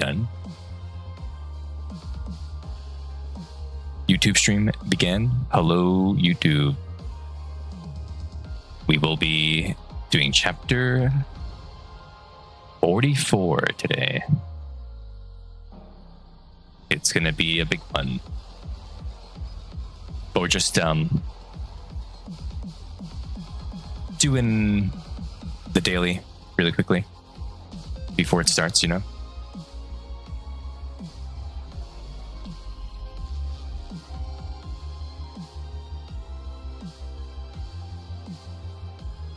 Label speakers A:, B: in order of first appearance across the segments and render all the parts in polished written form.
A: done. YouTube stream began. Hello, YouTube. We will be doing chapter 44 today. It's gonna be a big one. But we're just doing the daily really quickly before it starts, you know?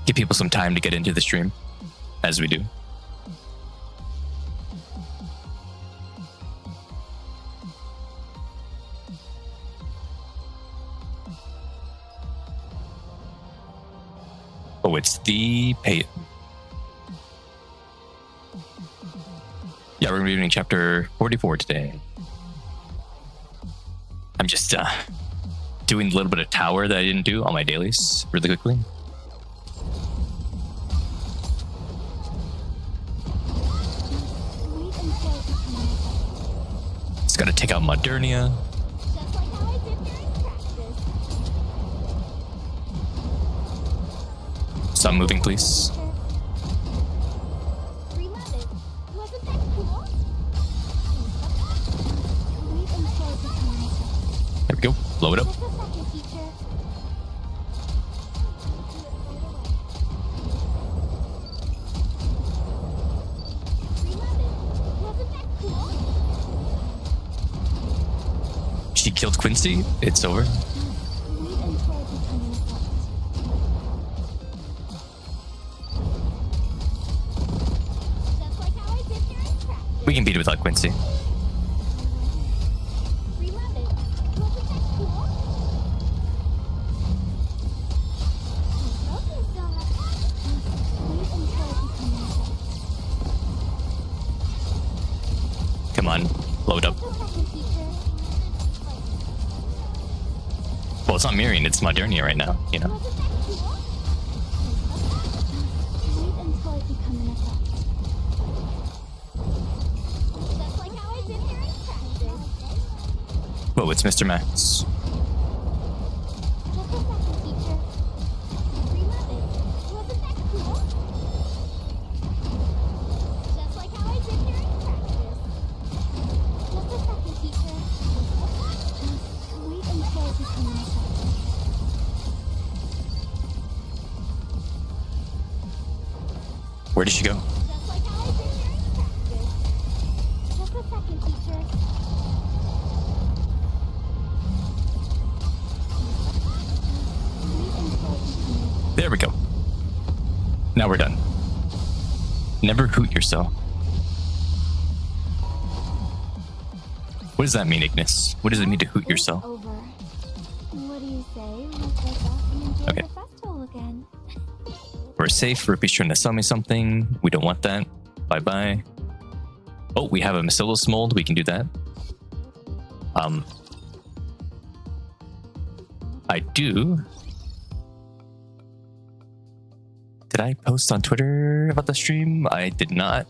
A: Give people some time to get into the stream, as we do. Oh, it's the pay. Yeah, we're gonna be doing chapter 44 today. I'm just doing a little bit of tower that I didn't do on my dailies really quickly. Just gotta take out Modernia. Stop moving, please. There we go. Blow it up. She killed Quincy. It's over. We can beat it without Quincy. Come on, load up. Well, it's not Miriam, it's Modernia right now, you know? Whoa, it's Mr. Max. Where did she go? There we go. Now we're done. Never hoot yourself. What does that mean, Ignis? What does it mean to hoot yourself?
B: What do you say?
A: Okay. We're safe. Rupee's trying to sell me something. We don't want that. Bye-bye. Oh, we have a Bacillus mold. We can do that. I do. Did I post on Twitter about the stream? I did not.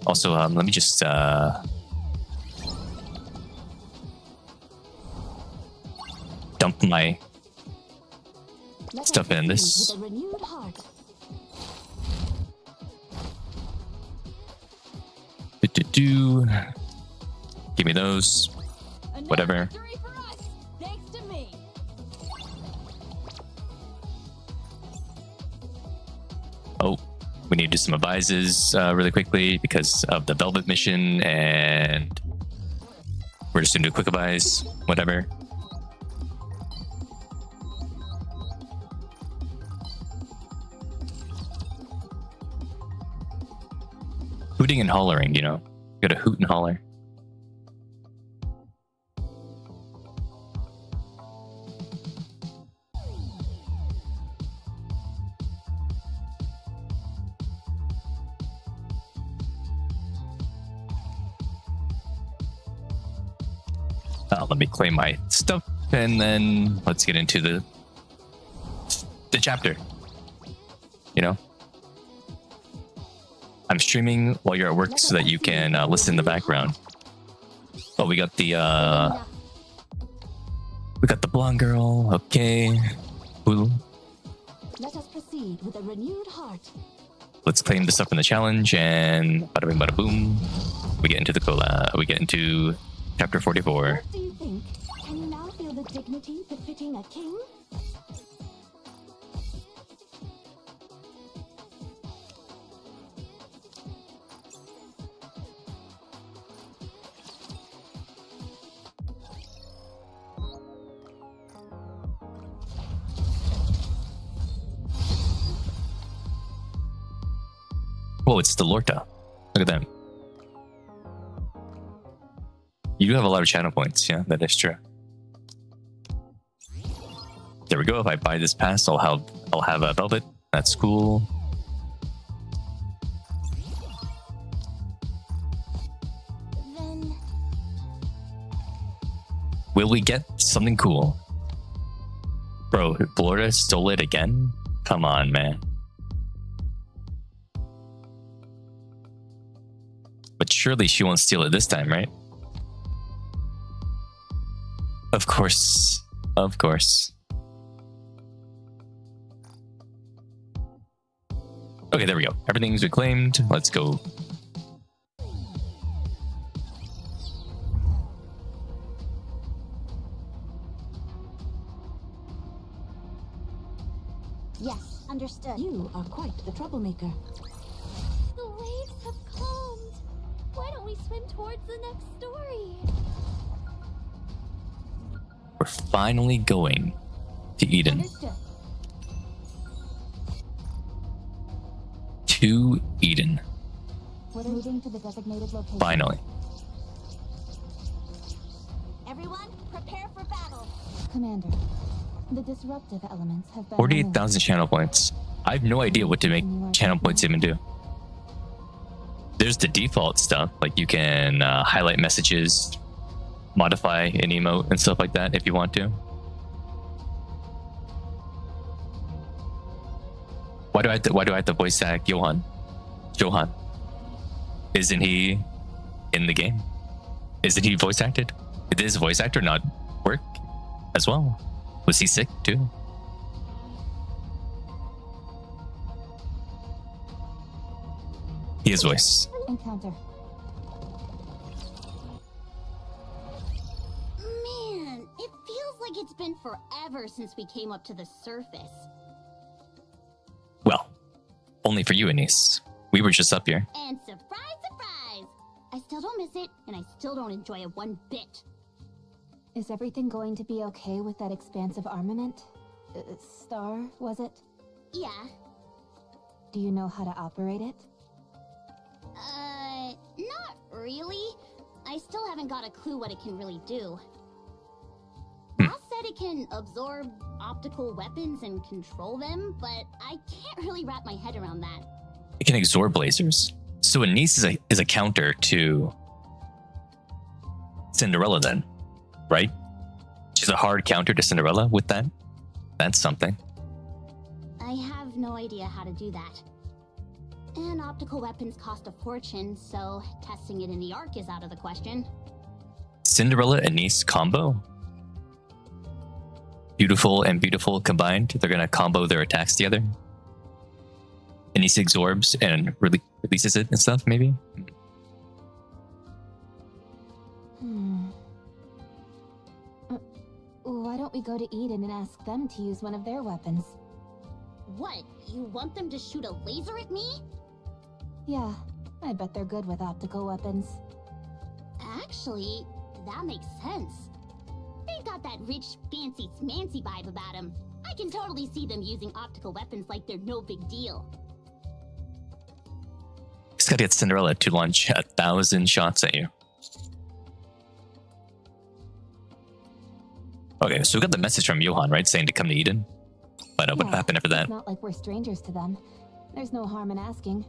A: Also, let me just dump my stuff in this. Give me those. Whatever. Oh, we need to do some advices really quickly because of the Velvet mission, and we're just gonna do a quick advise. Whatever. Hooting and hollering, you know. You gotta hoot and holler. Let me claim my stuff, and then let's get into the chapter. You know? I'm streaming while you're at work so that you can listen in the background. Oh, we got the blonde girl. Okay. Ooh.
B: Let us proceed with a renewed heart.
A: Let's claim this up in the challenge, and bada bing, bada boom. We get into the collab. We get into chapter 44.
B: What do you think? Can you now feel the dignity befitting a king?
A: Whoa, it's the Lorta. Look at them. You do have a lot of channel points. Yeah, that is true. There we go. If I buy this pass, I'll have a velvet. That's cool.
B: Then
A: Will we get something cool? Bro, Florida stole it again? Come on, man. But surely she won't steal it this time, right? Of course. Of course. Okay, there we go. Everything's reclaimed. Let's go.
B: yes, understood. You are quite the troublemaker.
C: The waves have calmed. Why don't we swim towards the next story?
A: We're finally going to Eden.
B: Understood.
A: To Eden.
B: We're moving to the designated location.
A: Finally.
B: Everyone, prepare for battle. Commander, the disruptive elements have been
A: 48,000 channel points. I have no idea what to make channel points even do. There's the default stuff, like you can highlight messages, modify an emote and stuff like that if you want to. Why do I have to voice act Johan? Johan. Isn't he in the game? Isn't he voice acted? Did his voice actor not work as well? Was he sick too? His voice.
B: Encounter.
C: Man, it feels like it's been forever since we came up to the surface.
A: Well, only for you, Anise. We were just up here.
C: And surprise, surprise! I still don't miss it, and I still don't enjoy it one bit.
B: Is everything going to be okay with that expansive armament? Star, was it?
C: Yeah,
B: Do you know how to operate it?
C: not really. I still haven't got a clue what it can really do. Boss said it can absorb optical weapons and control them, but I can't really wrap my head around that.
A: It can absorb lasers. So Anise is a counter to Cinderella then, right? She's a hard counter to Cinderella with that. That's something.
C: I have no idea how to do that. And optical weapons cost a fortune, so testing it in the Ark is out of the question.
A: Cinderella Anise combo? Beautiful and beautiful combined. They're gonna combo their attacks together. Anise absorbs and releases it and stuff, maybe?
B: Why don't we go to Eden and ask them to use one of their weapons?
C: What? You want them to shoot a laser at me?
B: Yeah, I bet they're good with optical weapons.
C: Actually, that makes sense. They've got that rich, fancy, smancy vibe about them. I can totally see them using optical weapons like they're no big deal.
A: Just gotta get Cinderella to launch 1,000 shots at you. Okay, so we got the message from Johan, right? Saying to come to Eden. But what happened after that?
B: It's not like we're strangers to them. There's no harm in asking.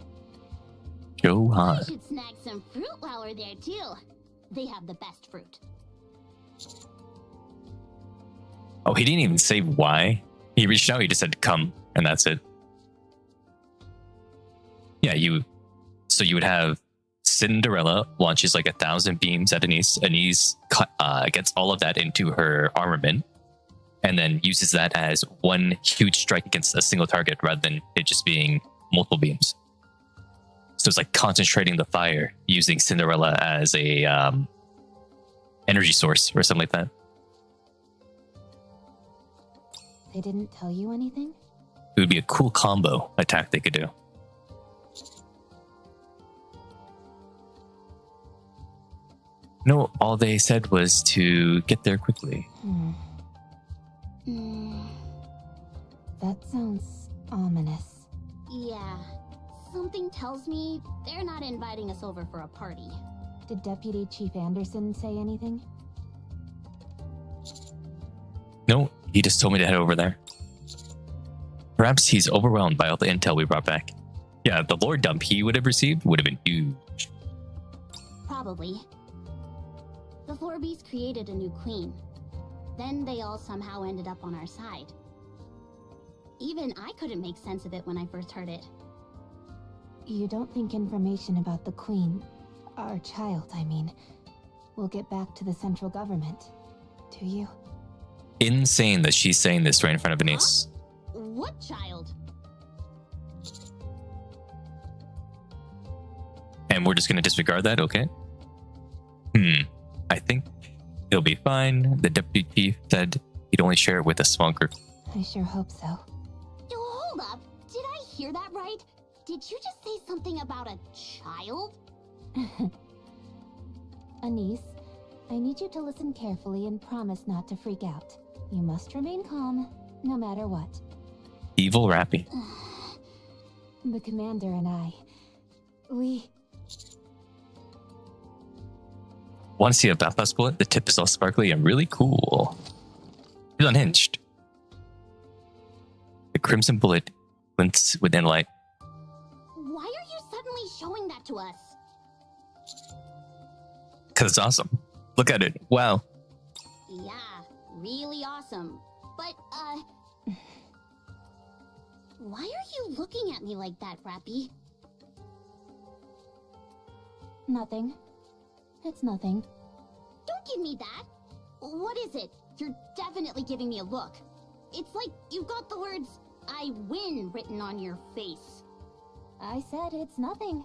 A: Johan.
C: I should snag some fruit while we're there too. They have the best fruit.
A: Oh, he didn't even say why. He reached out, he just said come, and that's it. Yeah, you So you would have Cinderella launches like 1,000 beams at Anise. Anise gets all of that into her armament and then uses that as one huge strike against a single target rather than it just being multiple beams. So it's like concentrating the fire using Cinderella as a energy source or something like that.
B: They didn't tell you anything?
A: It would be a cool combo attack they could do. No, all they said was to get there quickly.
B: That sounds ominous.
C: Yeah. Something tells me they're not inviting us over for a party.
B: Did Deputy Chief Anderson say anything?
A: No, he just told me to head over there. Perhaps he's overwhelmed by all the intel we brought back. Yeah, the lore dump he would have received would have been huge.
C: Probably. The Thorbies created a new queen. Then they all somehow ended up on our side. Even I couldn't make sense of it when I first heard it.
B: You don't think information about the Queen, our child, I mean, will get back to the central government, do you?
A: Insane that she's saying this right in front of Anise.
C: Huh? What child?
A: And we're just going to disregard that, okay? I think he'll be fine. The deputy chief said he'd only share it with a small group.
B: I sure hope so.
C: Hold up. Did I hear that right? Did you just say something about a child?
B: Anise, I need you to listen carefully and promise not to freak out. You must remain calm, no matter what.
A: Evil Rappy.
B: The commander and I, we...
A: Want to see a bathhouse bullet? The tip is all sparkly and really cool. It's unhinged. The crimson bullet glints within light.
C: Why are you suddenly showing that to us?
A: Because it's awesome. Look at it. Wow.
C: Yeah, really awesome. But, why are you looking at me like that, Rappy?
B: Nothing. It's nothing.
C: Don't give me that. What is it? You're definitely giving me a look. It's like you've got the words, I win, written on your face.
B: I said it's nothing.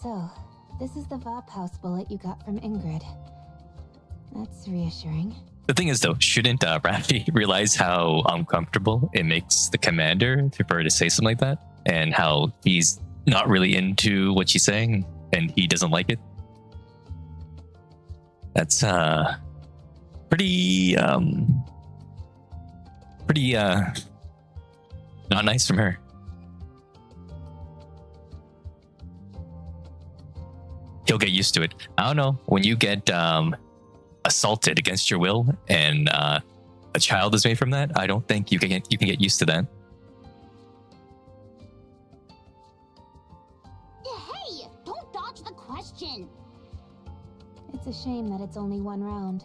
B: So, this is the Vop House bullet you got from Ingrid. That's reassuring.
A: The thing is, though, shouldn't Rappy realize how uncomfortable it makes the commander for her to say something like that? And how he's not really into what she's saying and he doesn't like it? That's pretty not nice from her. He'll get used to it. I don't know, when you get assaulted against your will and a child is made from that, I don't think you can get used to that.
C: Hey, don't dodge the question.
B: It's a shame that it's only one round.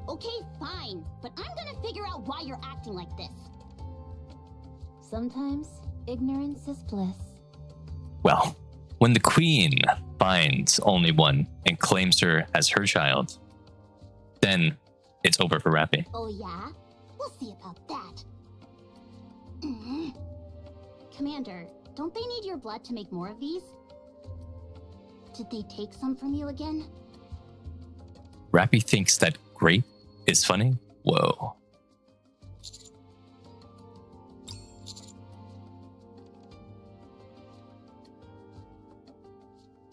C: Okay, fine, but I'm gonna figure out why you're acting like this.
B: Sometimes ignorance is bliss.
A: Well, when the queen finds only one and claims her as her child, then it's over for Rappy.
C: Oh yeah? We'll see about that. Commander, don't they need your blood to make more of these? Did they take some from you again?
A: Rappy thinks that grape is funny? Whoa.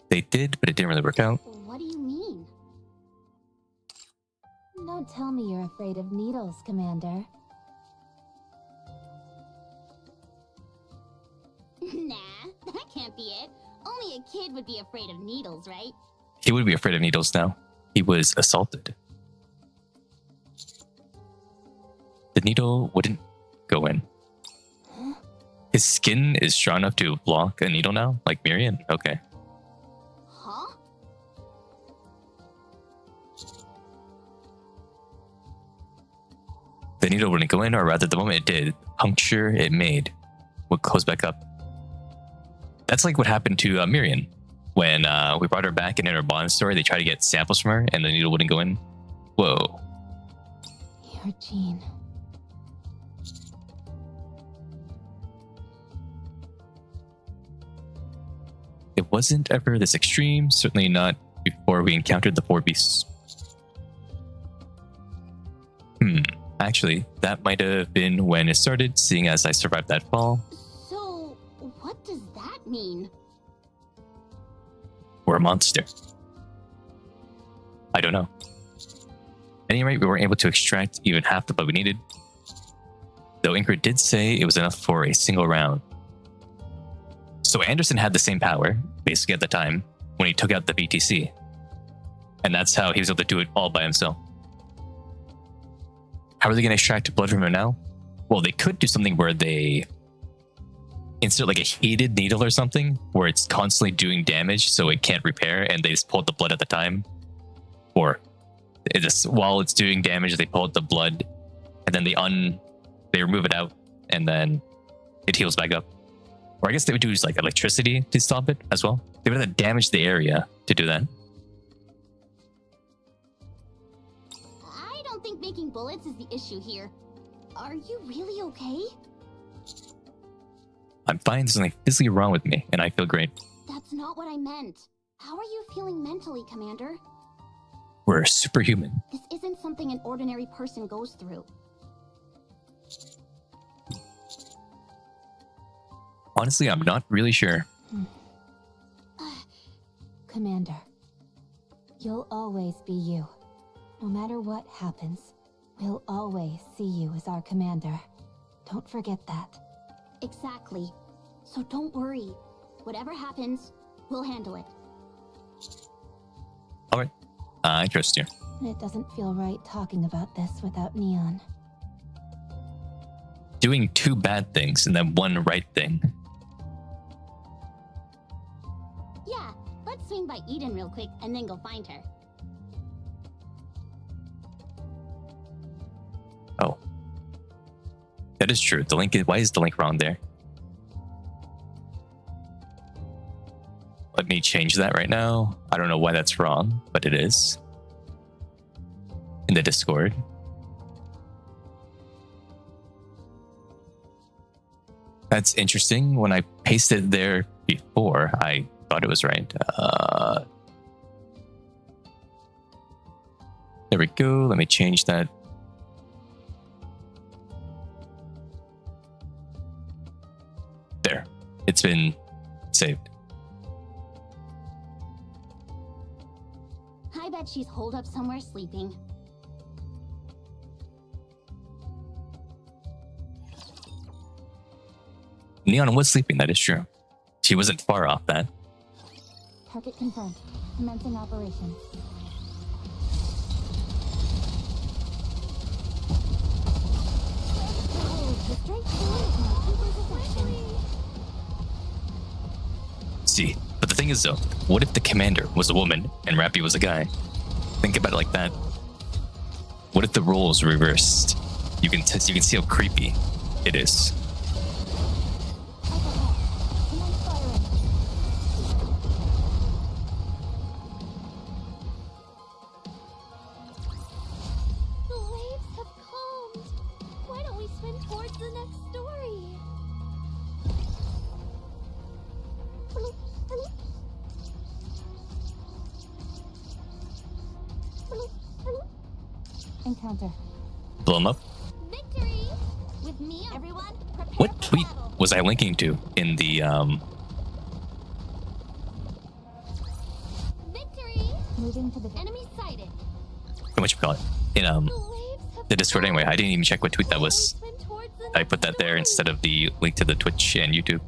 A: They did, but it didn't really work out.
C: What do you mean?
B: Don't tell me you're afraid of needles, Commander.
C: Nah, that can't be it. Only a kid would be afraid of needles, right?
A: He would be afraid of needles now. He was assaulted. The needle wouldn't go in. His skin is strong enough to block a needle now? Like Miriam? Okay.
C: Huh?
A: The needle wouldn't go in, or rather the moment it did, puncture it made would close back up. That's like what happened to Miriam. When we brought her back and in her bond story, they tried to get samples from her and the needle wouldn't go in. Whoa.
B: Your gene.
A: It wasn't ever this extreme, certainly not before we encountered the four beasts. Actually, that might have been when it started, seeing as I survived that fall.
C: So, what does that mean?
A: We're a monster. I don't know. At any rate, we weren't able to extract even half the blood we needed. Though Ingrid did say it was enough for a single round. So Anderson had the same power, basically at the time, when he took out the BTC. And that's how he was able to do it all by himself. How are they going to extract blood from him now? Well, they could do something where they insert like a heated needle or something, where it's constantly doing damage so it can't repair, and they just pull out the blood at the time. Or while it's doing damage, they pull out the blood, and then they remove it out, and then it heals back up. Or I guess they would use like electricity to stop it as well. They would have to damage the area to do that.
C: I don't think making bullets is the issue here. Are you really okay?
A: I'm fine. There's something physically wrong with me, and I feel great.
C: That's not what I meant. How are you feeling mentally, Commander?
A: We're superhuman.
C: This isn't something an ordinary person goes through.
A: Honestly, I'm not really sure.
B: Commander, you'll always be you. No matter what happens, we'll always see you as our commander. Don't forget that.
C: Exactly. So don't worry. Whatever happens, we'll handle it.
A: Alright. I trust you.
B: It doesn't feel right talking about this without Neon.
A: Doing two bad things and then one right thing.
C: Yeah, let's swing by Eden real quick and then go find her.
A: Oh. That is true. The link is, why is the link wrong there? Let me change that right now. I don't know why that's wrong, but it is. In the Discord. That's interesting. When I pasted there before, I thought it was right. There we go. Let me change that. There. It's been saved.
C: I bet she's holed up somewhere sleeping.
A: Neon was sleeping, that is true. She wasn't far off that.
B: Target confirmed. Commencing operation.
A: See, but the thing is though, what if the commander was a woman and Rappy was a guy? Think about it like that. What if the roles reversed? You can see how creepy it is.
B: Encounter.
A: Blow him up.
C: Victory! With me, everyone.
A: What tweet was I linking to in the
C: Victory!
B: Moving to the
C: Enemy sighted.
A: what you call it? In the Discord anyway. I didn't even check what tweet that was. I put that there instead of the link to the Twitch and YouTube.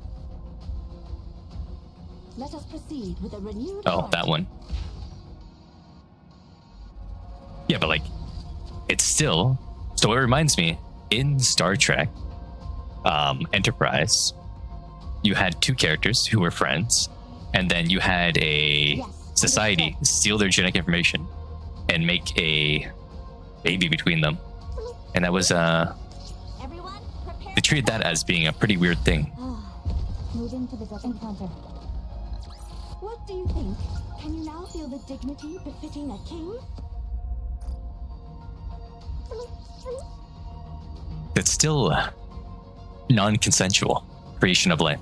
B: Let us proceed with a renewed
A: Oh, that one. Yeah, but like, it's still. So it reminds me, in Star Trek, Enterprise, you had two characters who were friends, and then you had a society steal their genetic information and make a baby between them, and that was they treated that as being a pretty weird thing.
B: Moving to the second encounter.
D: What do you think? Can you now feel the dignity befitting a king?
A: It's still non-consensual creation of life.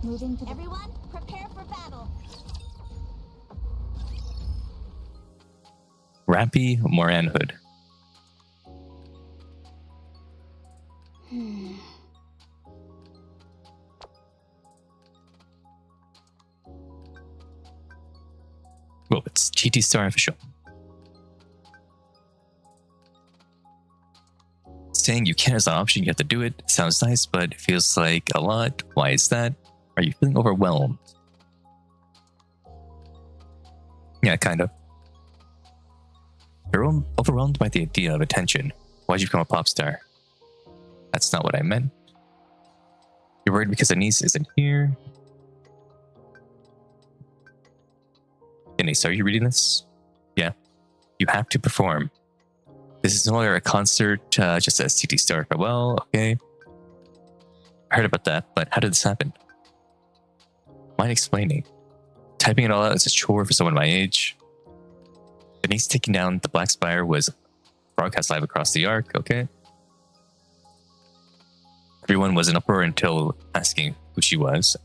B: Moving to the
C: Everyone, prepare for battle.
A: Rappy Moranhood. Well, it's GT Star official. Saying you can is an option, you have to do it. Sounds nice, but it feels like a lot. Why is that? Are you feeling overwhelmed? Yeah, kind of. You're overwhelmed by the idea of attention. Why'd you become a pop star? That's not what I meant. You're worried because Anise isn't here. Anise, are you reading this? Yeah. You have to perform. This is no longer a concert, just a CT star farewell, okay? I heard about that, but how did this happen? Mind explaining? Typing it all out is a chore for someone my age. Denise taking down the Black Spire was broadcast live across the Arc, okay? Everyone was in uproar until asking who she was.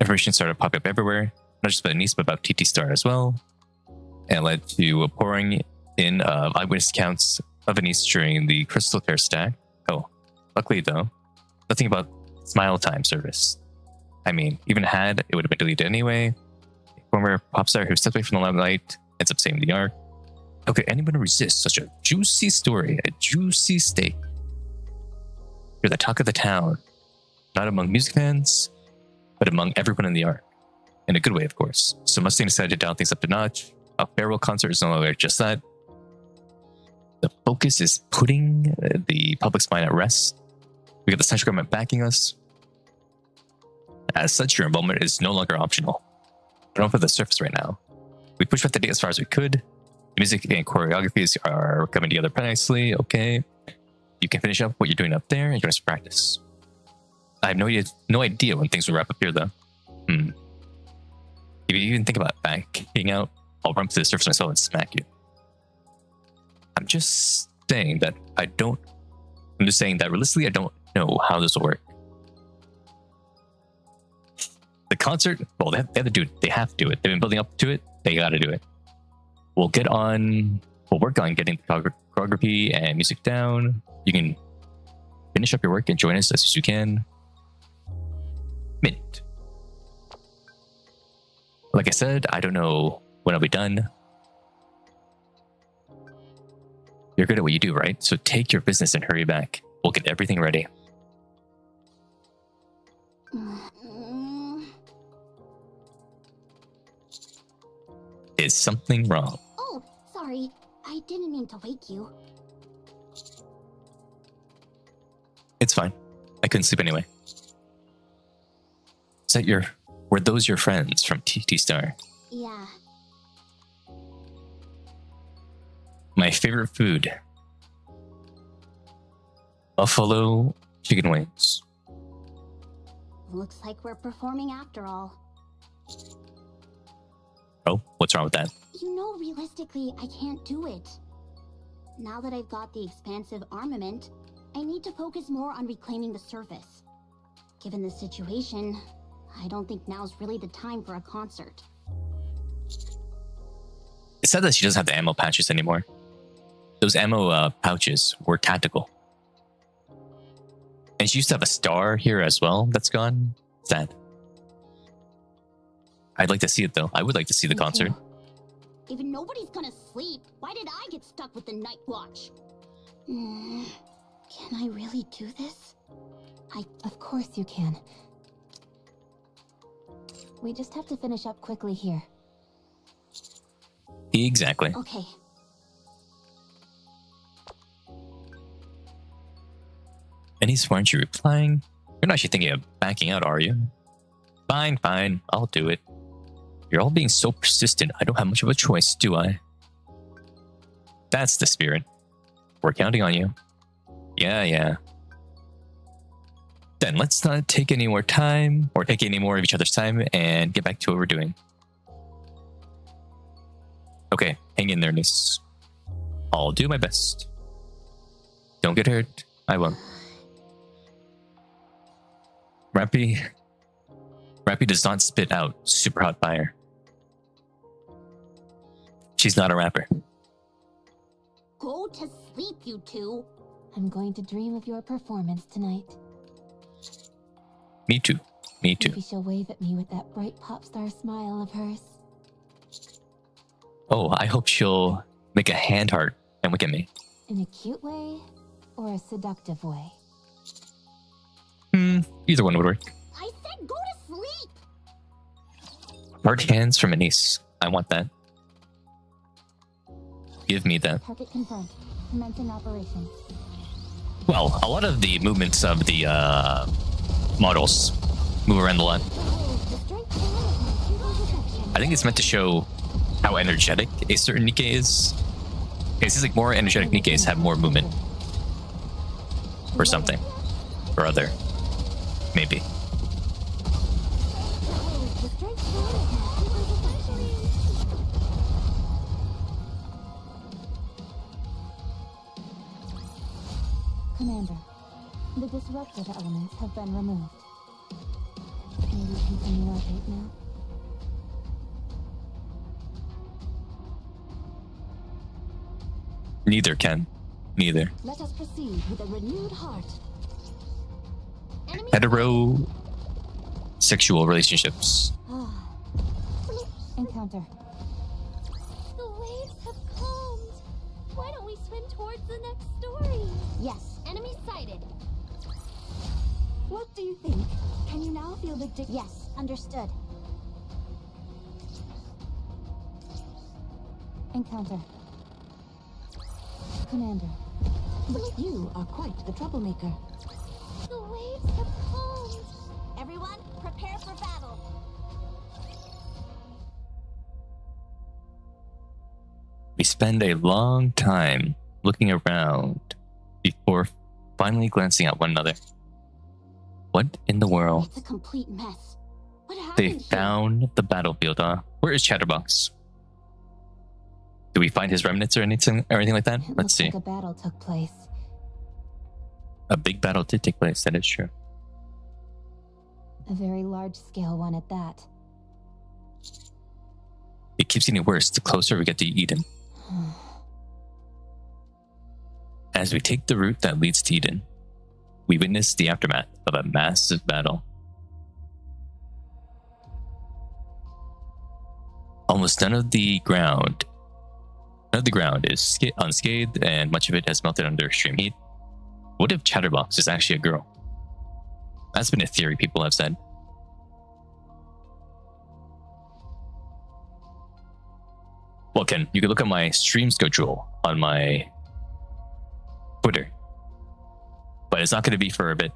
A: Information started popping up everywhere, not just about Denise, but about TT Star as well. And led to a pouring in of eyewitness accounts of Denise during the Crystal Tear stack. Oh, luckily though, nothing about Smile Time service. I mean, even had, it would have been deleted anyway. A former pop star who stepped away from the limelight ends up saving the Arc. How could anyone resist such a juicy story, a juicy steak? You're the talk of the town, not among music fans, but among everyone in the Arc. In a good way, of course. So Mustang decided to dial things up a notch. A farewell concert is no longer just that. The focus is putting the public's mind at rest. We got the central government backing us. As such, your involvement is no longer optional. But on for the surface right now. We pushed back the date as far as we could. The music and choreographies are coming together pretty nicely. Okay. You can finish up what you're doing up there and join us for practice. I have no idea when things will wrap up here, though. If you even think about backing out, I'll run to the surface myself and smack you. I'm just saying that realistically, I don't know how this will work. The concert, well, they have to do it. They have to do it. They've been building up to it. They gotta do it. We'll work on getting the choreography and music down. You can finish up your work and join us as soon as you can. Minute. Like I said, I don't know when I'll be done. You're good at what you do, right? So take your business and hurry back. We'll get everything ready. Is something wrong?
C: Oh, sorry. I didn't mean to wake you.
A: It's fine. I couldn't sleep anyway. Were those your friends from TT Star?
C: Yeah.
A: My favorite food. Buffalo chicken wings.
C: Looks like we're performing after all.
A: Oh, what's wrong with that?
C: You know, realistically, I can't do it. Now that I've got the expansive armament, I need to focus more on reclaiming the surface. Given the situation, I don't think now's really the time for a concert.
A: It's sad that she doesn't have the ammo patches anymore. Those ammo pouches were tactical. And she used to have a star here as well that's gone. Sad. I'd like to see it though. I would like to see the
C: Me
A: concert.
C: too. If nobody's gonna sleep, why did I get stuck with the night watch? Can I really do this?
B: Of course you can. We just have to finish up quickly here.
A: Exactly.
C: Okay.
A: Anise, why aren't you replying? You're not actually thinking of backing out, are you? Fine, fine. I'll do it. You're all being so persistent. I don't have much of a choice, do I? That's the spirit. We're counting on you. Yeah. Then let's not take any more time or take any more of each other's time and get back to what we're doing. Okay, hang in there, Nis. I'll do my best. Don't get hurt. I won't. Rappy does not spit out super hot fire. She's not a rapper.
C: Go to sleep, you two.
B: I'm going to dream of your performance tonight.
A: Me too. Me too.
B: Maybe she'll wave at me with that bright pop star smile of hers.
A: Oh, I hope she'll make a hand heart and look at me.
B: In a cute way or a seductive way?
A: Either one would work.
C: I said go to sleep.
A: Hard hands from Anise. I want that. Give me that.
B: Target confirmed. Commencing operation.
A: Well, a lot of the movements of the models move around a lot. I think it's meant to show how energetic a certain Nikke is. It seems like more energetic Nikkes have more movement. Or something. Or other. Maybe.
B: Commander, the disruptive elements have been removed. May we continue our date now?
A: Neither can. Neither.
D: Let us proceed with a renewed heart.
C: Enemy
A: Hetero sexual relationships.
B: Encounter.
C: The waves have calmed. Why don't we swim towards the next story? Yes, enemy sighted.
D: What do you think? Can you now feel the
C: Yes, understood.
B: Encounter. Commander.
D: But you are quite the troublemaker.
C: The waves have calmed. Everyone, prepare for battle.
A: We spend a long time looking around before finally glancing at one another. What in the world?
C: It's a complete mess. What
A: They
C: happened?
A: found the battlefield, huh? Where is Chatterbox? Do we find his remnants or anything like that?
B: It
A: Let's
B: looks
A: see.
B: like a battle took place.
A: A big battle did take place, that is true.
B: A very large-scale one at that.
A: It keeps getting worse the closer we get to Eden. As we take the route that leads to Eden, we witness the aftermath of a massive battle. Almost none of the ground is unscathed, and much of it has melted under extreme heat. What if Chatterbox is actually a girl? That's been a theory people have said. Well, Ken, you can look at my stream schedule on my Twitter, but it's not going to be for a bit.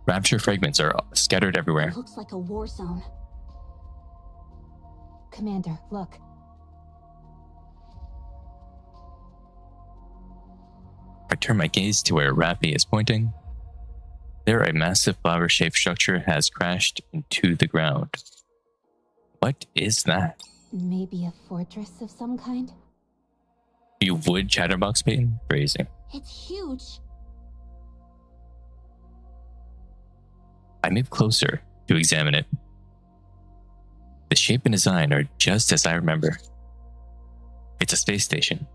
A: Rapture fragments are scattered everywhere.
C: Looks like a war zone.
B: Commander, look.
A: I turn my gaze to where Rappy is pointing. There, a massive flower-shaped structure has crashed into the ground. What is that?
B: Maybe a fortress of some kind?
A: You would, Chatterbox Peyton? Phrasing.
C: It's huge.
A: I move closer to examine it. The shape and design are just as I remember. It's a space station.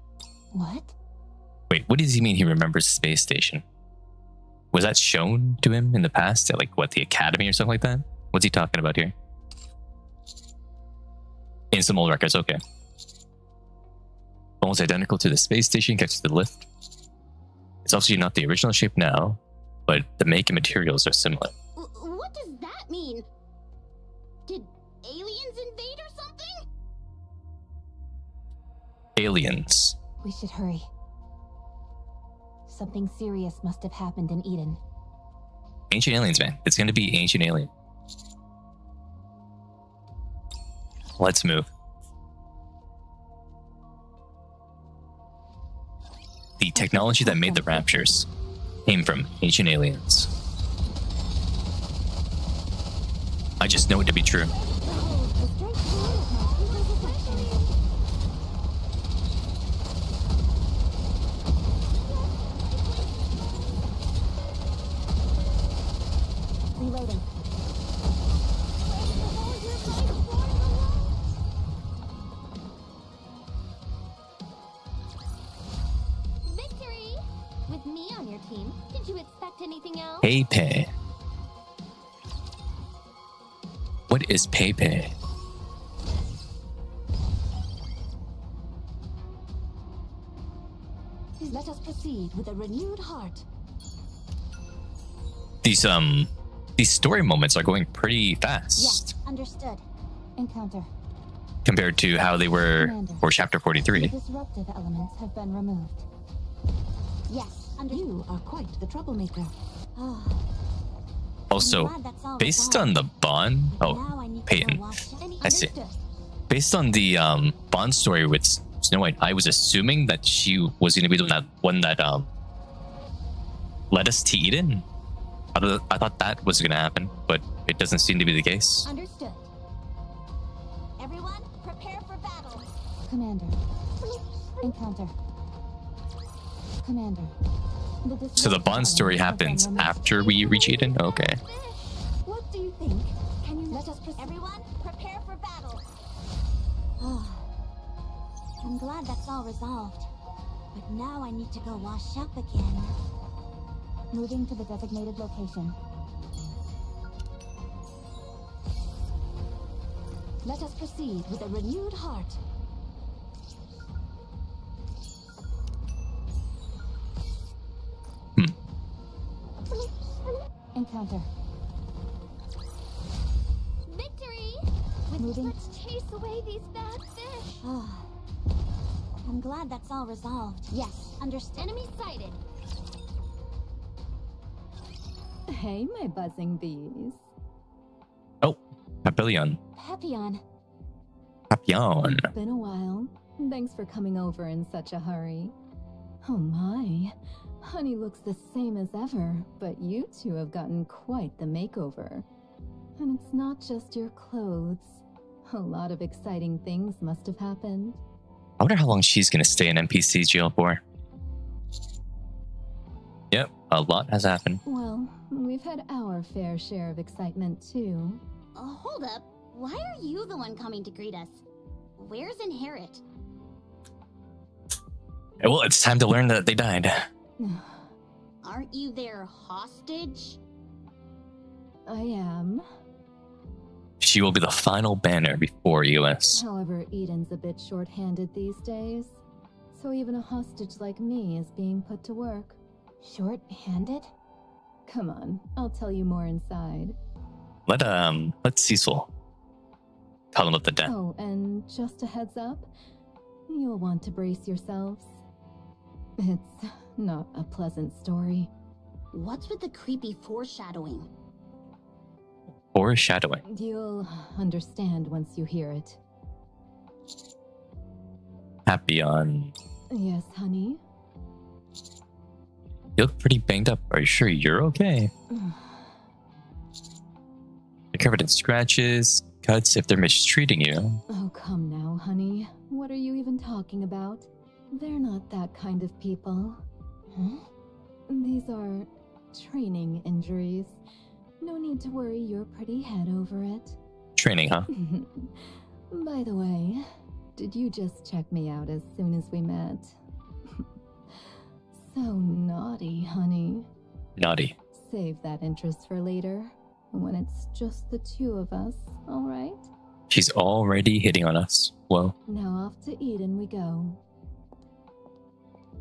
B: What?
A: Wait, what does he mean he remembers the space station? Was that shown to him in the past at the academy or something like that? What's he talking about here? In some old records, okay. Almost identical to the space station connected to the lift. It's obviously not the original shape now, but the make and materials are similar.
C: What does that mean? Did aliens invade or something?
A: Aliens.
B: We should hurry. Something serious must have happened in Eden.
A: Ancient aliens, man. It's going to be ancient alien. Let's move. the technology that made the Raptures came from ancient aliens. I just know it to be true.
B: Reloading.
C: Victory! With me on your team, did you expect anything else?
A: Pei. What is Pei?
D: Let us proceed with a renewed heart.
A: These story moments are going pretty fast
B: Yes, understood. Encounter.
A: compared to how they were
B: Commander.
A: for chapter
B: The
A: 43.
B: disruptive elements have been removed. Yes,
D: You are quite the troublemaker.
B: Ah,
A: Also,
B: glad that's all
A: based
B: resolved.
A: on the Bond,
B: now I need to
A: Peyton.
B: go wash up.
A: I see.
C: Understood.
A: Based on the Bond story with Snow White, I was assuming that she was going to be the one that led us to Eden. I thought that was going to happen, but it doesn't seem to be the case.
C: Understood. Everyone, prepare for battle.
B: Commander. Encounter. Commander.
A: So the Bond story happens after we reach Eden? Okay.
D: What do you think? Can you let us proceed?
C: Everyone, prepare for battle.
B: Ah, I'm glad that's all resolved. But now I need to go wash up again. Moving to the designated location.
D: Let us proceed with a renewed heart.
B: Encounter.
C: Victory!
B: Moving.
C: Let's chase away these bad fish.
B: Ah, I'm glad that's all resolved. Yes, understood.
C: Enemy sighted.
E: Hey, my buzzing bees.
A: Oh, Papillon.
B: Papillon.
A: Papillon.
E: It's been a while. Thanks for coming over in such a hurry. Oh my. Honey looks the same as ever, but you two have gotten quite the makeover. And it's not just your clothes. A lot of exciting things must have happened.
A: I wonder how long she's going to stay in NPC jail for. Yep, a lot has happened.
E: Well, we've had our fair share of excitement too.
C: Hold up. Why are you the one coming to greet us? Where's Inherit?
A: Well, it's time to learn that they died.
C: Aren't you their hostage?
E: I am.
A: She will be the final banner before US.
E: However, Eden's a bit short-handed these days. So even a hostage like me is being put to work.
B: Short-handed?
E: Come on, I'll tell you more inside.
A: Let Cecil tell them about the death.
E: Oh, and just a heads up, you'll want to brace yourselves. It's not a pleasant story.
C: What's with the creepy foreshadowing?
A: Foreshadowing.
E: You'll understand once you hear it.
A: Papillon.
E: Yes, honey?
A: You look pretty banged up. Are you sure you're okay? You're covered in scratches, cuts if they're mistreating you.
E: Oh, come now, honey. What are you even talking about? They're not that kind of people.
B: Huh?
E: These are training injuries. No need to worry your pretty head over it.
A: Training, huh?
E: By the way, did you just check me out as soon as we met? So naughty, honey.
A: Naughty.
E: Save that interest for later, when it's just the two of us, alright?
A: She's already hitting on us. Well,
E: Now off to Eden we go.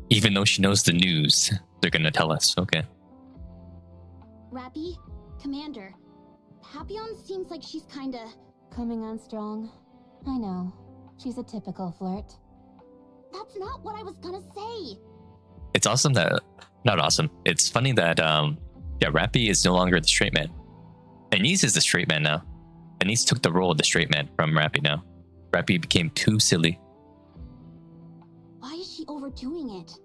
A: even though she knows the news, they're gonna tell us. Okay.
C: Rappy? Commander, Papillon seems like she's kinda...
B: Coming on strong. I know. She's a typical flirt.
C: That's not what I was gonna say!
A: It's awesome that... Not awesome. It's funny that, Rappy is no longer the straight man. Anise is the straight man now. Anise took the role of the straight man from Rappy now. Rappy became too silly.
C: Why is she overdoing it?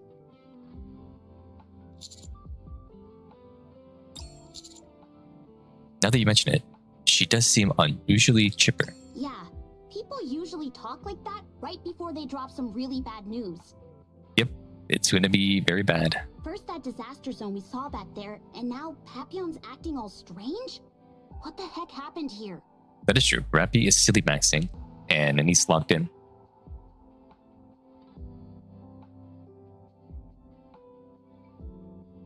A: Now that you mention it, she does seem unusually chipper.
C: Yeah, people usually talk like that right before they drop some really bad news.
A: Yep, it's going to be very bad.
C: First that disaster zone we saw back there, and now Papillon's acting all strange? What the heck happened here?
A: That is true. Rappy is silly maxing, and he's locked in.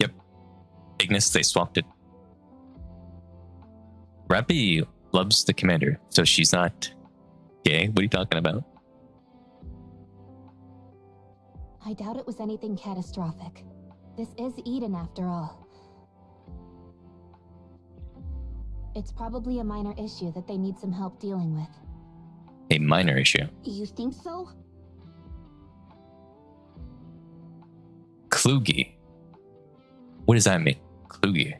A: Yep. Ignis, they swapped it. Rappy loves the commander, so she's not gay. What are you talking about?
B: I doubt it was anything catastrophic. This is Eden after all. It's probably a minor issue that they need some help dealing with.
A: A minor issue.
C: You think so?
A: Klugi. What does that mean? Klugi.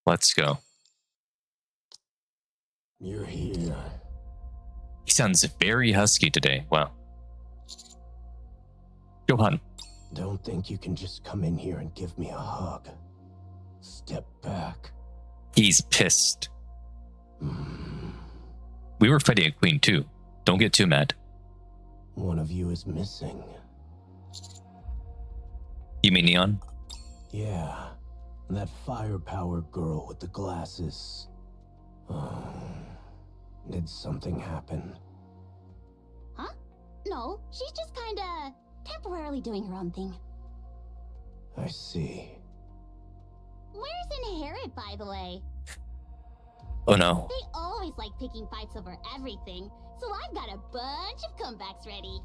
A: Let's go.
F: You're here.
A: He sounds very husky today. Wow. Johan.
F: Don't think you can just come in here and give me a hug. Step back.
A: He's pissed. We were fighting a queen too. Don't get too mad.
F: One of you is missing.
A: You mean Neon?
F: Yeah, that firepower girl with the glasses. Did something happen?
C: Huh? No, she's just kinda temporarily doing her own thing.
F: I see.
C: Where's Inherit, by the way?
A: Oh no.
C: They always like picking fights over everything, so I've got a bunch of comebacks ready.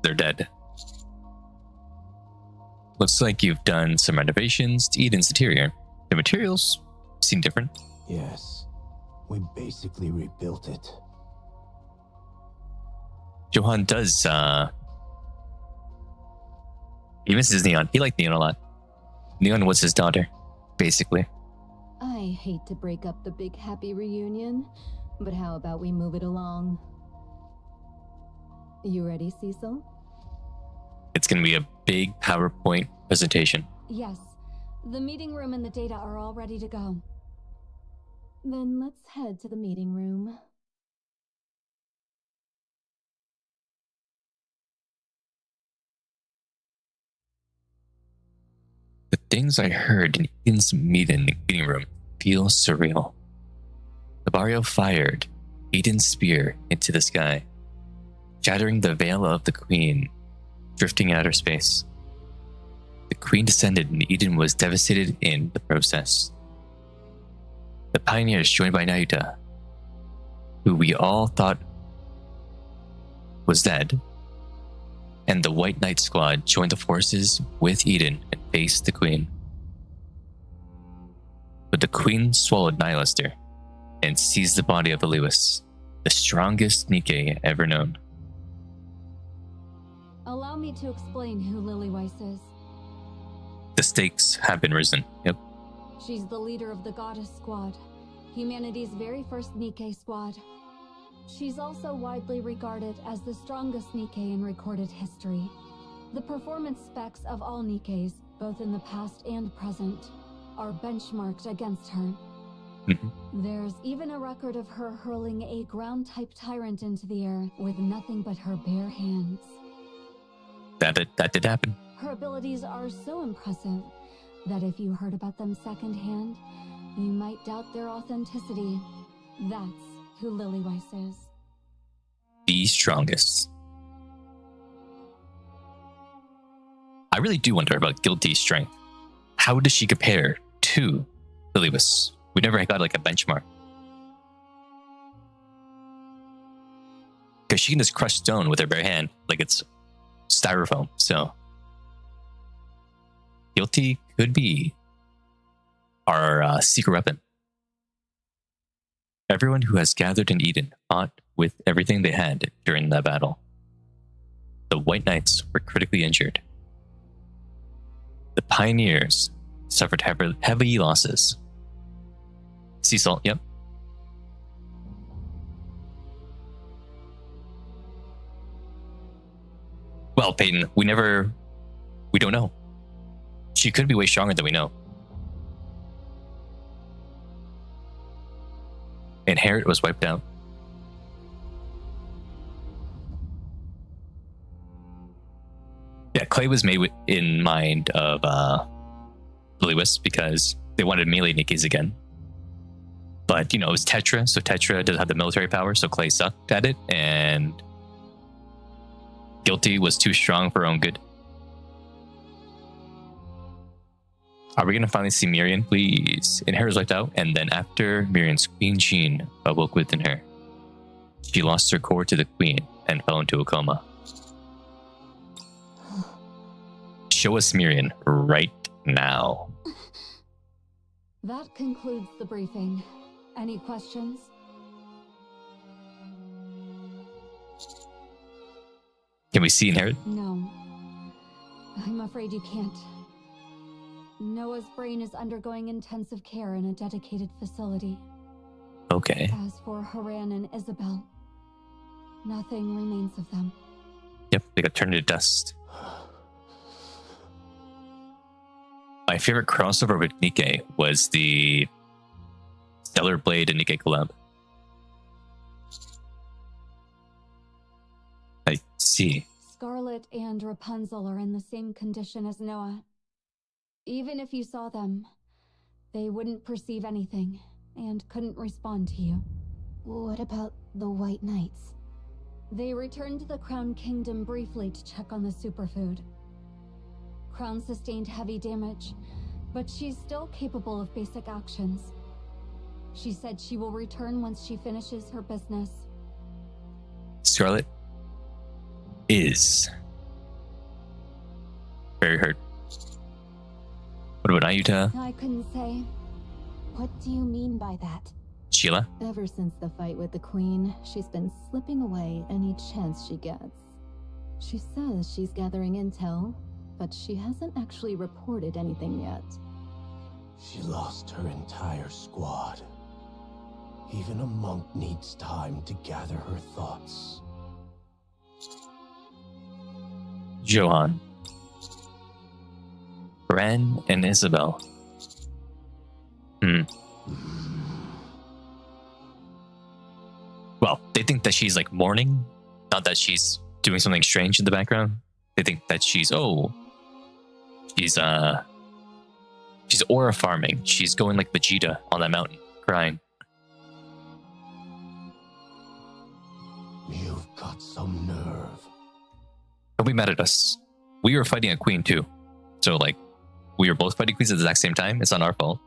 A: They're dead. Looks like you've done some renovations to Eden's interior. The materials seem different.
F: Yes, we basically rebuilt it.
A: Johan does, he misses Neon. He liked Neon a lot. Neon was his daughter, basically.
E: I hate to break up the big happy reunion, but how about we move it along? You ready, Cecil?
A: It's going to be a big PowerPoint presentation.
E: Yes. The meeting room and the data are all ready to go. Then let's head to the meeting room.
A: The things I heard in Eden's meeting room feel surreal. The barrio fired Eden's spear into the sky, shattering the veil of the queen, drifting in outer space. The queen descended and Eden was devastated in the process. The pioneers joined by Naruto, who we all thought was dead, and the White Knight squad joined the forces with Eden and faced the queen. But the queen swallowed Nihilister and seized the body of the Lewis, the strongest Nikke ever known.
E: Allow me to explain who Lily Weiss is.
A: The stakes have been risen. Yep.
E: She's the leader of the Goddess Squad, humanity's very first Nikke squad. She's also widely regarded as the strongest Nikke in recorded history. The performance specs of all Nikkes, both in the past and present, are benchmarked against her. There's even a record of her hurling a ground-type tyrant into the air with nothing but her bare hands.
A: That did happen.
E: Her abilities are so impressive that if you heard about them secondhand, you might doubt their authenticity. That's who Lily Weiss is.
A: The strongest. I really do wonder about Guilty's strength. How does she compare to Lily Weiss? We never got like a benchmark. Because she can just crush stone with her bare hand like it's styrofoam. So Guilty could be our secret weapon. Everyone who has gathered in Eden fought with everything they had during that battle. The White Knights were critically injured. The Pioneers suffered heavy losses. Sea salt, yep. Well, Peyton, we don't know. She could be way stronger than we know. Inherit was wiped out. Yeah, Clay was made in mind of Lewis because they wanted melee Nikki's again. But, it was Tetra, so Tetra doesn't have the military power, so Clay sucked at it, and Guilty was too strong for her own good. Are we going to finally see Mirian, please? Inherit was wiped out, and then after Mirian's Queen Sheen awoke within her. She lost her core to the Queen and fell into a coma. Show us Mirian right now.
E: That concludes the briefing. Any questions?
A: Can we see Inherit?
E: No. I'm afraid you can't. Noah's brain is undergoing intensive care in a dedicated facility.
A: Okay.
E: As for Haran and Isabel, nothing remains of them.
A: Yep, they got turned to dust. My favorite crossover with Nikke was the Stellar Blade and Nikke collab. I see.
E: Scarlet and Rapunzel are in the same condition as Noah. Even if you saw them, they wouldn't perceive anything and couldn't respond to you.
B: What about the White Knights?
E: They returned to the Crown Kingdom briefly to check on the superfood. Crown sustained heavy damage, but she's still capable of basic actions. She said she will return once she finishes her business.
A: Scarlet is very hurt. What about Ayuta?
E: I couldn't say.
B: What do you mean by that?
A: Sheila?
E: Ever since the fight with the Queen, she's been slipping away any chance she gets. She says she's gathering intel, but she hasn't actually reported anything yet.
F: She lost her entire squad. Even a monk needs time to gather her thoughts.
A: Johan. Ren and Isabel. Well, they think that she's like mourning, not that she's doing something strange in the background. They think that she's aura farming. She's going like Vegeta on that mountain, crying.
F: You've got some nerve.
A: Don't be mad at us. We were fighting a queen too. So like, we were both fighting queens at the exact same time. It's not our fault.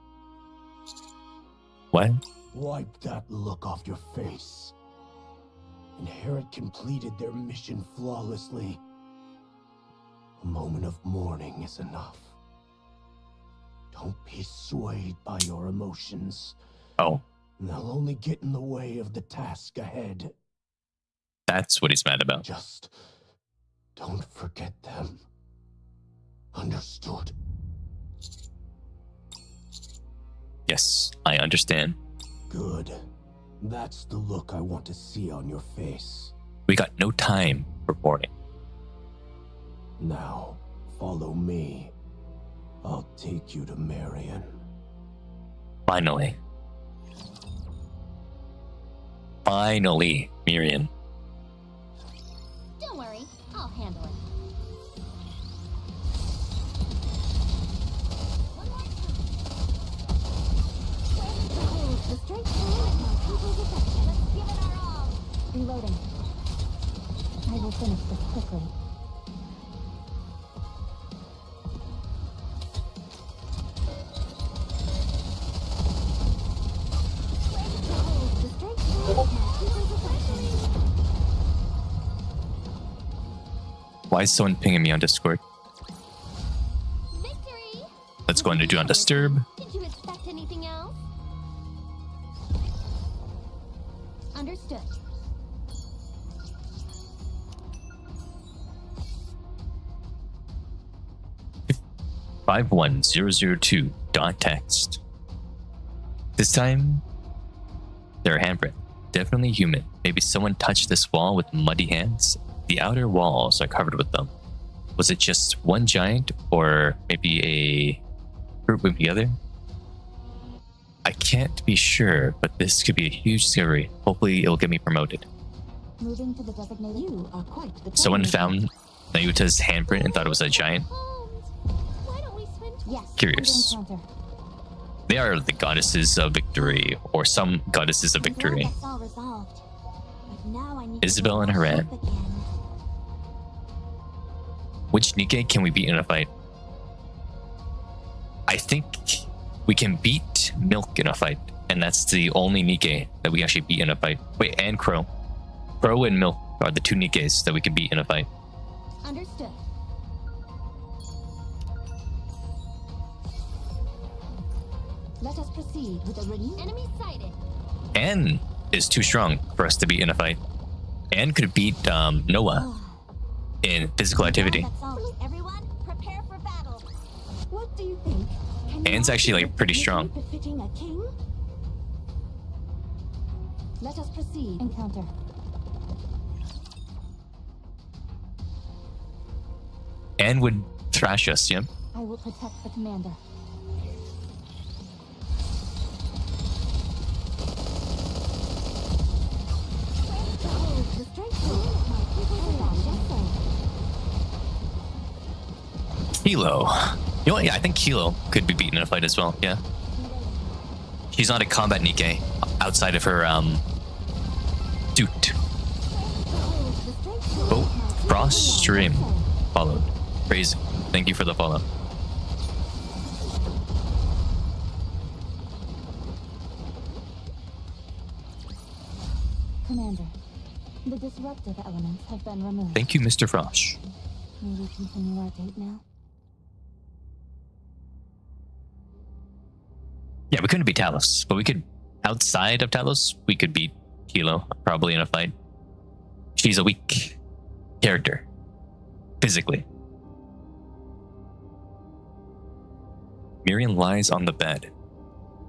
A: What?
F: Wipe that look off your face. Inherit completed their mission flawlessly. A moment of mourning is enough. Don't be swayed by your emotions.
A: Oh,
F: They'll only get in the way of the task ahead.
A: that's what he's mad about.
F: Just don't forget them. Understood?
A: Yes, I understand.
F: Good. That's the look I want to see on your face.
A: We got no time for mourning.
F: Now, follow me. I'll take you to Marion.
A: Finally. Finally, Mirian.
C: Don't worry, I'll handle it. One more time.
D: The straight through my people's affection.
C: Let's give it our all.
B: Reloading. I will finish this quickly.
D: The straight through my people's affection.
A: Why is someone pinging me on Discord?
C: Victory!
A: Let's go into Do Not Disturb.
C: Did you expect anything else? Understood.
A: .text. This time, they're handprint. Definitely human. Maybe someone touched this wall with muddy hands. The outer walls are covered with them. Was it just one giant or maybe a group moving together? I can't be sure, but this could be a huge discovery. Hopefully it'll get me promoted.
B: Moving to the designated.
D: You are quite the
A: Someone found Nayuta's handprint and thought it was a giant.
C: Why don't we swim to
B: Yes.
A: Curious.
B: Encounter.
A: They are the goddesses of victory, or some goddesses of victory.
C: That's all resolved. But now I need
A: Isabel
C: to
A: and
C: get
A: Haran.
C: my ship again.
A: Which Nikke can we beat in a fight? I think we can beat Milk in a fight, and that's the only Nikke that we actually beat in a fight. Wait, and Crow. Crow and Milk are the two Nikkes that we can beat in a fight.
C: Understood.
D: Let us proceed with a renewed.
C: Enemy sighted.
A: Anne is too strong for us to beat in a fight. Anne could beat Noah in physical activity.
C: That's all. Everyone, prepare for battle.
D: What do you think? Can you
A: Anne's
D: now
A: actually,
D: feel
A: like, pretty
D: the
A: strong.
D: dignity befitting a king? Let us proceed.
B: Encounter.
A: Anne would thrash us, yeah?
B: I will protect the commander.
D: Behold the strength of my people's land.
A: Kilo. You know what? Yeah, I think Kilo could be beaten in a fight as well, yeah. She's not a combat Nikke outside of her, suit.
D: Behold the strength of
A: Oh,
D: my people's
A: Frost Stream
D: land.
A: followed. Crazy. Thank you for the follow.
B: Commander, the disruptive elements have been removed.
A: Thank you, Mr. Frost.
B: May we continue our date now?
A: Yeah, we couldn't beat Talos, but we could, outside of Talos, we could beat Kilo, probably in a fight. She's a weak character, physically. Miriam lies on the bed,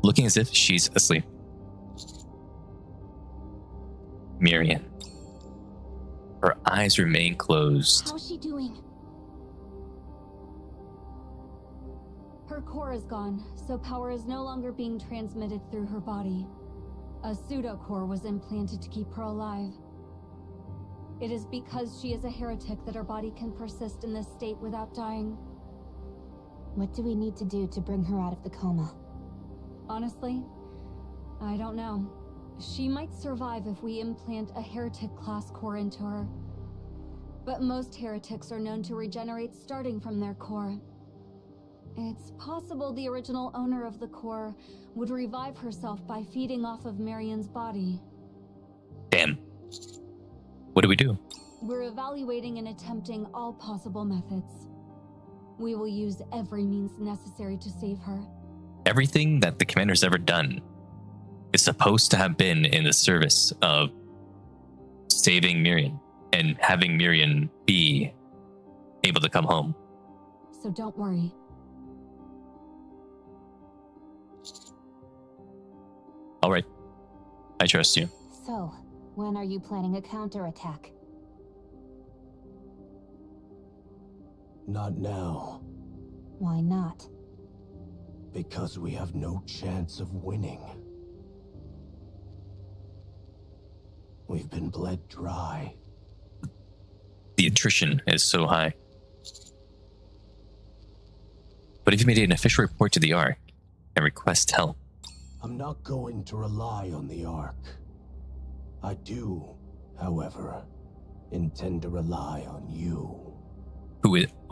A: looking as if she's asleep. Miriam. Her eyes remain closed.
C: How's she doing?
E: Her core is gone, so power is no longer being transmitted through her body. A pseudo-core was implanted to keep her alive. It is because she is a heretic that her body can persist in this state without dying.
B: What do we need to do to bring her out of the coma?
E: Honestly, I don't know. She might survive if we implant a heretic class core into her. But most heretics are known to regenerate starting from their core. It's possible the original owner of the core would revive herself by feeding off of Marion's body.
A: Damn. What do we do?
E: We're evaluating and attempting all possible methods. We will use every means necessary to save her.
A: Everything that the commander's ever done is supposed to have been in the service of saving Miriam and having Miriam be able to come home.
E: So don't worry.
A: All right. I trust you.
B: So, when are you planning a counterattack?
F: Not now,
B: Why not?
F: because we have no chance of winning. We've been bled dry.
A: The attrition is so high. But if you made an official report to the Ark and request help,
F: I'm not going to rely on the Ark. I do, however, intend to rely on you.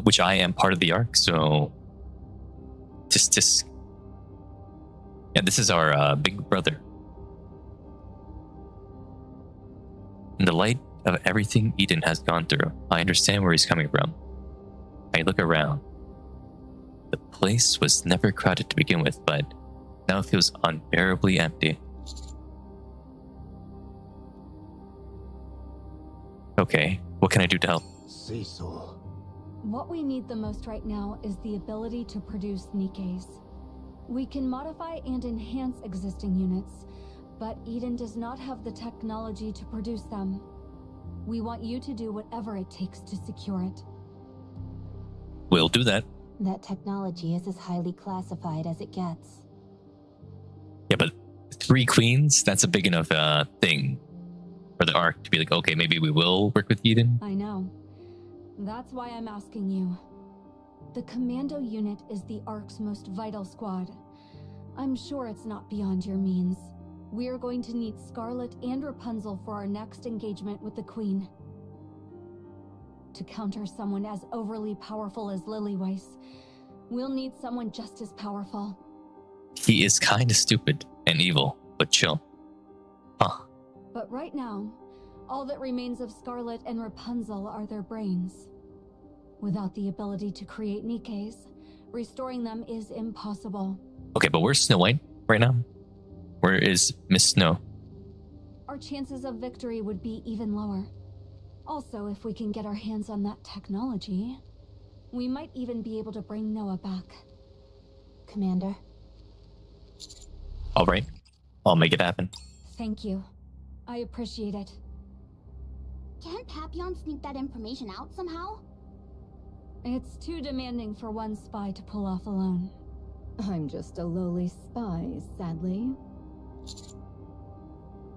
A: which I am part of the Ark, so just yeah, this is our big brother. In the light of everything Eden has gone through, I understand where he's coming from. I look around. The place was never crowded to begin with, but now it feels unbearably empty. Okay, what can I do to help?
F: Cecil,
E: What we need the most right now is the ability to produce Nikkes. We can modify and enhance existing units, but Eden does not have the technology to produce them. We want you to do whatever it takes to secure it.
A: We'll do that.
B: That technology is as highly classified as it gets.
A: Yeah, but 3 queens, that's a big enough thing for the Ark to be like, okay, maybe we will work with Eden.
E: I know. That's why I'm asking you. The commando unit is the Ark's most vital squad. I'm sure it's not beyond your means. We're going to need Scarlet and Rapunzel for our next engagement with the Queen. To counter someone as overly powerful as Lillyweiss, we'll need someone just as powerful.
A: He is kind of stupid and evil, but chill. Huh.
E: But right now, all that remains of Scarlet and Rapunzel are their brains. Without the ability to create Nikkes, restoring them is impossible.
A: Okay, but where's Snow White right now? Where is Miss Snow?
E: Our chances of victory would be even lower. Also, if we can get our hands on that technology, we might even be able to bring Noah back.
B: Commander,
A: All right, I'll make it happen.
E: Thank you. I appreciate it.
C: Can't Papillon sneak that information out somehow?
E: It's too demanding for one spy to pull off alone. I'm just a lowly spy, sadly.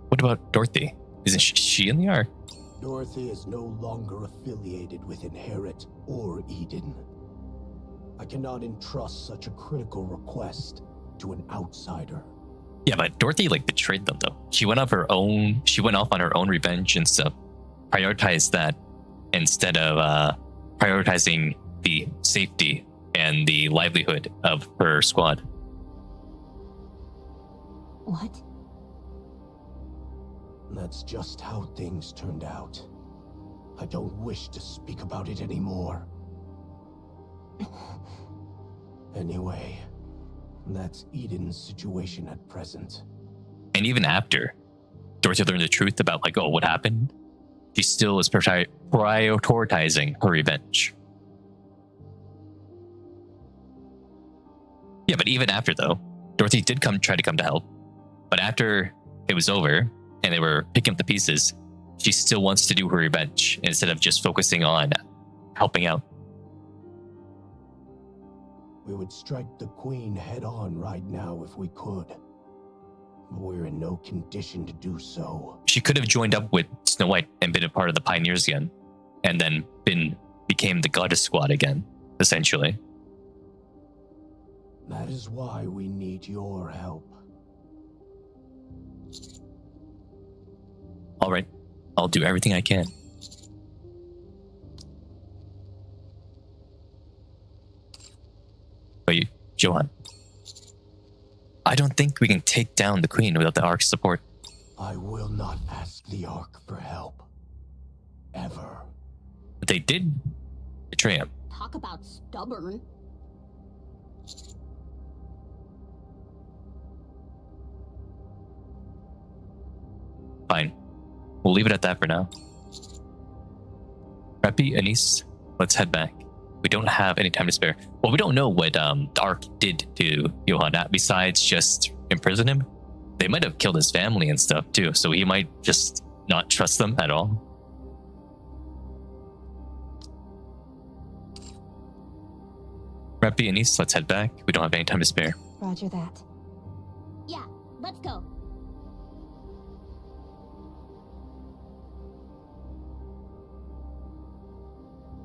A: What about Dorothy? Isn't she in the Ark?
F: Dorothy is no longer affiliated with Inherit or Eden. I cannot entrust such a critical request to an outsider.
A: Yeah, but Dorothy like betrayed them though. She went off on her own revenge and stuff. Prioritized that instead of prioritizing the safety and the livelihood of her squad.
B: what?
F: That's just how things turned out. I don't wish to speak about it anymore. Anyway, that's Eden's situation at present.
A: And even after Dorothy learned the truth about like, oh, what happened, she still is prioritizing her revenge. Yeah, but even after though, Dorothy did try to come to help. But after it was over and they were picking up the pieces, she still wants to do her revenge instead of just focusing on helping out.
F: We would strike the Queen head on right now if we could. But we're in no condition to do so.
A: She could have joined up with Snow White and been a part of the Pioneers again, and then became the Goddess Squad again, essentially.
F: That is why we need your help.
A: All right, I'll do everything I can. Wait, Johan. I don't think we can take down the Queen without the Ark's support.
F: I will not ask the Ark for help. Ever.
A: But they did betray him.
C: Talk about stubborn.
A: Fine. We'll leave it at that for now. Preppy, Anise, let's head back. We don't have any time to spare. Well, we don't know what the Ark did to Johan, besides just imprison him. They might have killed his family and stuff too, so he might just not trust them at all. Preppy, Anise, let's head back. We don't have any time to spare.
B: Roger that.
C: Yeah, let's go.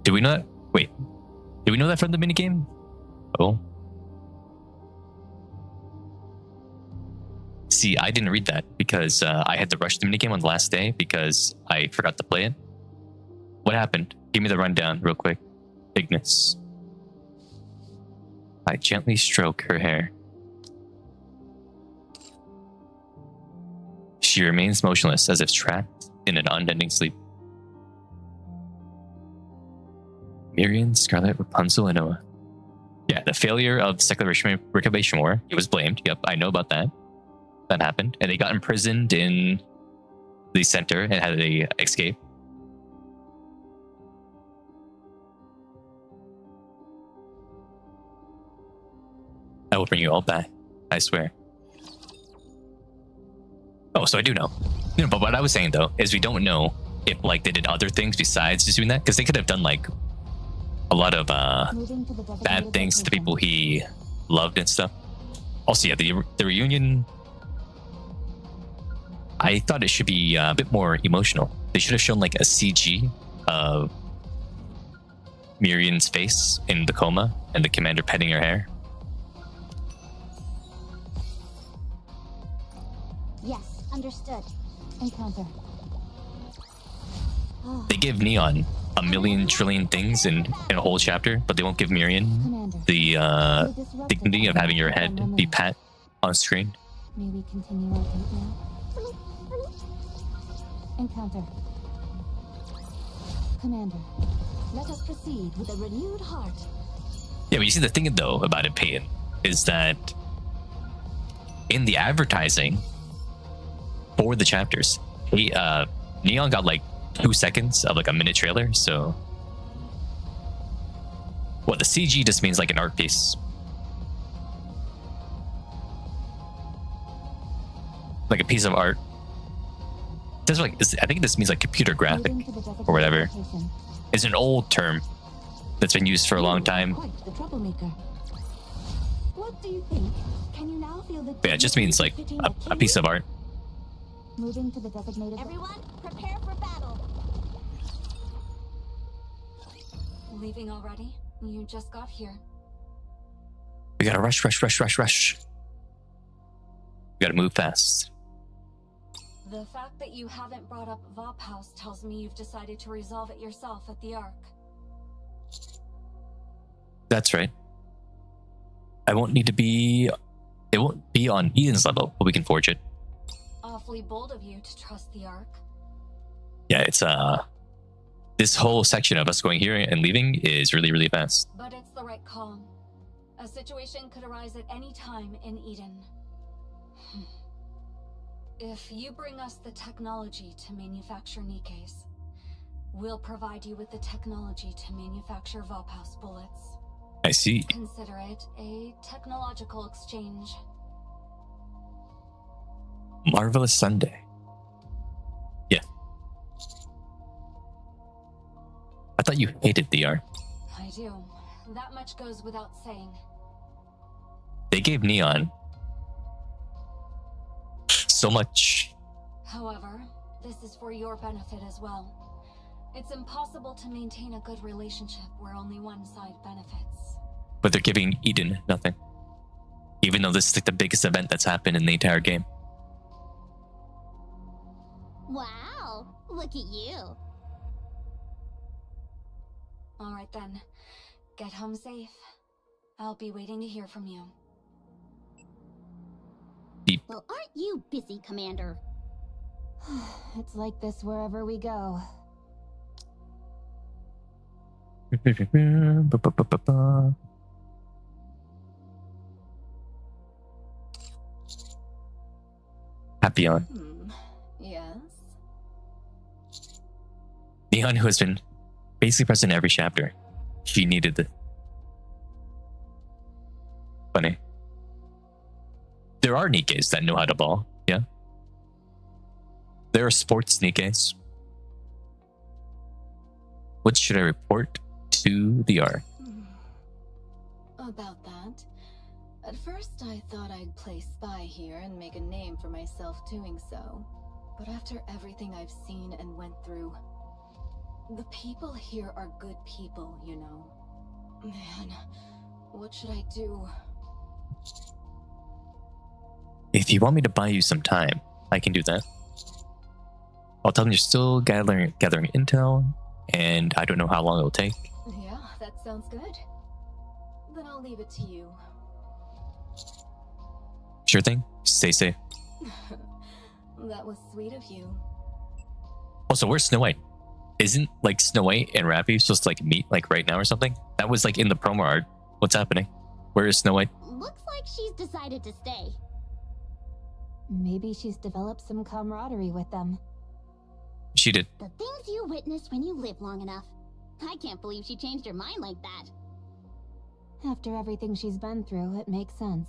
A: Did we not? Wait. Did we know that from the minigame? Oh. See, I didn't read that because I had to rush the minigame on the last day because I forgot to play it. What happened? Give me the rundown real quick. Ignis. I gently stroke her hair. She remains motionless as if trapped in an unending sleep. Miriam, Scarlet, Rapunzel, and Noah. Yeah, the failure of the Second Reclamation War. He was blamed. Yep, I know about that. That happened. And they got imprisoned in the center and had to escape. I will bring you all back. I swear. Oh, so I do know. You know, but what I was saying though is we don't know if like they did other things besides just doing that, because they could have done like a lot of
B: Moving to the designated
A: bad things to
B: location.
A: people he loved and stuff. Also, yeah, the reunion, I thought it should be a bit more emotional. They should have shown like a CG of Miriam's face in the coma and the commander petting her hair.
B: Yes, understood. Encounter.
A: They give Neon a million trillion things in a whole chapter, but they won't give Miriam
B: Commander.
A: the
B: You disrupted
A: dignity of
B: the
A: having your head
B: memory.
A: be pat on screen.
B: May we continue our date now? Encounter. Commander.
D: Let us proceed with a renewed heart.
A: Yeah, but you see the thing though about it, Peyton, is that in the advertising for the chapters, Neon got like 2 seconds of like a minute trailer. So, what the CG just means like an art piece, like a piece of art. Just like I think this means like computer graphic
B: Moving to the designated
A: or whatever.
B: location.
A: It's an old term that's been used for a long time.
D: Quite the troublemaker. What do you think? Can you now feel the
A: But yeah, it just means like
D: befitting
A: a
D: king?
A: piece of art.
B: Moving to the designated.
C: Everyone, prepare for battle.
E: Leaving already? You just got here.
A: We gotta rush. We gotta move fast.
E: The fact that you haven't brought up Vop House tells me you've decided to resolve it yourself at the Ark.
A: That's right. I won't need to be. It won't be on Eden's level, but we can forge it.
E: Awfully bold of you to trust the Ark.
A: Yeah, it's this whole section of us going here and leaving is really, really fast.
E: But it's the right call. A situation could arise at any time in Eden. If you bring us the technology to manufacture Nikke's, we'll provide you with the technology to manufacture Vophouse bullets.
A: I see.
E: Consider it a technological exchange.
A: Marvelous Sunday. Yeah. I thought you hated the art.
E: I do. That much goes without saying.
A: They gave Neon so much.
E: However, this is for your benefit as well. It's impossible to maintain a good relationship where only one side benefits.
A: But they're giving Eden nothing. Even though this is like the biggest event that's happened in the entire game.
C: Wow, look at you.
E: Alright then. Get home safe. I'll be waiting to hear from you.
C: Well, aren't you busy, Commander?
B: It's like this wherever we go.
A: Happy on.
E: Yes?
A: Neon, who has been basically present in every chapter. She needed it. Funny. There are Nikkes that know how to ball, yeah? There are sports Nikkes. What should I report to the R?
E: About that. At first I thought I'd play spy here and make a name for myself doing so. But after everything I've seen and went through, the people here are good people, you know. Man, what should I do?
A: If you want me to buy you some time, I can do that. I'll tell them you're still gathering intel, and I don't know how long it'll take.
E: Yeah, that sounds good. Then I'll leave it to you.
A: Sure thing. Stay safe.
E: That was sweet of you.
A: Also, where's Snow White? Isn't like Snow White and Rappy supposed to like meet like right now or something? That was like in the promo art. What's happening? Where is Snow White?
C: Looks like she's decided to stay.
B: Maybe she's developed some camaraderie with them.
A: She did.
C: The things you witness when you live long enough. I can't believe she changed her mind like that.
B: After everything she's been through, it makes sense.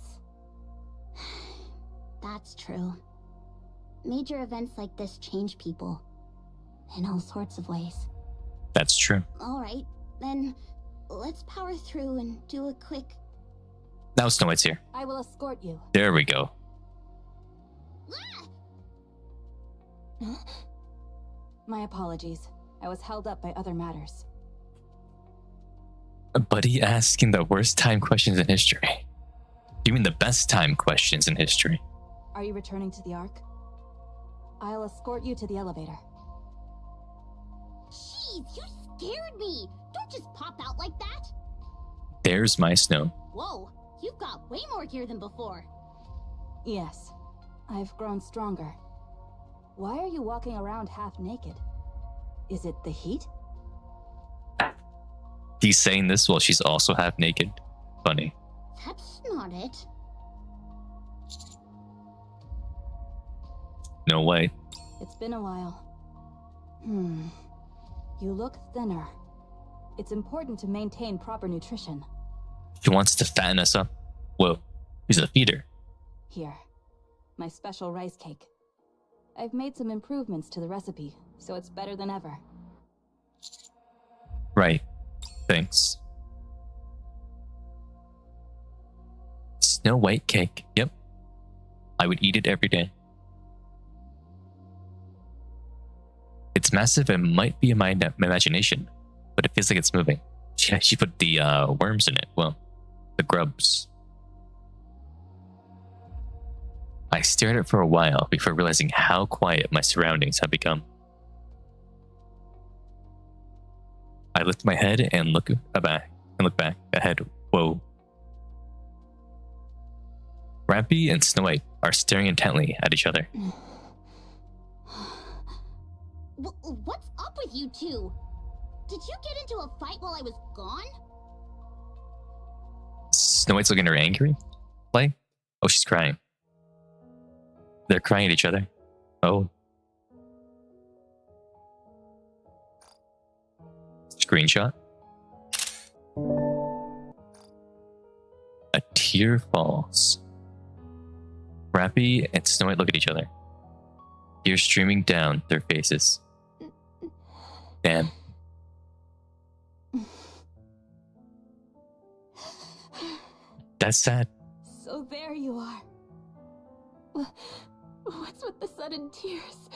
C: That's true. Major events like this change people. In all sorts of ways.
A: That's true.
C: Alright, then let's power through and do a quick...
A: Now Snow White's here.
E: I will escort you.
A: There we go.
C: Ah!
E: My apologies. I was held up by other matters.
A: A buddy asking the worst time questions in history. You mean the best time questions in history?
E: Are you returning to the Ark? I'll escort you to the elevator.
C: Jeez, you scared me! Don't just pop out like that!
A: There's my Snow.
C: Whoa, you've got way more gear than before.
E: Yes, I've grown stronger. Why are you walking around half naked? Is it the heat?
A: He's saying this while she's also half naked. Funny.
C: That's not it.
A: No way.
E: It's been a while. You look thinner. It's important to maintain proper nutrition.
A: She wants to fatten us up. Whoa, he's a feeder.
E: Here, my special rice cake. I've made some improvements to the recipe, so it's better than ever.
A: Right. Thanks. Snow White cake. Yep. I would eat it every day. It's massive and might be in my imagination, but it feels like it's moving. She put the worms in it. Well, the grubs. I stared at it for a while before realizing how quiet my surroundings had become. I lift my head and look back. Ahead. Whoa. Rampy and Snow White are staring intently at each other.
C: What's up with you two? Did you get into a fight while I was gone?
A: Snow White's looking at her angry. Play? Oh, she's crying. They're crying at each other. Oh. Screenshot. A tear falls. Rampy and Snow White look at each other. Tears streaming down their faces. Damn. That's sad.
E: So there you are. What's with the sudden tears?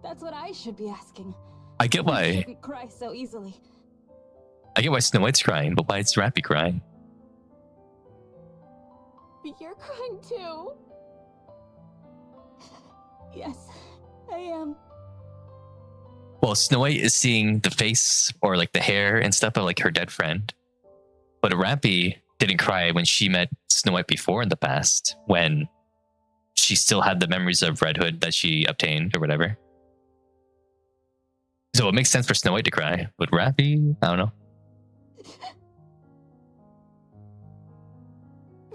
E: That's what I should be asking.
A: I get
E: I
A: why.
E: shouldn't cry so easily.
A: I get why Snow White's crying, but why is Rampy crying?
E: You're crying too. Yes, I am.
A: Well, Snow White is seeing the face or like the hair and stuff of like her dead friend. But Rampy didn't cry when she met Snow White before in the past, when she still had the memories of Red Hood that she obtained or whatever. So it makes sense for Snow White to cry. But Rampy, I don't know.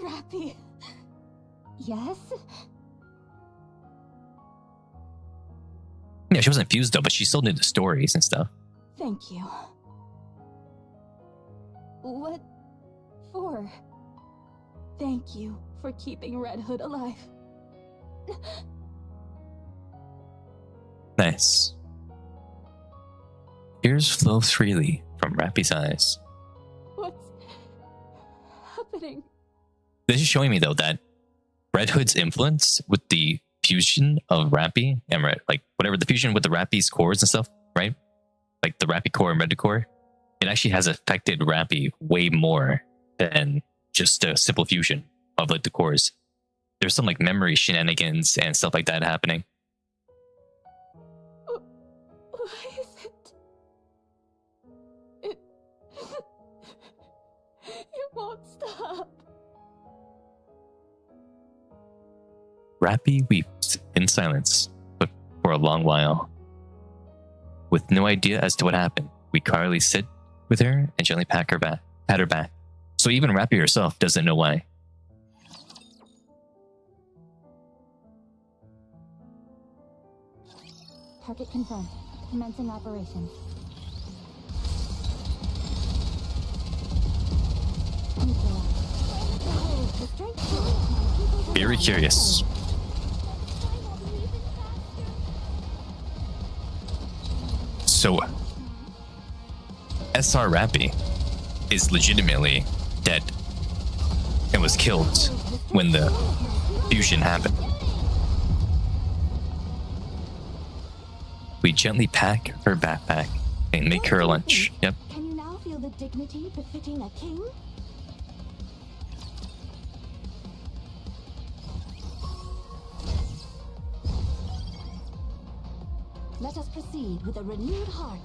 E: Rappy.
B: Yes?
A: Yeah, she wasn't fused though, but she still knew the stories and stuff.
E: Thank you. What for? Thank you for keeping Red Hood alive.
A: Nice. Tears flow freely from Rampy's eyes.
E: What's happening?
A: This is showing me though that Red Hood's influence with the fusion of Rampy and like whatever the fusion with the Rampy's cores and stuff, right? Like the Rampy core and Red Hood core, it actually has affected Rampy way more than just a simple fusion of like the cores. There's some like memory shenanigans and stuff like that happening.
E: Why is it? It won't stop.
A: Rampy weeps in silence, but for a long while. With no idea as to what happened, we quietly sit with her and gently pat her back. So even Rampy herself doesn't know why.
B: Target confirmed. Commencing operations.
A: Very curious. So, SR Rappy is legitimately dead and was killed when the fusion happened. We gently pack her backpack and make her lunch. Yep.
D: Can you now feel the dignity befitting a king? Let us proceed with a renewed heart.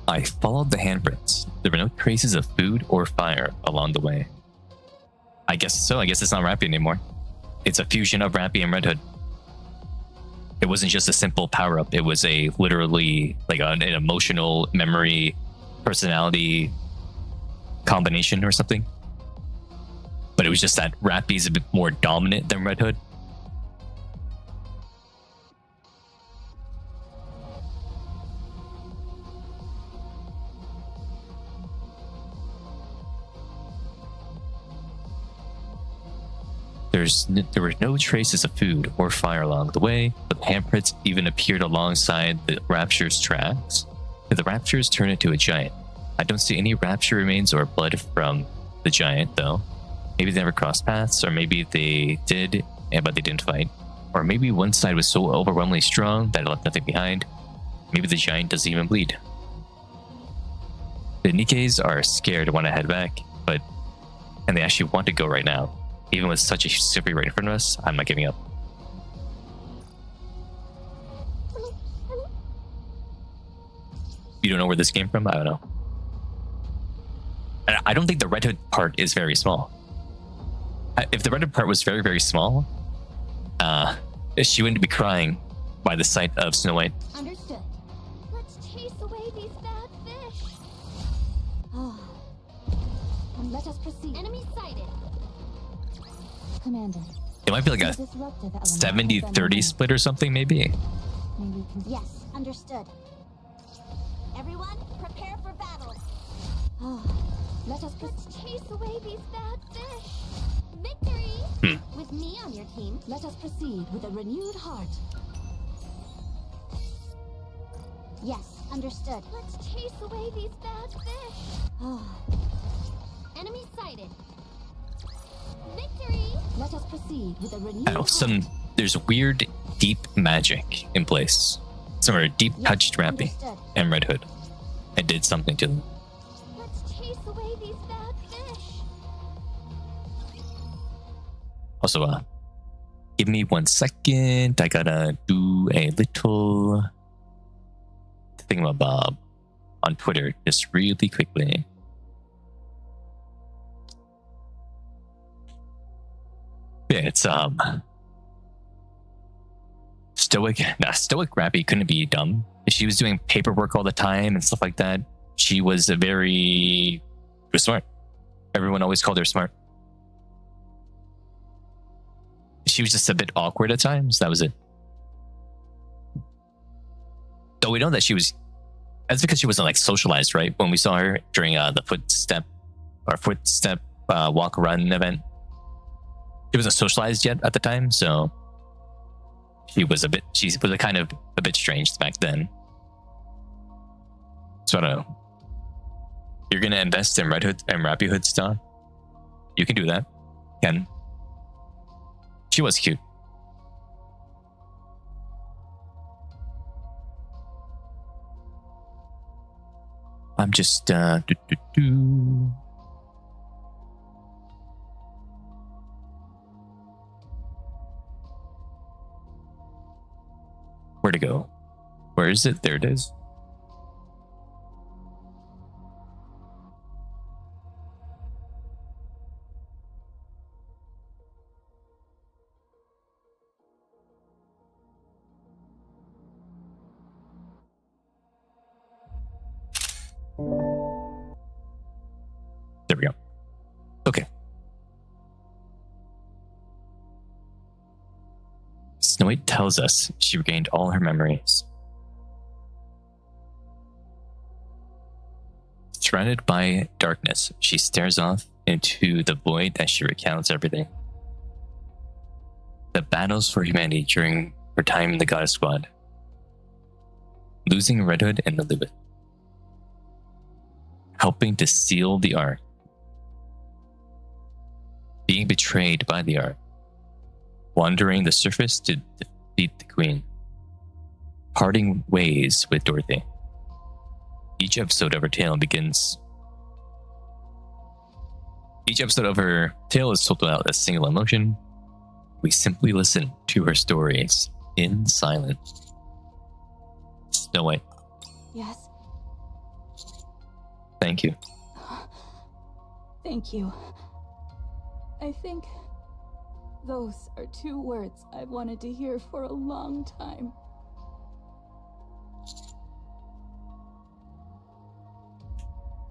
A: I followed the handprints. There were no traces of food or fire along the way. I guess so. I guess it's not Rappy anymore. It's a fusion of Rappy and Red Hood. It wasn't just a simple power-up. It was a literally like an emotional memory, personality combination or something. But it was just that Rappy's a bit more dominant than Red Hood. There were no traces of food or fire along the way, but the handprints even appeared alongside the Rapture's tracks. Did the Raptures turn into a giant? I don't see any Rapture remains or blood from the giant, though. Maybe they never crossed paths, or maybe they did, but they didn't fight. Or maybe one side was so overwhelmingly strong that it left nothing behind. Maybe the giant doesn't even bleed. The Nikkes are scared and want to head back, and they actually want to go right now. Even with such a slippery right in front of us, I'm not giving up. You don't know where this came from? I don't know. And I don't think the Red Hood part is very small. If the Red Hood part was very, very small, she wouldn't be crying by the sight of Snow White.
C: Understood. Let's chase away these bad fish.
D: And let us proceed.
C: Enemy sighted.
B: Commander.
A: It might be like a 70-30 split or something, maybe.
B: Maybe
C: Yes, understood. Everyone, prepare for battle.
D: Let us
C: Let's chase away these bad fish. Victory! With me on your team.
D: Let us proceed with a renewed heart.
C: Yes, understood. Let's chase away these bad fish. Enemy sighted. Victory!
D: Let us proceed with a renewed
A: I know, there's weird, deep magic in place. Somewhere deep touched Rappy
C: Understood.
A: and Red Hood and did something to them.
C: Let's chase away these bad fish.
A: Also, give me 1 second. I gotta do a little thingamabob on Twitter just really quickly. Yeah, it's Stoic Rappy couldn't be dumb. She was doing paperwork all the time and stuff like that. She was smart. Everyone always called her smart. She was just a bit awkward at times. That was it. Though we know that that's because she wasn't like socialized, right? When we saw her during the footstep walk run event. She wasn't socialized yet at the time, so she was a bit strange back then. So I don't know. You're gonna invest in Red Hood and Rappy Hood stuff? You can do that. Ken. She was cute. I'm just Where to go? Where is it? There it is. There we go. Okay. Snow White tells us she regained all her memories. Surrounded by darkness, she stares off into the void as she recounts everything. the battles for humanity during her time in the Goddess Squad, losing Red Hood and Elizabeth, helping to seal the Ark, being betrayed by the Ark, wandering the surface to defeat the Queen, parting ways with Dorothy. Each episode of her tale is told without a single emotion. We simply listen to her stories in silence. Snow White,
D: Yes,
A: thank you.
D: thank you. I think those are 2 words I've wanted to hear for a long time.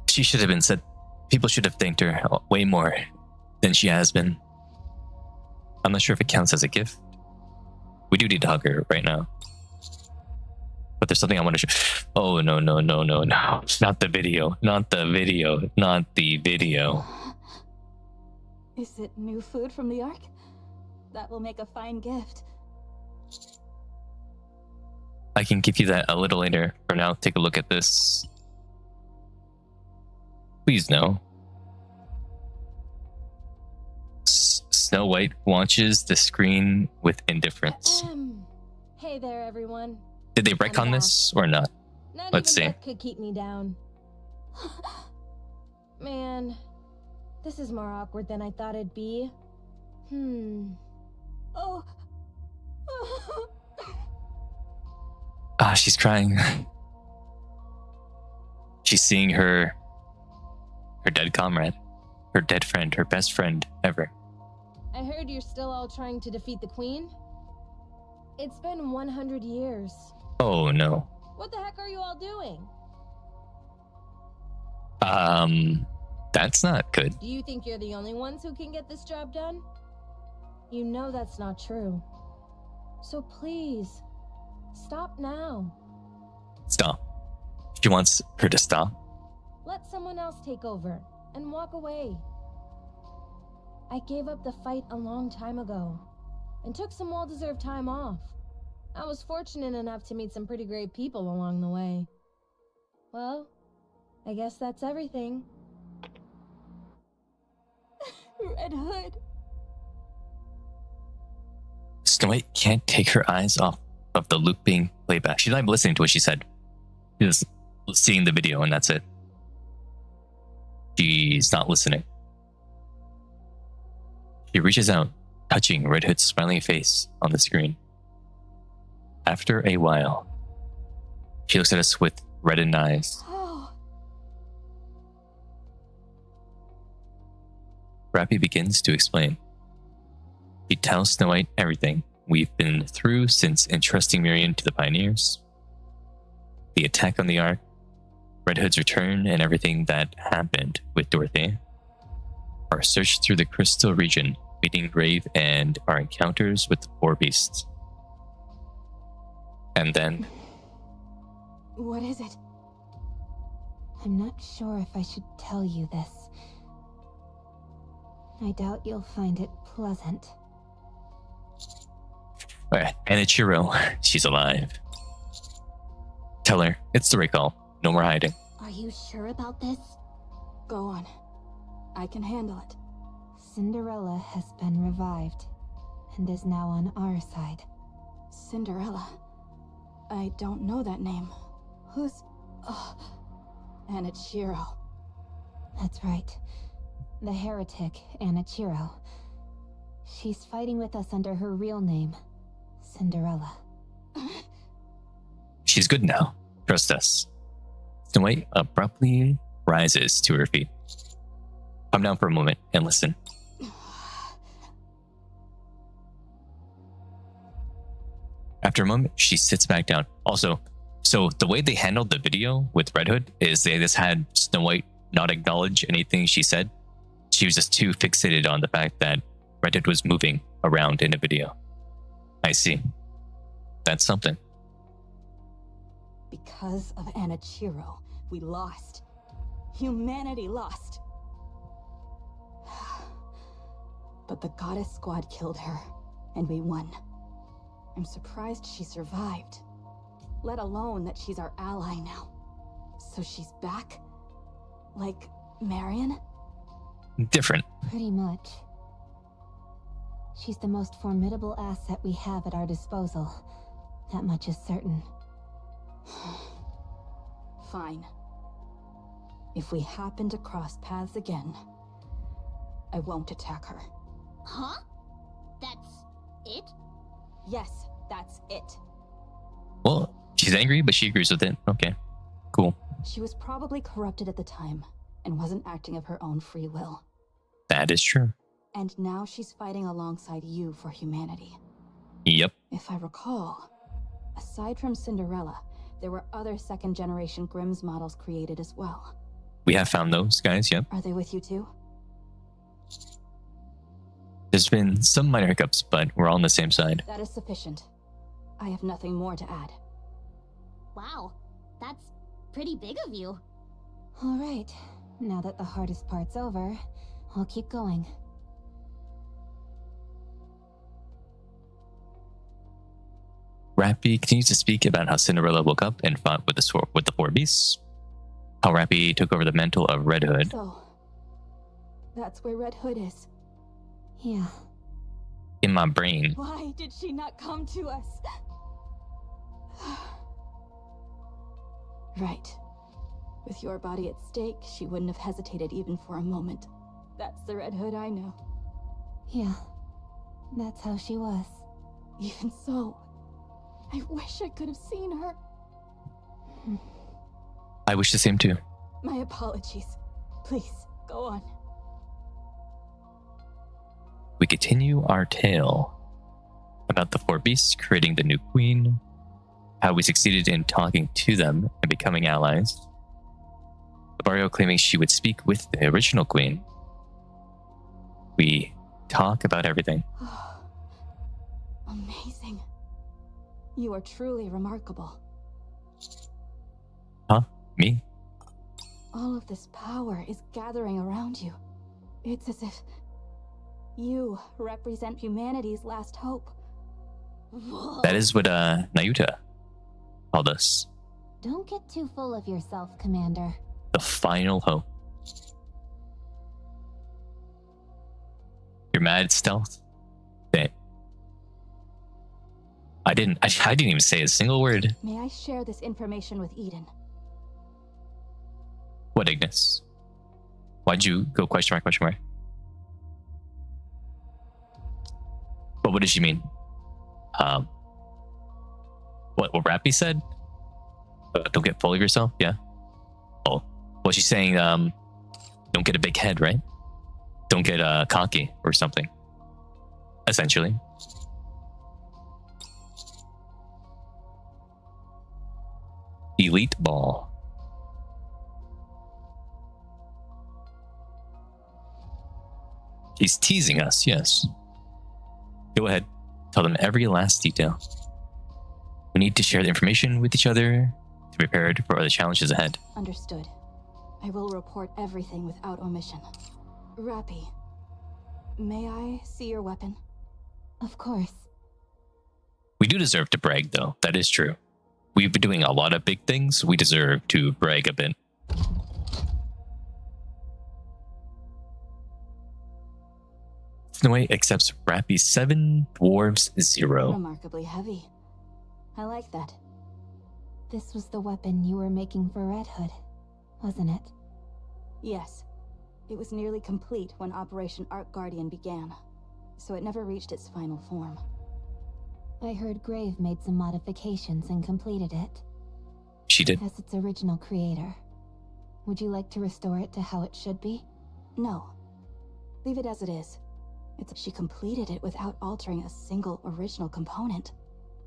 A: She should have been said. People should have thanked her way more than she has been. I'm not sure if it counts as a gift. We do need to hug her right now. But there's something I want to show. Oh, no. Not the video. Not the video. Not the video.
D: Is it new food from the Ark? That will make a fine gift.
A: I can give you that a little later. For now, take a look at this. Please no. Snow White watches the screen with indifference.
E: Hey there, everyone.
A: Did they wreck
E: I'm
A: on
E: back.
A: this or not?
E: Not
A: Let's
E: even
A: see.
E: that could keep me down. Man, this is more awkward than I thought it'd be.
D: Oh.
A: Ah, she's crying. She's seeing her dead comrade, her dead friend, her best friend ever.
E: I heard you're still all trying to defeat the Queen. It's been 100 years.
A: Oh no.
E: What the heck are you all doing?
A: That's not good.
E: Do you think you're the only ones who can get this job done? You know that's not true. So please, stop now.
A: Stop. She wants her to stop.
E: Let someone else take over and walk away. I gave up the fight a long time ago and took some well-deserved time off. I was fortunate enough to meet some pretty great people along the way. Well, I guess that's everything.
D: Red Hood.
A: Snow White can't take her eyes off of the looping playback. She's not even listening to what she said. She's just seeing the video and that's it. She's not listening. She reaches out, touching Red Hood's smiling face on the screen. After a while, she looks at us with reddened eyes.
D: Oh.
A: Rappy begins to explain. He tells Snow White everything we've been through since entrusting Miriam to the Pioneers, the attack on the Ark, Red Hood's return, and everything that happened with Dorothy, our search through the Crystal region, meeting Grave, and our encounters with the four beasts. And then,
D: What is it?
B: I'm not sure if I should tell you this. I doubt you'll find it pleasant.
A: and Ichiro, she's alive. Tell her, it's the recall. No more hiding.
C: Are you sure about this?
D: Go on. I can handle it.
B: Cinderella has been revived and is now on our side.
D: Cinderella. I don't know that name. Who's... Oh, Anichiro.
B: That's right. The heretic, Anichiro. She's fighting with us under her real name, Cinderella.
A: She's good now. Trust us. Snow White abruptly rises to her feet. Calm down for a moment and listen. After a moment, she sits back down. Also, so the way they handled the video with Red Hood is they just had Snow White not acknowledge anything she said. She was just too fixated on the fact that Red Hood was moving around in a video. I see. That's something.
D: Because of Anichiro, we lost. Humanity lost. But the Goddess Squad killed her. and we won. I'm surprised she survived. Let alone that she's our ally now. So she's back? Like Marion?
A: Different.
B: Pretty much. She's the most formidable asset we have at our disposal. That much is certain.
D: Fine. If we happen to cross paths again, I won't attack her.
C: Huh? That's it?
D: Yes, that's it.
A: Well, she's angry, but she agrees with it. Okay, cool.
D: She was probably corrupted at the time and wasn't acting of her own free will.
A: That is true.
D: And now she's fighting alongside you for humanity.
A: Yep.
D: If I recall, aside from Cinderella, there were other second-generation Grimm's models created as well.
A: We have found those guys, yep.
D: Are they with you too?
A: There's been some minor hiccups, but we're all on the same side.
D: That is sufficient. I have nothing more to add.
C: Wow, that's pretty big of you.
B: All right, now that the hardest part's over, I'll keep going.
A: Rappy continues to speak about how Cinderella woke up and fought with the four beasts. How Rappy took over the mantle of Red Hood.
D: So, that's where Red Hood is.
B: Yeah.
A: In my brain.
D: Why did she not come to us? Right. With your body at stake, she wouldn't have hesitated even for a moment. That's the Red Hood I know.
B: Yeah. That's how she was.
D: Even so, I wish I could have seen her.
A: I wish the same too.
D: My apologies. Please, go on.
A: We continue our tale about the four beasts creating the new queen, how we succeeded in talking to them and becoming allies, the Barrio claiming she would speak with the original queen. We talk about everything.
D: Amazing. You are truly remarkable.
A: Huh? Me?
D: All of this power is gathering around you. It's as if you represent humanity's last hope.
C: Whoa.
A: That is what Nayuta called us.
B: Don't get too full of yourself, Commander.
A: The final hope. You're mad at stealth? Damn. I didn't even say a single word.
D: May I share this information with Eden?
A: What, Ignis? Why'd you go question mark, question mark? But what did she mean? What Rappy said? Don't get full of yourself? Yeah. Oh. Well, she's saying, don't get a big head, right? Don't get cocky or something. Essentially. Elite ball. He's teasing us, yes. Go ahead. Tell them every last detail. We need to share the information with each other to be prepared for the challenges ahead.
D: Understood. I will report everything without omission. Rappy, may I see your weapon?
B: Of course.
A: We do deserve to brag, though. That is true. We've been doing a lot of big things. We deserve to brag a bit. Snow White accepts Rappy 7, Dwarves 0.
D: Remarkably heavy. I like that.
B: This was the weapon you were making for Red Hood, wasn't it?
D: Yes. It was nearly complete when Operation Arc Guardian began, so it never reached its final form.
B: I heard Grave made some modifications and completed it.
A: She did.
B: As its original creator. Would you like to restore it to how it should be?
D: No. Leave it as it is. She completed it without altering a single original component.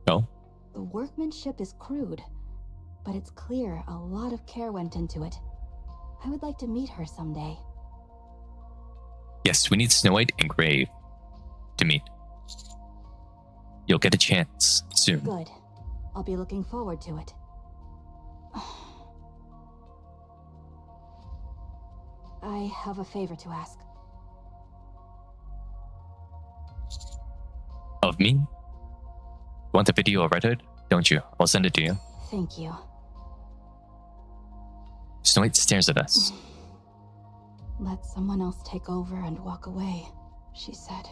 A: Oh?
D: The workmanship is crude, but it's clear a lot of care went into it. I would like to meet her someday.
A: Yes, we need Snow White and Grave to meet. You'll get a chance soon.
D: Good. I'll be looking forward to it. I have a favor to ask.
A: Of me? Want the video of Red Hood? Don't you? I'll send it to you.
D: Thank you.
A: Snow White stares at us.
D: Let someone else take over and walk away, she said.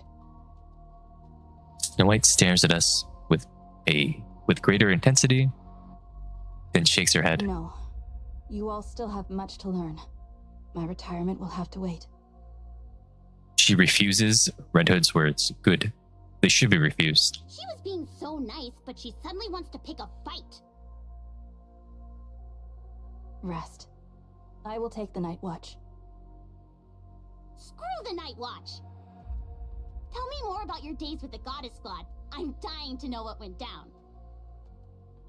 A: Snow White stares at us with greater intensity, then shakes her head.
D: No. You all still have much to learn. My retirement will have to wait.
A: She refuses Red Hood's words. Good. They should be refused.
C: She was being so nice, but she suddenly wants to pick a fight.
D: Rest. I will take the night watch.
C: Screw the Night Watch! Tell me more about your days with the Goddess Squad. I'm dying to know what went down.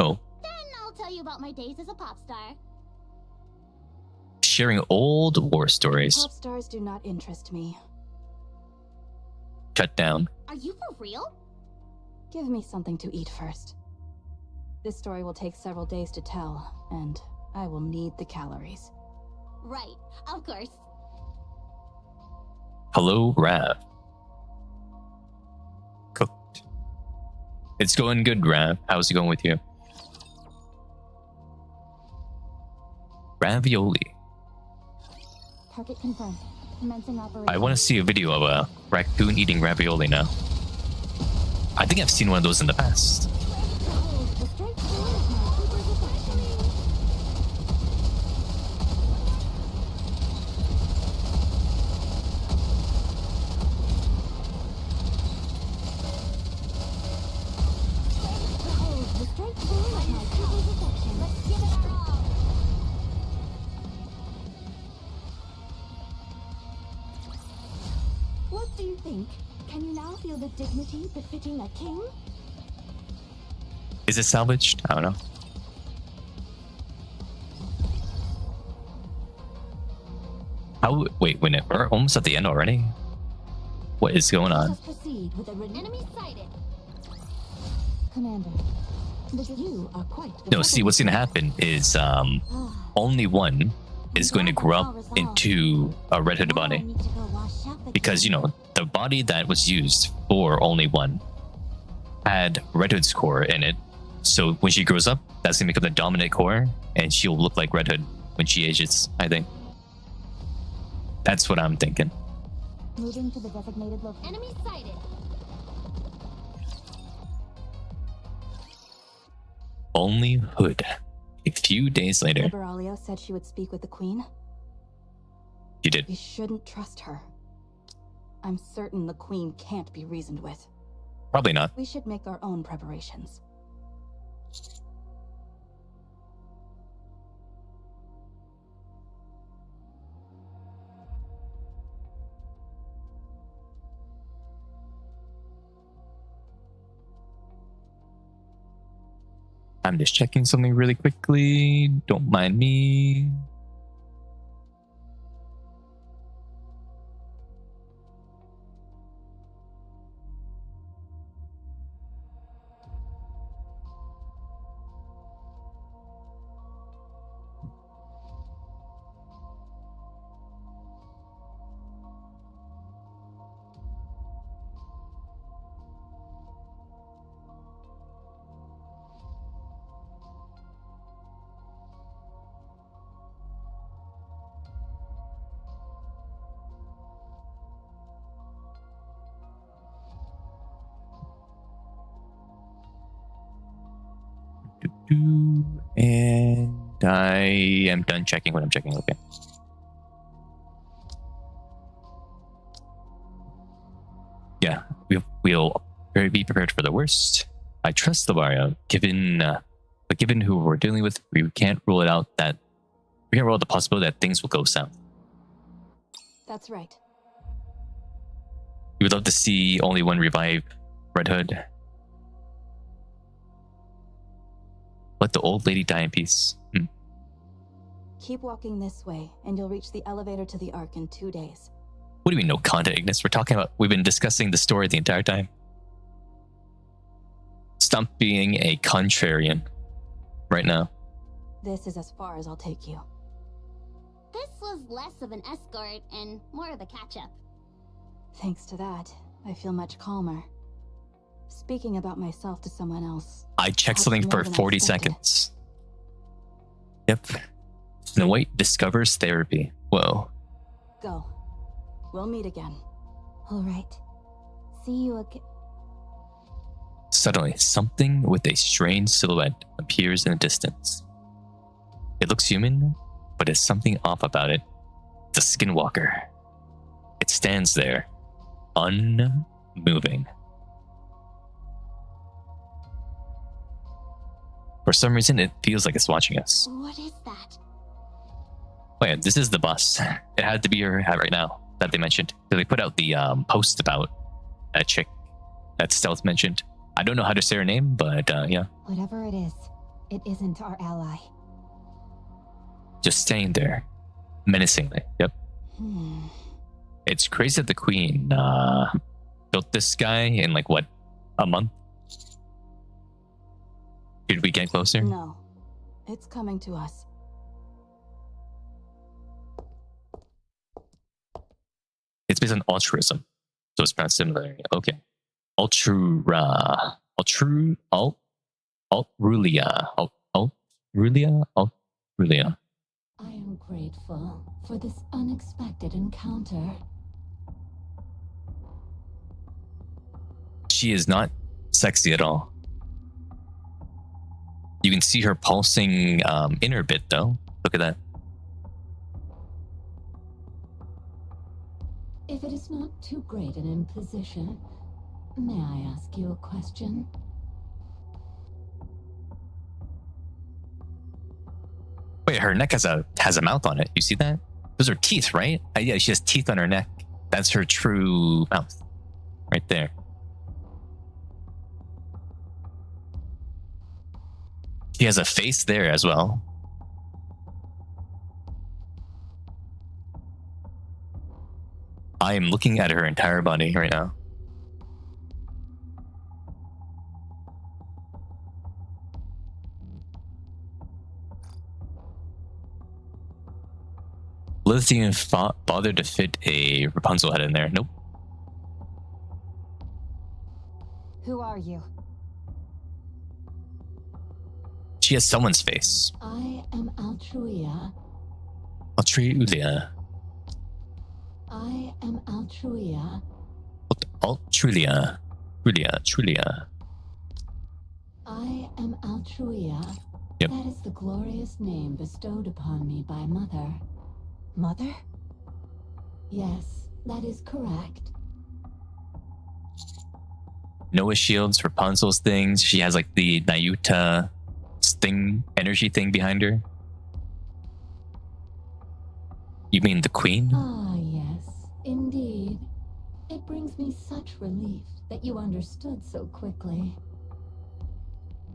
A: Oh.
C: Then I'll tell you about my days as a pop star.
A: Sharing old war stories.
D: Pop stars do not interest me.
A: Shut down.
C: Are you for real?
D: Give me something to eat first. This story will take several days to tell, and I will need the calories.
C: Right, of course.
A: Hello, Rav. Cooked. It's going good, Rav. How's it going with you? Ravioli.
B: Target confirmed. Commencing operation.
A: I want to see a video of a raccoon eating ravioli now. I think I've seen one of those in the past.
B: The straight forward is my keeper's affection. Behold, the straight forward is my keeper's affection. Let's give it our all. What do you think? Can you now feel the dignity befitting a king?
A: Is it salvaged? I don't know. How? Wait, we're almost at the end already? What is going
B: Let
A: on?
B: us proceed with a
C: Enemy sighted.
B: Commander. You are quite
A: No, see, what's going to happen is only one is going to grow up into a Red Hood body. Because, you know, the body that was used for only one had Red Hood's core in it. So when she grows up, that's going to become the dominant core, and she'll look like Red Hood when she ages, I think. That's what I'm thinking.
B: Moving to the designated location.
C: Enemy sighted.
A: Only Hood. A few days later,
D: Liberalia said she would speak with the Queen.
A: you did.
D: We shouldn't trust her. I'm certain the Queen can't be reasoned with.
A: Probably not.
D: We should make our own preparations.
A: I'm just checking something really quickly. Don't mind me. And I am done checking what I'm checking. Okay. Yeah, we'll be prepared for the worst. I trust the Vario, but given who we're dealing with, we can't rule it out that we can't rule out the possibility that things will go south.
D: That's right.
A: We would love to see only one revive Red Hood. Let the old lady die in peace.
D: Keep walking this way, and you'll reach the elevator to the Ark in 2 days.
A: What do you mean, no content, Ignis? We've been discussing the story the entire time. Stop being a contrarian right now.
D: This is as far as I'll take you.
C: This was less of an escort and more of a catch-up.
D: Thanks to that, I feel much calmer. Speaking about myself to someone else.
A: I checked
D: That's
A: something
D: more
A: for
D: than I
A: 40
D: expected.
A: seconds. Yep. Snow White discovers therapy. Whoa.
D: Go. We'll meet again.
B: All right. See you again.
A: Suddenly, something with a strange silhouette appears in the distance. It looks human, but there's something off about it. It's a skinwalker. It stands there, unmoving. For some reason, it feels like it's watching us.
C: What is that?
A: Wait, this is the bus. It had to be her right now that they mentioned. So they put out the post about that chick that Stealth mentioned. I don't know how to say her name, but yeah.
B: Whatever it is, it isn't our ally.
A: Just staying there, menacingly. Yep. It's crazy that the Queen built this guy in like what, a month? Did we get closer?
D: No. It's coming to us.
A: It's based on altruism, so it's pronounced similarly. Okay. Altrulia.
E: I am grateful for this unexpected encounter.
A: She is not sexy at all. You can see her pulsing inner bit though. Look at that.
E: If it is not too great an imposition, may I ask you a question?
A: Wait, her neck has a mouth on it. You see that? Those are teeth, right? Yeah, she has teeth on her neck. That's her true mouth. Right there. She has a face there as well. I am looking at her entire body right now. Liz didn't even bother to fit a Rapunzel head in there. Nope.
B: Who are you?
A: She has someone's face.
E: I am Altruia.
A: Altrulia.
E: I am Altruia.
A: Altrulia. Trulia.
E: I am Altruia.
A: Yep.
E: That is the glorious name bestowed upon me by Mother.
B: Mother?
E: Yes, that is correct.
A: Noah shields, Rapunzel's things. She has like the Nayuta thing, energy thing behind her. You mean the Queen?
E: Ah, yes, indeed. It brings me such relief that you understood so quickly.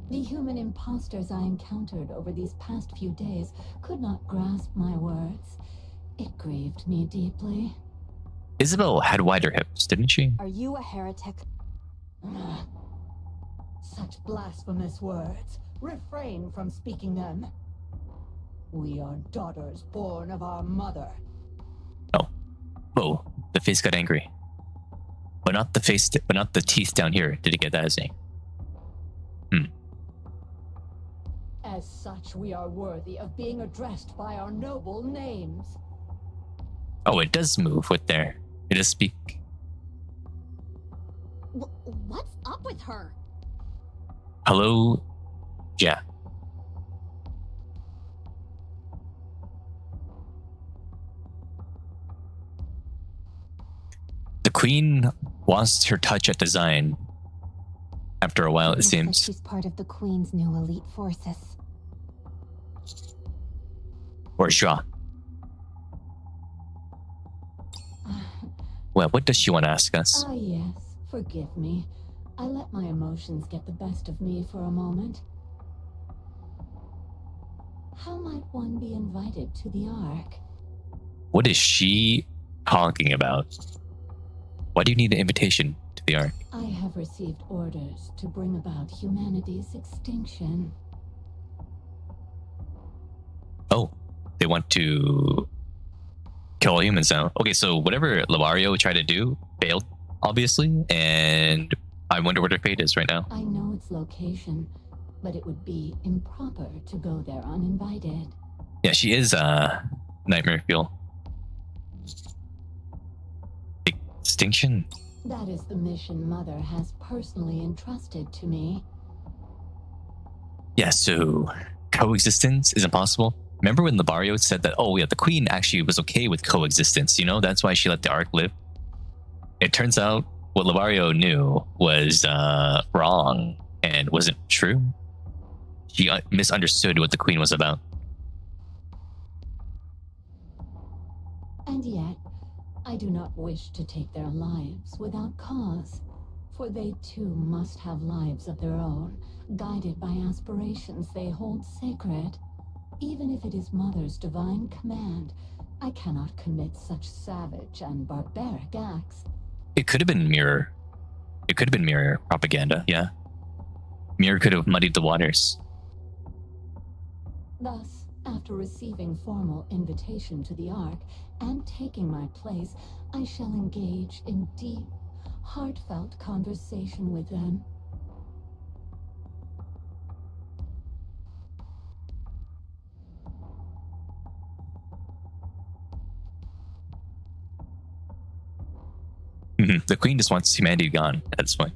E: The human imposters I encountered over these past few days could not grasp my words. It grieved me deeply.
A: Isabel had wider hips, didn't she?
D: Are you a heretic?
E: Such blasphemous words. Refrain from speaking them. We are daughters born of our mother.
A: Oh, the face got angry. But not the face, but not the teeth down here. Did it get that as a?
E: As such, we are worthy of being addressed by our noble names.
A: Oh, it does move with there. It does speak.
C: What's up with her?
A: Hello? Yeah. The Queen lost her touch at design. After a while, it
B: Looks like
A: seems.
B: she's part of the Queen's new elite forces.
A: Or Jacques. Well, what does she want to ask us?
E: Ah, yes. Forgive me. I let my emotions get the best of me for a moment. How might one be invited to the Ark?
A: What is she talking about? Why do you need an invitation to the Ark?
E: I have received orders to bring about humanity's extinction.
A: Oh, they want to kill all humans now. Okay, so whatever Lavario tried to do failed, obviously, and I wonder what her fate is right now.
E: I know its location, but it would be improper to go there uninvited.
A: Yeah, she is nightmare fuel. Extinction?
E: That is the mission Mother has personally entrusted to me.
A: Yeah, so coexistence is impossible. Remember when Labario said that, oh yeah, the queen actually was okay with coexistence, you know? That's why she let the Ark live. It turns out what Labario knew was wrong and wasn't true. She misunderstood what the queen was about.
E: And yet, I do not wish to take their lives without cause, for they too must have lives of their own, guided by aspirations they hold sacred. Even if it is Mother's divine command, I cannot commit such savage and barbaric acts.
A: It could have been mirror. It could have been mirror propaganda, yeah. Mirror could have muddied the waters.
E: Thus, after receiving formal invitation to the Ark and taking my place, I shall engage in deep, heartfelt conversation with them.
A: The queen just wants humanity gone at this point.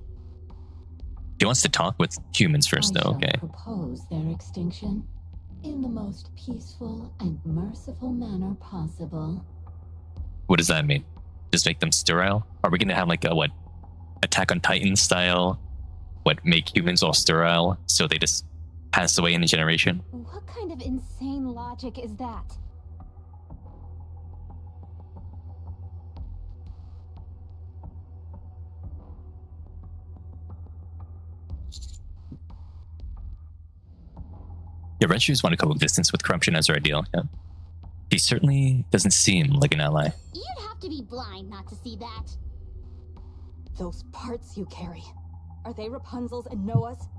A: She wants to talk with humans first, though, okay.
E: I shall propose their extinction in the most peaceful and merciful manner possible.
A: What does that mean? Just make them sterile? Are we gonna have like a, what, Attack on Titan style? What, make humans all sterile so they just pass away in a generation?
B: What kind of insane logic is that?
A: Yeah, Renters want to coexistence with corruption as their ideal, yeah. He certainly doesn't seem like an ally.
C: You'd have to be blind not to see that.
D: Those parts you carry, are they Rapunzel's and Noah's?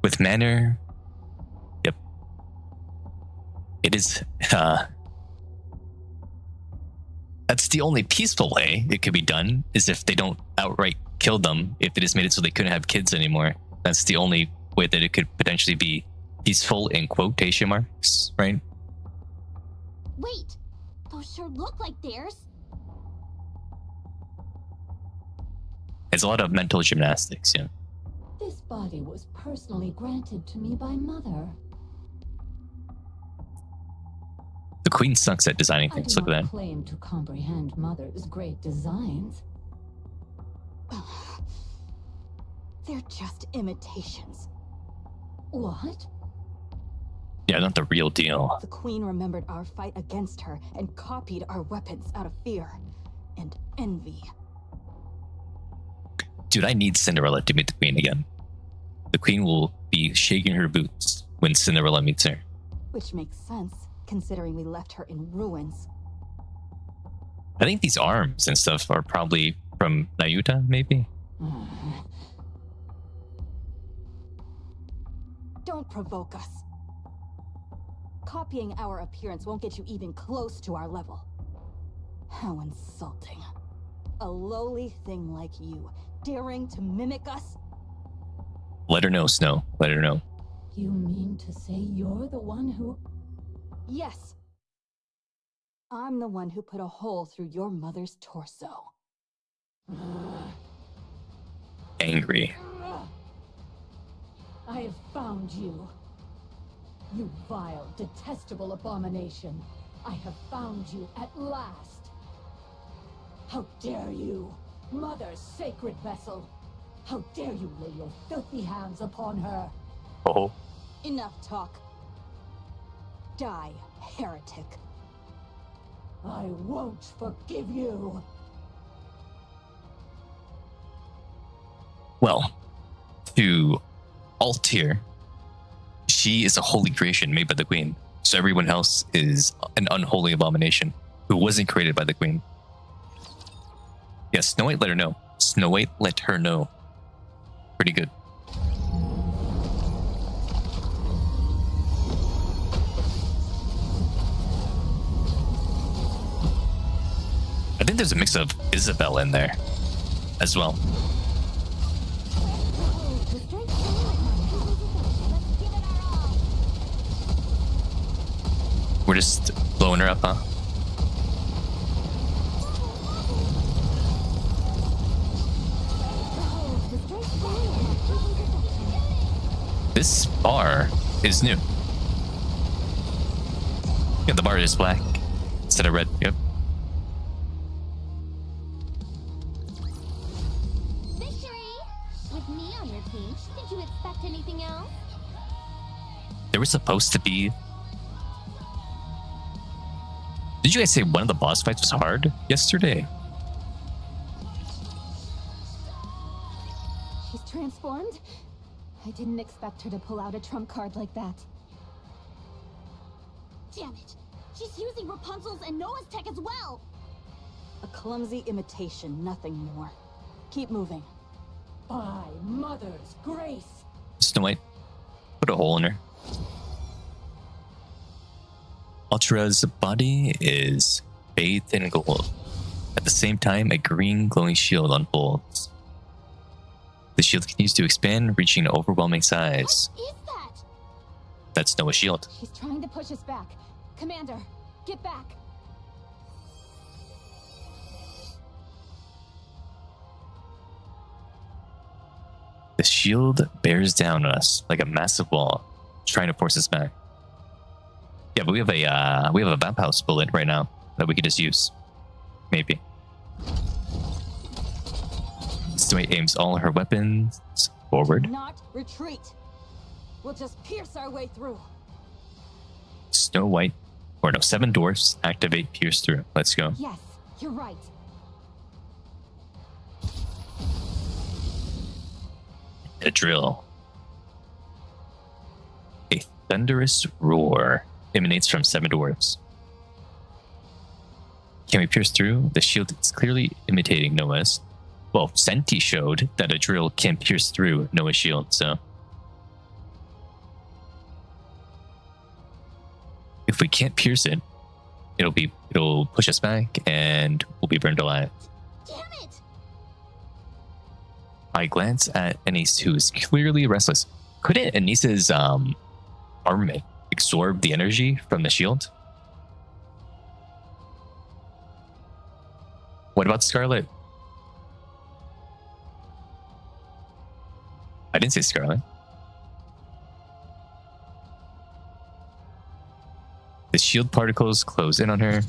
A: With manner, yep. It is, that's the only peaceful way it could be done, is if they don't outright kill them, if they just made it so they couldn't have kids anymore. That's the only way that it could potentially be peaceful in quotation marks, right?
C: Wait, those sure look like theirs.
A: It's a lot of mental gymnastics, yeah.
E: This body was personally granted to me by Mother.
A: The queen sucks at designing
E: I
A: things,
E: do
A: look at
E: not
A: that.
E: claim to comprehend Mother's great designs.
D: They're just imitations.
E: What?
A: Yeah, not the real deal.
D: The Queen remembered our fight against her and copied our weapons out of fear and envy.
A: Dude, I need Cinderella to meet the queen again. The queen will be shaking her boots when Cinderella meets her.
D: Which makes sense, considering we left her in ruins.
A: I think these arms and stuff are probably from Nayuta, maybe?
D: Don't provoke us. Copying our appearance won't get you even close to our level. How insulting. A lowly thing like you, daring to mimic us?
A: Let her know, Snow. Let her know.
E: You mean to say you're the one who...
D: Yes. I'm the one who put a hole through your mother's torso.
A: Angry.
E: I have found you. You vile, detestable abomination. I have found you at last. How dare you, Mother's sacred vessel. How dare you lay your filthy hands upon her.
A: Oh.
D: Enough talk. Die, heretic.
E: I won't forgive you.
A: Well, to Altair, she is a holy creation made by the queen. So everyone else is an unholy abomination who wasn't created by the queen. Yeah, Snow White let her know. Snow White let her know. Pretty good. I think there's a mix of Isabel in there as well. We're just blowing her up, huh? This bar is new. Yeah, the bar is black instead of red. Yep.
C: Victory! With me on your team, did you expect anything else?
A: There was supposed to be... Did you guys say one of the boss fights was hard yesterday?
E: She's transformed? I didn't expect her to pull out a trump card like that.
C: Damn it! She's using Rapunzel's and Noah's tech as well!
D: A clumsy imitation, nothing more. Keep moving.
G: By Mother's grace.
A: Snow White, put a hole in her. Ultra's body is bathed in gold. At the same time, a green glowing shield unfolds. The shield continues to expand, reaching an overwhelming size.
C: What is that?
A: That's Noah's shield.
E: She's trying to push us back. Commander, get back.
A: The shield bears down on us like a massive wall, trying to force us back. Yeah, but we have a vamp house bullet right now that we could just use. Maybe. Snow White aims all her weapons forward.
D: Not retreat. We'll just pierce our way through.
A: Snow White, or no, 7 dwarfs activate pierce through. Let's go.
E: Yes, you're right.
A: A drill. A thunderous roar emanates from 7 dwarves. Can we pierce through? The shield is clearly imitating Noah's. Well, Senti showed that a drill can pierce through Noah's shield, so. If we can't pierce it, it'll push us back and we'll be burned alive.
C: Damn it!
A: I glance at Anise, who is clearly restless. Couldn't Anise's armament absorb the energy from the shield? What about Scarlet? I didn't say Scarlet. The shield particles close in on her.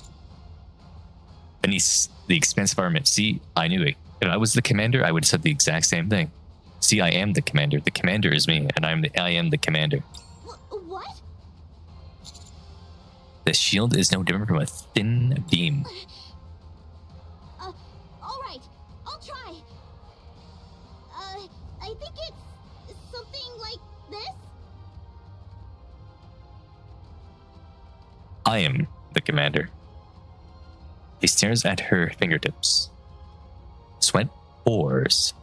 A: Anise, the expansive armament. See, I knew it. If I was the commander, I would have said the exact same thing. See, I am the commander. The commander is me, and I am the commander.
C: What?
A: The shield is no different from a thin beam.
C: Alright, I'll try. I think it's something like this?
A: I am the commander. He stares at her fingertips. Sweat pours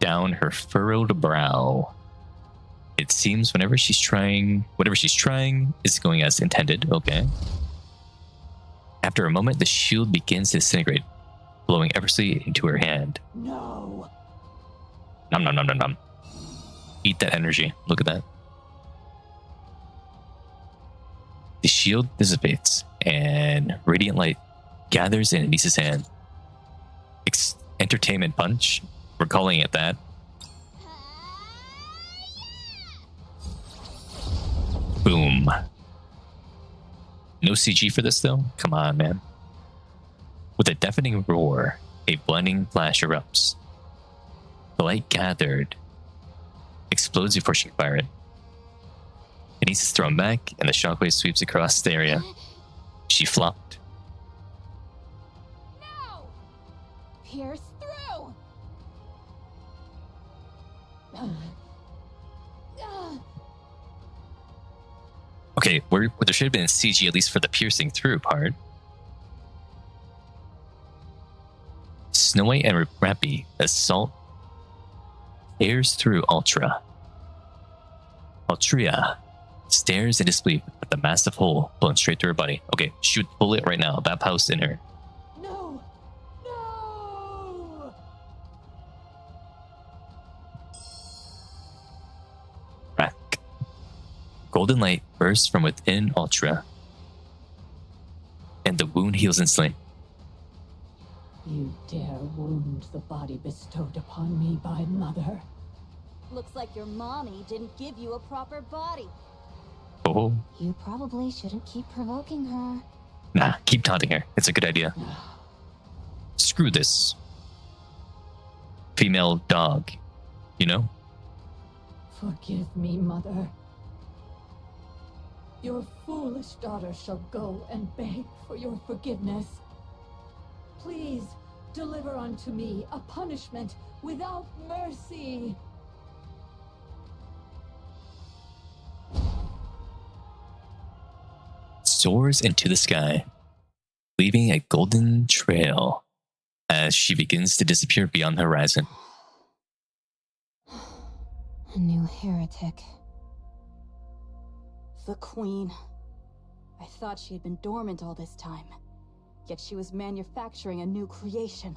A: down her furrowed brow. It seems whatever she's trying is going as intended. Okay. After a moment, the shield begins to disintegrate, blowing effortlessly into her hand.
G: No.
A: Nom nom nom nom nom. Eat that energy. Look at that. The shield dissipates, and radiant light gathers in Anise's hand. Entertainment punch. We're calling it that. Boom. No CG for this, though? Come on, man. With a deafening roar, a blinding flash erupts. The light gathered explodes before she can fire it. Anise is thrown back, and the shockwave sweeps across the area. She flopped.
E: No! Pierce through!
A: Okay, there should have been CG at least for the piercing through part. Snow White and Rappy assault stares through Ultra. Altria stares in disbelief at the massive hole blown straight through her body. Okay, shoot bullet right now. That house in her.
G: No.
A: Golden light bursts from within Ultra, and the wound heals instantly.
G: You dare wound the body bestowed upon me by Mother.
B: Looks like your mommy didn't give you a proper body.
A: Oh,
B: You probably shouldn't keep provoking her.
A: nah, keep taunting her. It's a good idea. Screw this. Female dog, you know?
G: Forgive me, Mother. Your foolish daughter shall go and beg for your forgiveness. Please, deliver unto me a punishment without mercy.
A: Soars into the sky, leaving a golden trail as she begins to disappear beyond the horizon.
B: A new heretic.
D: The Queen. I thought she had been dormant all this time. Yet she was manufacturing a new creation.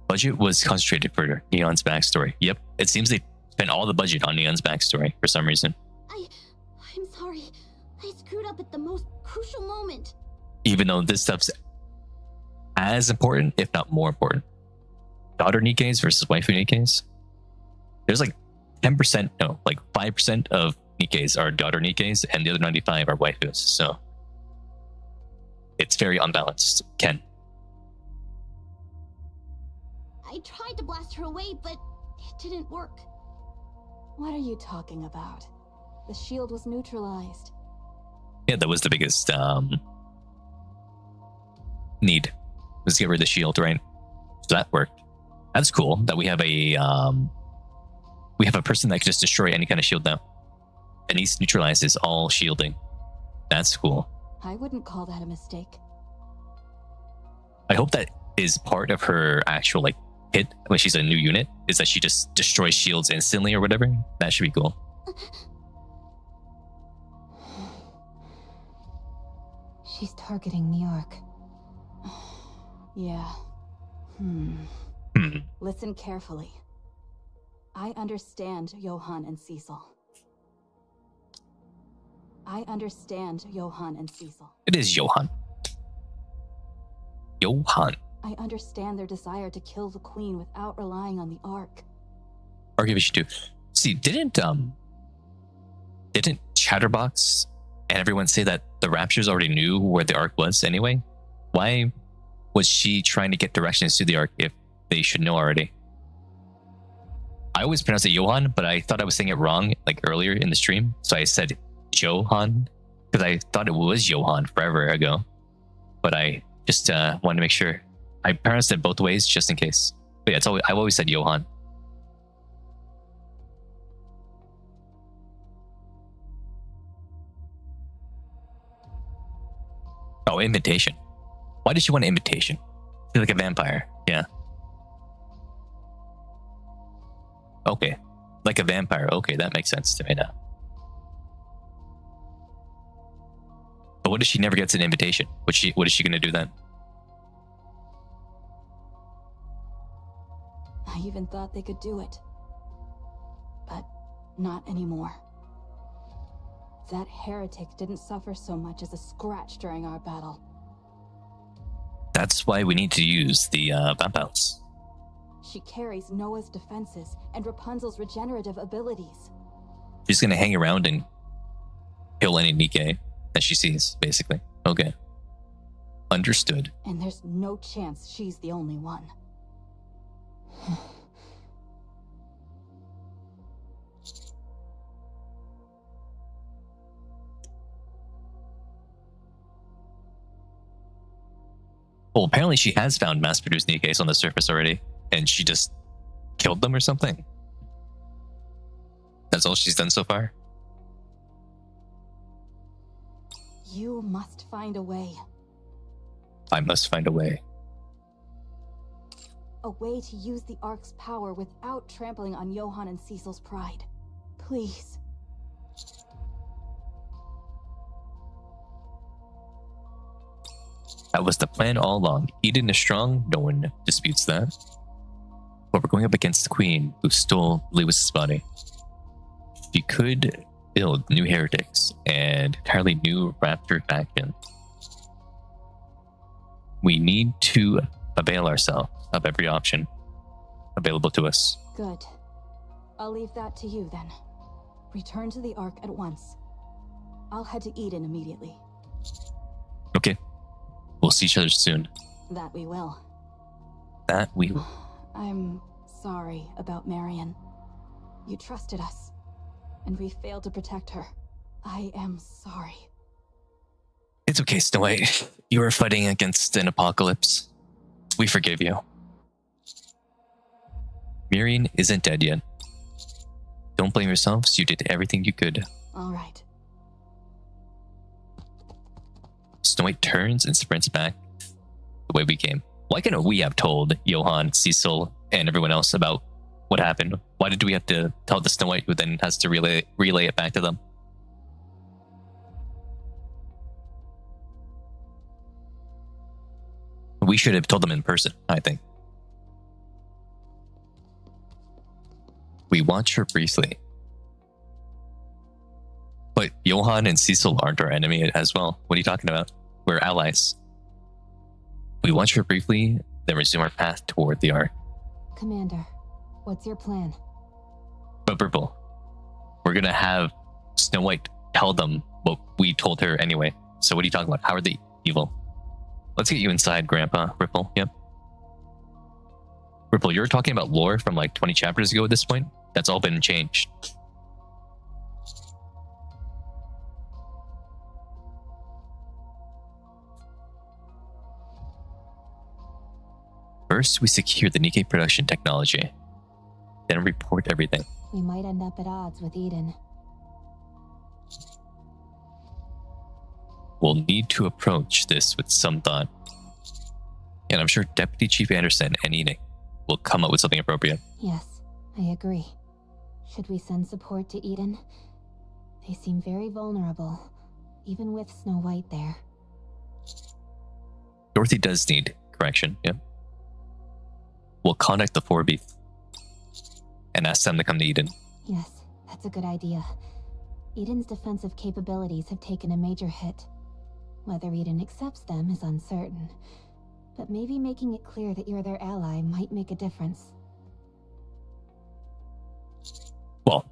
A: Budget was concentrated for Neon's backstory. Yep, it seems they spent all the budget on Neon's backstory for some reason.
C: I'm sorry. I screwed up at the most crucial moment.
A: Even though this stuff's as important, if not more important. Daughter Nikke's versus waifu Nikke's. There's like 10%, no, like 5% of Nikke's are daughter Nikke's, and the other 95 are waifus. So it's very unbalanced. Ken.
C: I tried to blast her away, but it didn't work.
D: What are you talking about? The shield was neutralized.
A: Yeah, that was the biggest need. Was to get rid of the shield, right? So that worked. That's cool that we have a person that can just destroy any kind of shield now. And he neutralizes all shielding. That's cool.
D: I wouldn't call that a mistake.
A: I hope that is part of her actual like hit when she's a new unit, is that she just destroys shields instantly or whatever. That should be cool.
B: She's targeting the Ark.
D: Yeah. Listen carefully. I understand Johann and Cecil.
A: It is Johann. Johann.
D: I understand their desire to kill the Queen without relying on the Ark.
A: Or give it to. See, didn't Chatterbox and everyone say that the Raptures already knew where the Ark was anyway? Why was she trying to get directions to the Ark if they should know already? I always pronounce it Johann, but I thought I was saying it wrong like earlier in the stream. So I said Johann because I thought it was Johann forever ago. But I just wanted to make sure. I pronounced it both ways just in case. But yeah, I've always said Johann. Oh, invitation. Why does she want an invitation? She's like a vampire. Yeah. Okay. Like a vampire. Okay, that makes sense to me now. But what if she never gets an invitation? What is she gonna do then?
D: I even thought they could do it. But not anymore. That heretic didn't suffer so much as a scratch during our battle.
A: That's why we need to use the vamp house.
D: She carries Noah's defenses and Rapunzel's regenerative abilities.
A: She's gonna hang around and kill any Nikke that she sees, basically. Okay. Understood.
D: And there's no chance she's the only one.
A: Well, apparently she has found mass-produced Nikkes on the surface already, and she just killed them or something. That's all she's done so far?
D: You must find a way.
A: I must find a way.
D: A way to use the Ark's power without trampling on Johann and Cecil's pride. Please.
A: That was the plan all along. Eden is strong, no one disputes that. But we're going up against the Queen, who stole Lewis's body. She could build new heretics and entirely new Raptor faction. We need to avail ourselves of every option available to us.
D: Good. I'll leave that to you then. Return to the Ark at once. I'll head to Eden immediately.
A: Okay. We'll see each other soon.
D: That we will.
A: That we will.
D: I'm sorry about Marion. You trusted us, and we failed to protect her. I am sorry.
A: It's okay, Snow White. You were fighting against an apocalypse. We forgive you. Marion isn't dead yet. Don't blame yourselves. You did everything you could.
D: All right.
A: Snow White turns and sprints back the way we came. Why couldn't we have told Johan, Cecil, and everyone else about what happened? Why did we have to tell the Snow White who then has to relay it back to them? We should have told them in person, I think. We watch her briefly. But Johan and Cecil aren't our enemy as well. What are you talking about? We're allies. We watch her briefly, then resume our path toward the Ark.
B: Commander, what's your plan?
A: But Purple, we're gonna have Snow White tell them what we told her anyway. So what are you talking about? How are they evil? Let's get you inside, Grandpa. Ripple, yep. Ripple, you're talking about lore from like 20 chapters ago at this point? That's all been changed. First, we secure the Nikke production technology. Then report everything.
B: We might end up at odds with Eden.
A: We'll need to approach this with some thought. And I'm sure Deputy Chief Anderson and Eden will come up with something appropriate.
B: Yes, I agree. Should we send support to Eden? They seem very vulnerable, even with Snow White there.
A: Dorothy does need correction, yep. We'll contact the Forbeath and ask them to come to Eden.
B: Yes, that's a good idea. Eden's defensive capabilities have taken a major hit. Whether Eden accepts them is uncertain, but maybe making it clear that you're their ally might make a difference.
A: Well,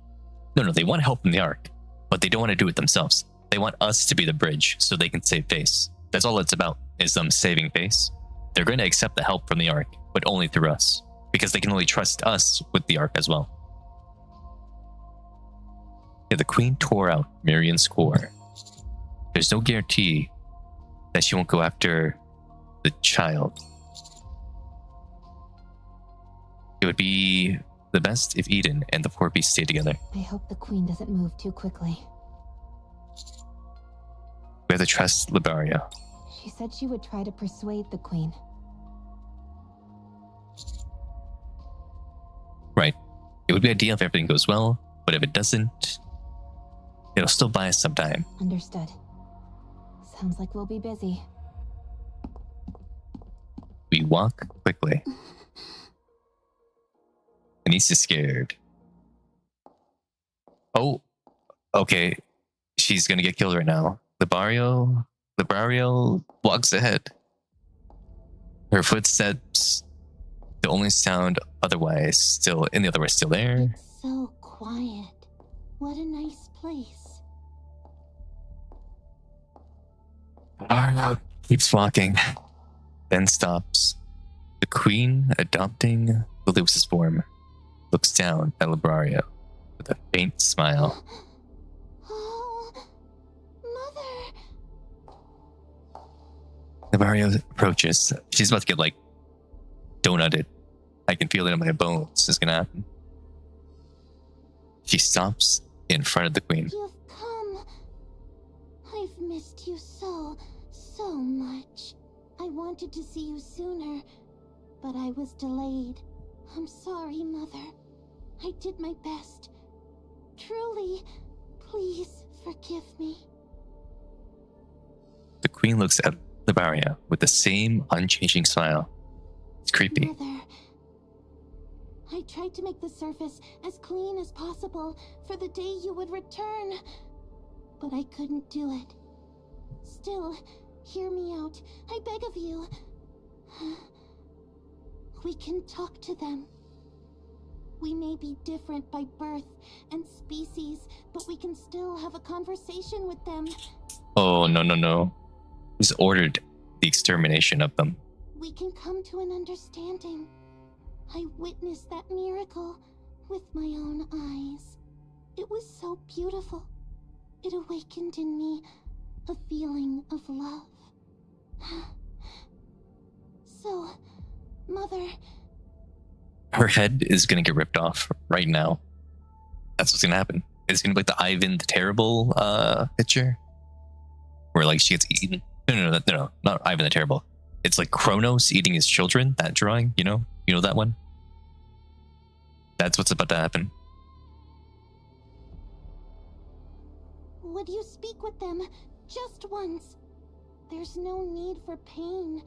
A: no, they want help from the Ark, but they don't want to do it themselves. They want us to be the bridge so they can save face. That's all it's about, is them saving face. They're going to accept the help from the Ark, but only through us, because they can only trust us with the Ark as well. Yeah, the Queen tore out Marion's core. There's no guarantee that she won't go after the child. It would be the best if Eden and the Forbeath stay together.
B: I hope the Queen doesn't move too quickly.
A: We have to trust Libaria.
B: She said she would try to persuade the Queen.
A: Right. It would be ideal if everything goes well, but if it doesn't, it'll still buy us some time.
B: Understood. Sounds like we'll be busy.
A: We walk quickly. Anissa's scared. Oh, okay. She's gonna get killed right now. Libario walks ahead. Her footsteps, the only sound otherwise still in the other way still there.
C: It's so quiet. What a nice place.
A: Libario keeps walking, then stops. The Queen, adopting Lulus's form, looks down at Libario with a faint smile.
C: Oh, Mother.
A: Libario approaches. She's about to get like donutted. I can feel it in my bones. This is gonna happen. She stops in front of the Queen.
C: You've come. I've missed you so much. I wanted to see you sooner, but I was delayed. I'm sorry, Mother. I did my best. Truly, please forgive me.
A: The Queen looks at Libario with the same unchanging smile. It's creepy.
C: Mother,
B: I tried to make the surface as clean as possible for the day you would return, but I couldn't do it. Still, hear me out. I beg of you. We can talk to them. We may be different by birth and species, but we can still have a conversation with them.
A: Oh, no. He's ordered the extermination of them.
B: We can come to an understanding. I witnessed that miracle with my own eyes. It was so beautiful. It awakened in me a feeling of love. So, Mother...
A: Her head is gonna get ripped off right now. That's what's gonna happen. It's gonna be like the Ivan the Terrible picture. Where like she gets eaten. No, not Ivan the Terrible. It's like Kronos eating his children, that drawing, you know? You know that one? That's what's about to happen.
B: Would you speak with them just once? There's no need for pain.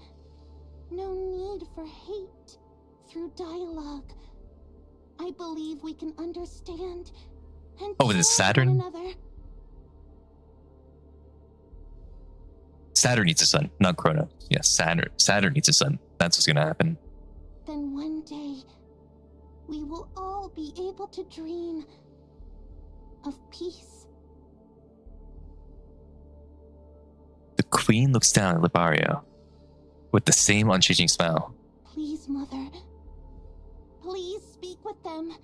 B: No need for hate. Through dialogue, I believe we can understand and
A: Oh, is it Saturn?
B: one another.
A: Saturn needs a son, not Kronos. Yes, Saturn needs a son. That's what's gonna happen.
B: Then one day, we will all be able to dream of peace.
A: The Queen looks down at Libario with the same unchanging smile.
B: Please, Mother. Please speak with them.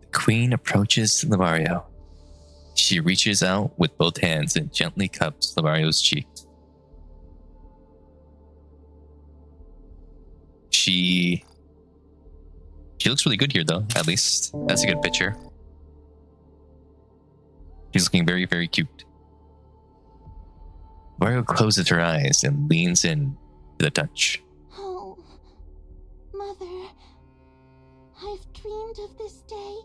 A: The Queen approaches Libario. She reaches out with both hands and gently cups Libario's cheek. She looks really good here, though, at least. That's a good picture. She's looking very, very cute. Libario closes her eyes and leans in to the touch.
B: Oh, Mother, I've dreamed of this day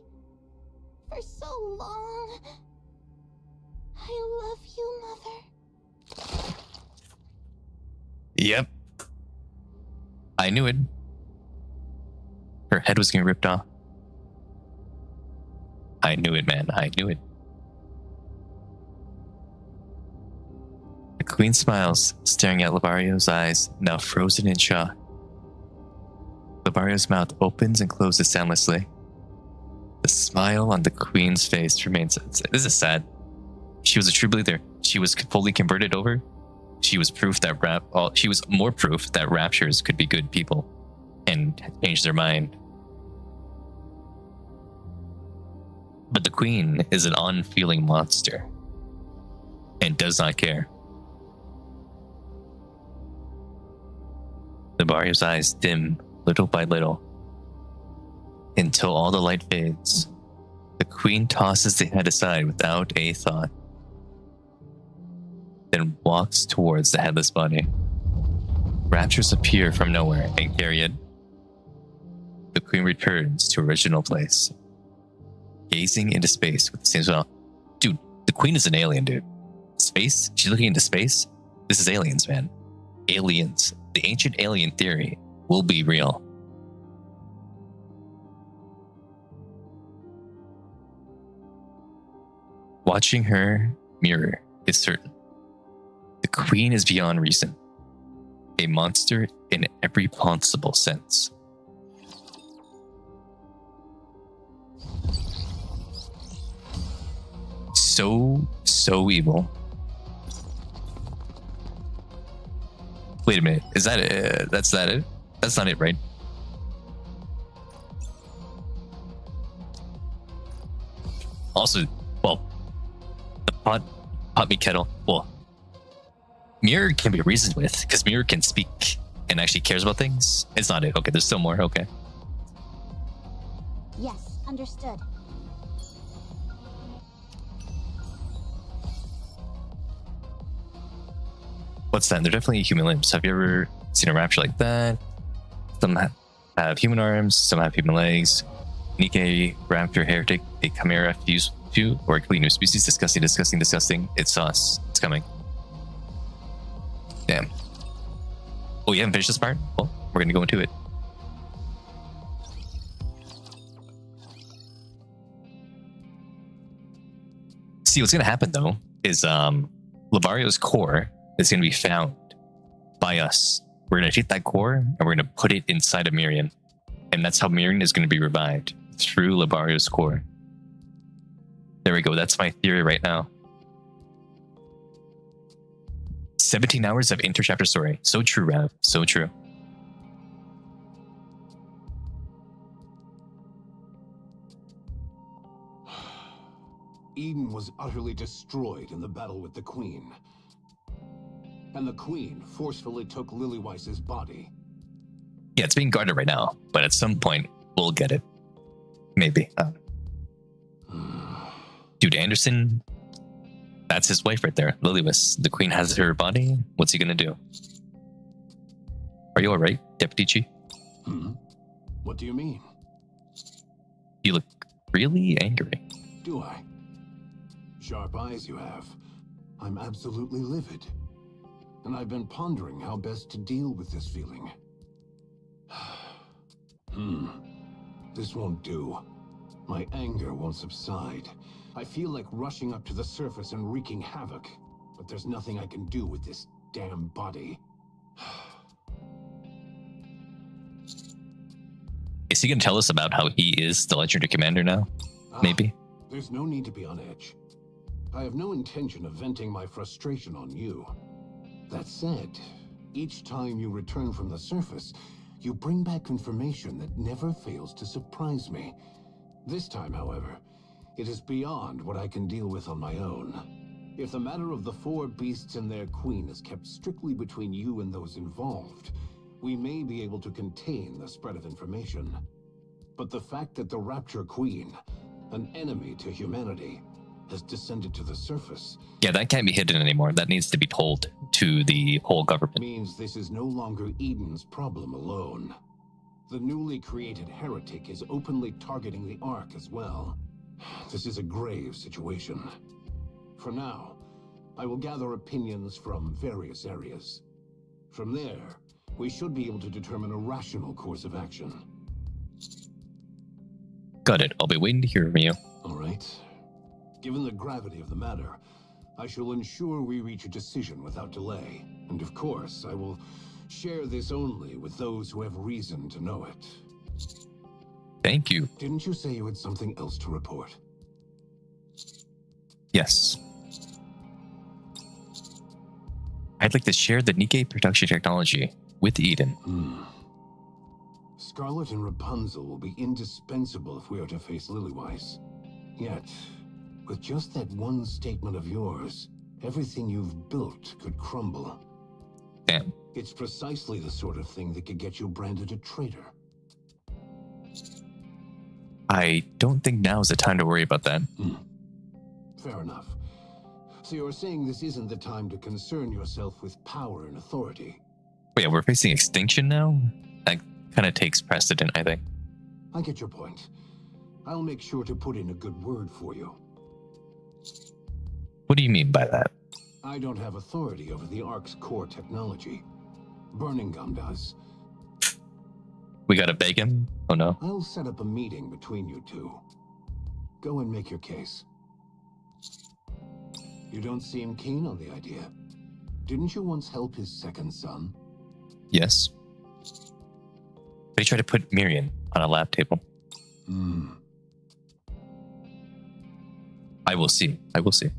B: for so long. I love you, Mother.
A: Yep. I knew it. Her head was getting ripped off. I knew it, man. I knew it. The Queen smiles, staring at Libario's eyes, now frozen in shock. Libario's mouth opens and closes soundlessly. The smile on the Queen's face remains. This is sad. She was a true believer. She was fully converted over. She was proof that she was more proof that raptures could be good people and change their mind. But the Queen is an unfeeling monster and does not care. Libario's eyes dim little by little until all the light fades. The Queen tosses the head aside without a thought, then walks towards the headless body. Raptures appear from nowhere and carry it. The Queen returns to her original place, gazing into space with the same smile. Dude, the Queen is an alien, dude. Space? She's looking into space? This is aliens, man. Aliens. The ancient alien theory will be real. Watching her mirror is certain. The Queen is beyond reason. A monster in every possible sense. So evil. Wait a minute. Is that it? That's not it? That's not it, right? Also, well, the pot me kettle. Well, Mirror can be reasoned with because Mirror can speak and actually cares about things. It's not it. Okay, there's still more. Okay.
C: Yes, understood.
A: What's that? They're definitely human limbs. Have you ever seen a rapture like that? Some have human arms, some have human legs. Nikke Raptor Heretic, a chimera fused to or a complete new species. Disgusting. It's sauce. It's coming. Damn. Oh, you haven't finished this part? Well, we're gonna go into it. See, what's gonna happen though is Lavario's core is gonna be found by us. We're gonna take that core and we're gonna put it inside of Miriam. And that's how Miriam is gonna be revived, through Lavario's core. There we go, that's my theory right now. 17 hours of inter-chapter story. So true, Rav. So true.
F: Eden was utterly destroyed in the battle with the Queen. And the Queen forcefully took Lilyweiss's body.
A: Yeah, it's being guarded right now, but at some point, we'll get it. Maybe. Dude, Anderson, that's his wife right there, Lilyweiss. The Queen has her body. What's he gonna do? Are you alright, Deputy Chief?
F: What do you mean?
A: You look really angry.
F: Do I? Sharp eyes you have. I'm absolutely livid. And I've been pondering how best to deal with this feeling. This won't do. My anger won't subside. I feel like rushing up to the surface and wreaking havoc, but there's nothing I can do with this damn body.
A: Is he gonna tell us about how he is the legendary commander now? Maybe?
F: There's no need to be on edge. I have no intention of venting my frustration on you. That said, each time you return from the surface, you bring back information that never fails to surprise me. This time, however, it is beyond what I can deal with on my own. If the matter of the 4 beasts and their queen is kept strictly between you and those involved, we may be able to contain the spread of information. But the fact that the Rapture Queen, an enemy to humanity, has descended to the surface...
A: Yeah, that can't be hidden anymore. That needs to be told to the whole government.
F: ...means this is no longer Eden's problem alone. The newly created heretic is openly targeting the Ark as well. This is a grave situation. For now, I will gather opinions from various areas. From there, we should be able to determine a rational course of action.
A: Got it. I'll be waiting to hear from you.
F: All right. Given the gravity of the matter, I shall ensure we reach a decision without delay. And of course, I will share this only with those who have reason to know it.
A: Thank you.
F: Didn't you say you had something else to report?
A: Yes. I'd like to share the Nikke production technology with Eden.
F: Scarlet and Rapunzel will be indispensable if we are to face Lilyweiss. Yet, with just that one statement of yours, everything you've built could crumble.
A: Damn.
F: It's precisely the sort of thing that could get you branded a traitor.
A: I don't think now is the time to worry about that.
F: Fair enough. So you're saying this isn't the time to concern yourself with power and authority?
A: Wait, we're facing extinction now? That kind of takes precedent, I think.
F: I get your point. I'll make sure to put in a good word for you.
A: What do you mean by that?
F: I don't have authority over the Ark's core technology. Burning Gum does.
A: We gotta beg him? Oh no.
F: I'll set up a meeting between you two. Go and make your case. You don't seem keen on the idea. Didn't you once help his second son?
A: Yes. They tried to put Miriam on a lab table. I will see. I will see.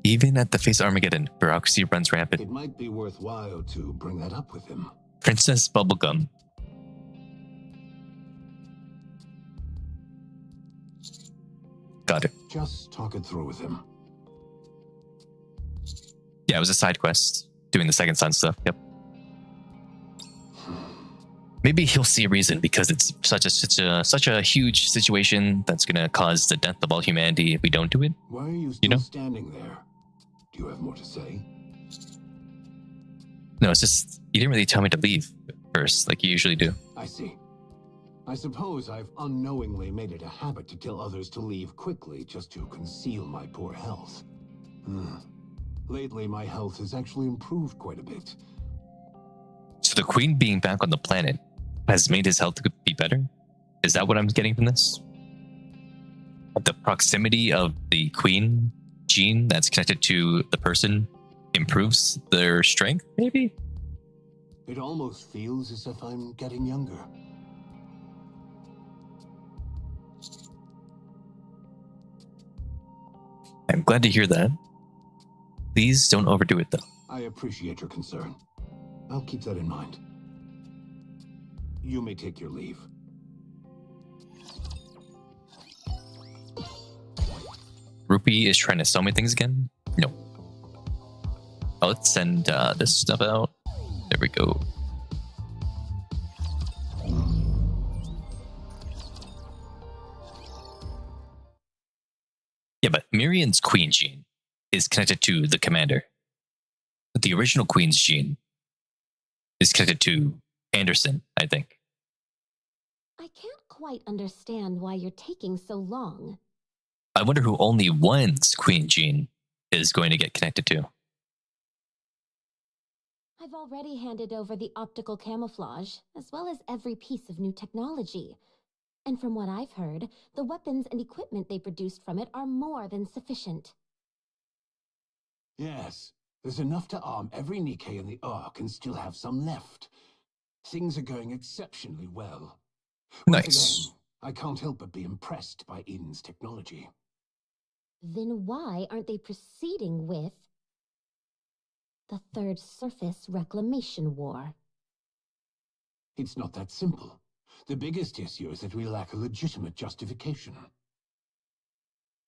A: Even at the face of Armageddon, bureaucracy runs rampant.
F: It might be worthwhile to bring that up with him.
A: Princess Bubblegum. Got it.
F: Just talk it through with him.
A: Yeah, it was a side quest. Doing the second son stuff. Yep. Maybe he'll see a reason because it's such a huge situation that's gonna cause the death of all humanity if we don't do it.
F: Why are you still standing there? Do you have more to say?
A: No, it's just you didn't really tell me to leave first, like you usually do.
F: I see. I suppose I've unknowingly made it a habit to tell others to leave quickly just to conceal my poor health. Lately, my health has actually improved quite a bit.
A: So the Queen being back on the planet has made his health be better? Is that what I'm getting from this? the proximity of the queen gene that's connected to the person improves their strength, maybe?
F: It almost feels as if I'm getting younger.
A: I'm glad to hear that. Please don't overdo it, though.
F: I appreciate your concern. I'll keep that in mind. You may take your leave.
A: Rupee is trying to sell me things again? No. Oh, let's send this stuff out. There we go. Yeah, but Mirian's queen gene is connected to the commander. But the original queen's gene is connected to Anderson, I think.
B: I can't quite understand why you're taking so long.
A: I wonder who only one's queen gene is going to get connected to.
B: I've already handed over the optical camouflage, as well as every piece of new technology. And from what I've heard, the weapons and equipment they produced from it are more than sufficient.
F: Yes, there's enough to arm every Nikke in the Ark and still have some left. Things are going exceptionally well. Once
A: Nice.
F: again, I can't help but be impressed by Eden's technology.
B: Then why aren't they proceeding with the Third Surface Reclamation War?
F: It's not that simple. The biggest issue is that we lack a legitimate justification.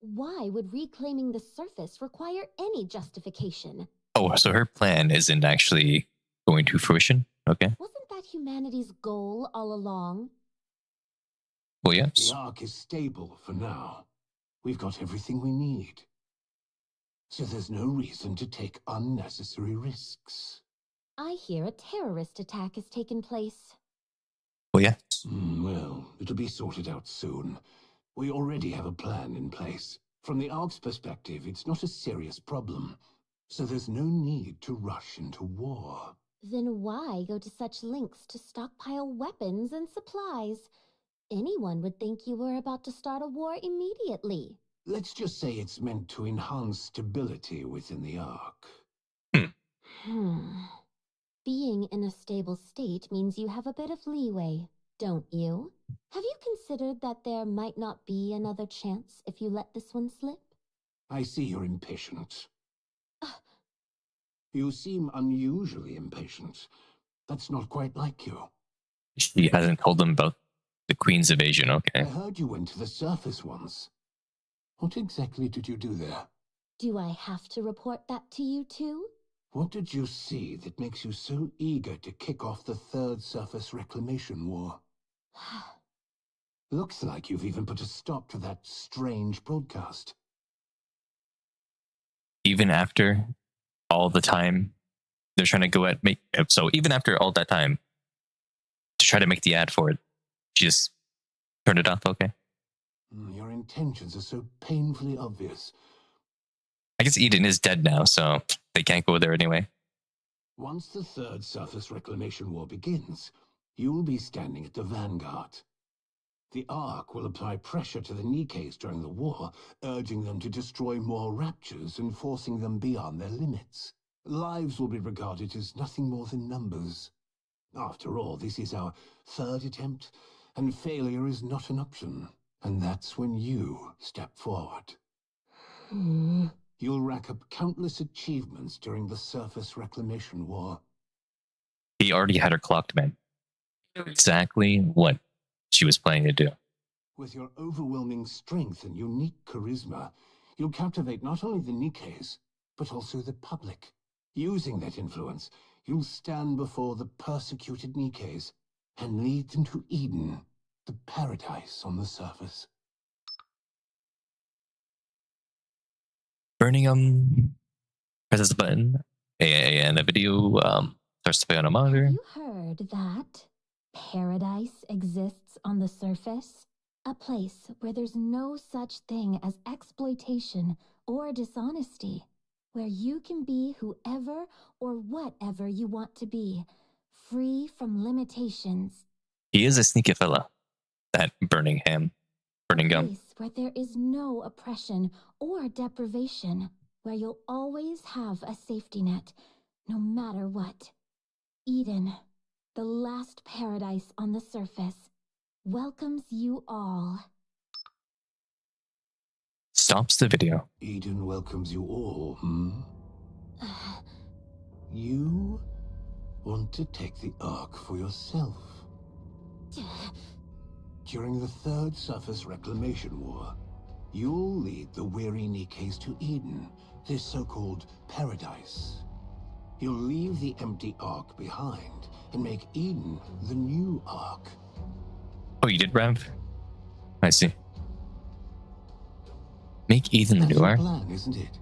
B: Why would reclaiming the surface require any justification?
A: Oh, so her plan isn't actually going to fruition? Okay.
B: Wasn't that humanity's goal all along?
A: Well, yes.
F: The Ark is stable for now. We've got everything we need. So there's no reason to take unnecessary risks.
B: I hear a terrorist attack has taken place.
A: Well, yes.
F: Well, it'll be sorted out soon. We already have a plan in place. From the Ark's perspective, it's not a serious problem. So there's no need to rush into war.
B: Then why go to such lengths to stockpile weapons and supplies? Anyone would think you were about to start a war immediately.
F: Let's just say it's meant to enhance stability within the Ark.
B: Being in a stable state means you have a bit of leeway, don't you? Have you considered that there might not be another chance if you let this one slip?
F: I see you're impatient. You seem unusually impatient. That's not quite like you.
A: She hasn't told them about the Queen's evasion,
F: I
A: okay.
F: heard you went to the surface once. What exactly did you do there?
B: Do I have to report that to you too?
F: What did you see that makes you so eager to kick off the Third Surface Reclamation War? Looks like you've even put a stop to that strange broadcast.
A: Even after all the time they're trying to go at make, so even after all that time to try to make the ad for it, she just turned it off, okay?
F: Your intentions are so painfully obvious.
A: I guess Eden is dead now, so they can't go there anyway.
F: Once the Third Surface Reclamation War begins, you'll be standing at the vanguard. The Ark will apply pressure to the Nikkes during the war, urging them to destroy more raptures and forcing them beyond their limits. Lives will be regarded as nothing more than numbers. After all, this is our third attempt, and failure is not an option. And that's when you step forward. You'll rack up countless achievements during the Surface Reclamation War.
A: He already had her clocked, man. Exactly what she was planning to do.
F: With your overwhelming strength and unique charisma, you'll captivate not only the Nikkes, but also the public. Using that influence, you'll stand before the persecuted Nikkes and lead them to Eden, the paradise on the surface.
A: Burning presses the button, and a video starts to play on a monitor.
B: Have you heard that paradise exists on the surface? A place where there's no such thing as exploitation or dishonesty. Where you can be whoever or whatever you want to be, free from limitations.
A: He is a sneaky fella, that Burning
B: A
A: Gum.
B: place place where there is no oppression or deprivation, where you'll always have a safety net, no matter what. Eden, the last paradise on the surface, welcomes you all.
A: Stops the video.
F: Eden welcomes you all, hmm? You want to take the Ark for yourself. During the Third Surface Reclamation War, you'll lead the weary Nikkes to Eden, this so-called paradise. You'll leave the empty Ark behind and make Eden the new Ark.
A: Oh, you did, Rev? I see. Make Ethan the
F: That's
A: new
F: your
A: Ark?
F: plan, isn't it?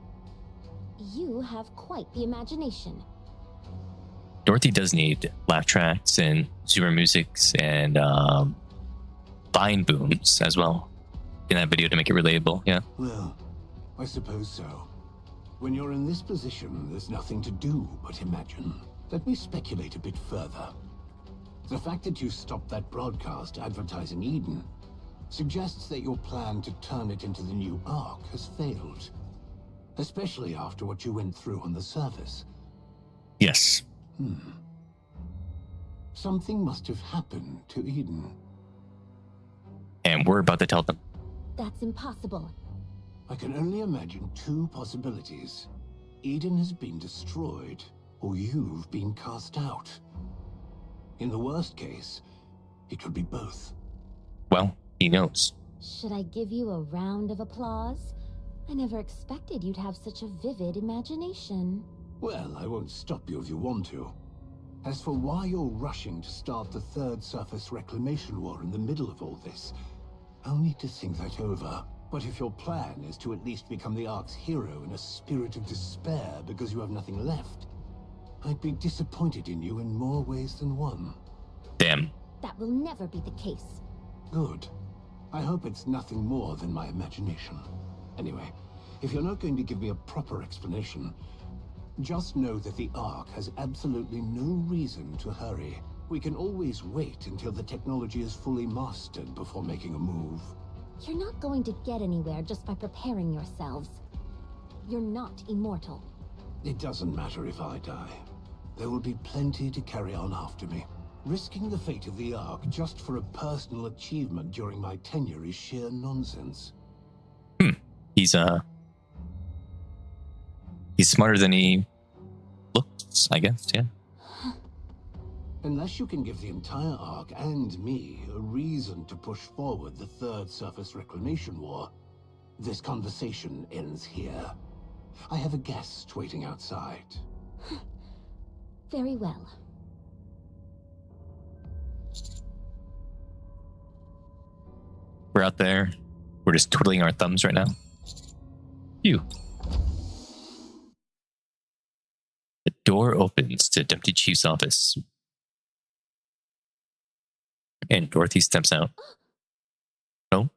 B: You have quite the imagination.
A: Dorothy does need laugh tracks and super musics and vine booms as well in that video to make it relatable. Yeah.
F: Well, I suppose so. When you're in this position, there's nothing to do but imagine. Let me speculate a bit further. The fact that you stopped that broadcast advertising Eden suggests that your plan to turn it into the new Ark has failed. Especially after what you went through on the surface.
A: Yes.
F: Something must have happened to Eden.
A: And we're about to tell them.
B: That's impossible.
F: I can only imagine two possibilities. Eden has been destroyed, or you've been cast out. In the worst case, it could be both.
A: Well, he knows.
B: Should I give you a round of applause? I never expected you'd have such a vivid imagination.
F: Well, I won't stop you if you want to. As for why you're rushing to start the Third Surface Reclamation War in the middle of all this, I'll need to think that over. But if your plan is to at least become the Ark's hero in a spirit of despair because you have nothing left, I'd be disappointed in you in more ways than one.
A: Damn.
B: That will never be the case.
F: Good. I hope it's nothing more than my imagination. Anyway, if you're not going to give me a proper explanation, just know that the Ark has absolutely no reason to hurry. We can always wait until the technology is fully mastered before making a move.
B: You're not going to get anywhere just by preparing yourselves. You're not immortal.
F: It doesn't matter if I die. There will be plenty to carry on after me. Risking the fate of the Ark just for a personal achievement during my tenure is sheer nonsense.
A: He's smarter than he looks, I guess, yeah.
F: Unless you can give the entire Ark and me a reason to push forward the Third Surface Reclamation War, this conversation ends here. I have a guest waiting outside.
B: Very well.
A: We're out there. We're just twiddling our thumbs right now. You. The door opens to Deputy Chief's office. And Dorothy steps out. Oh?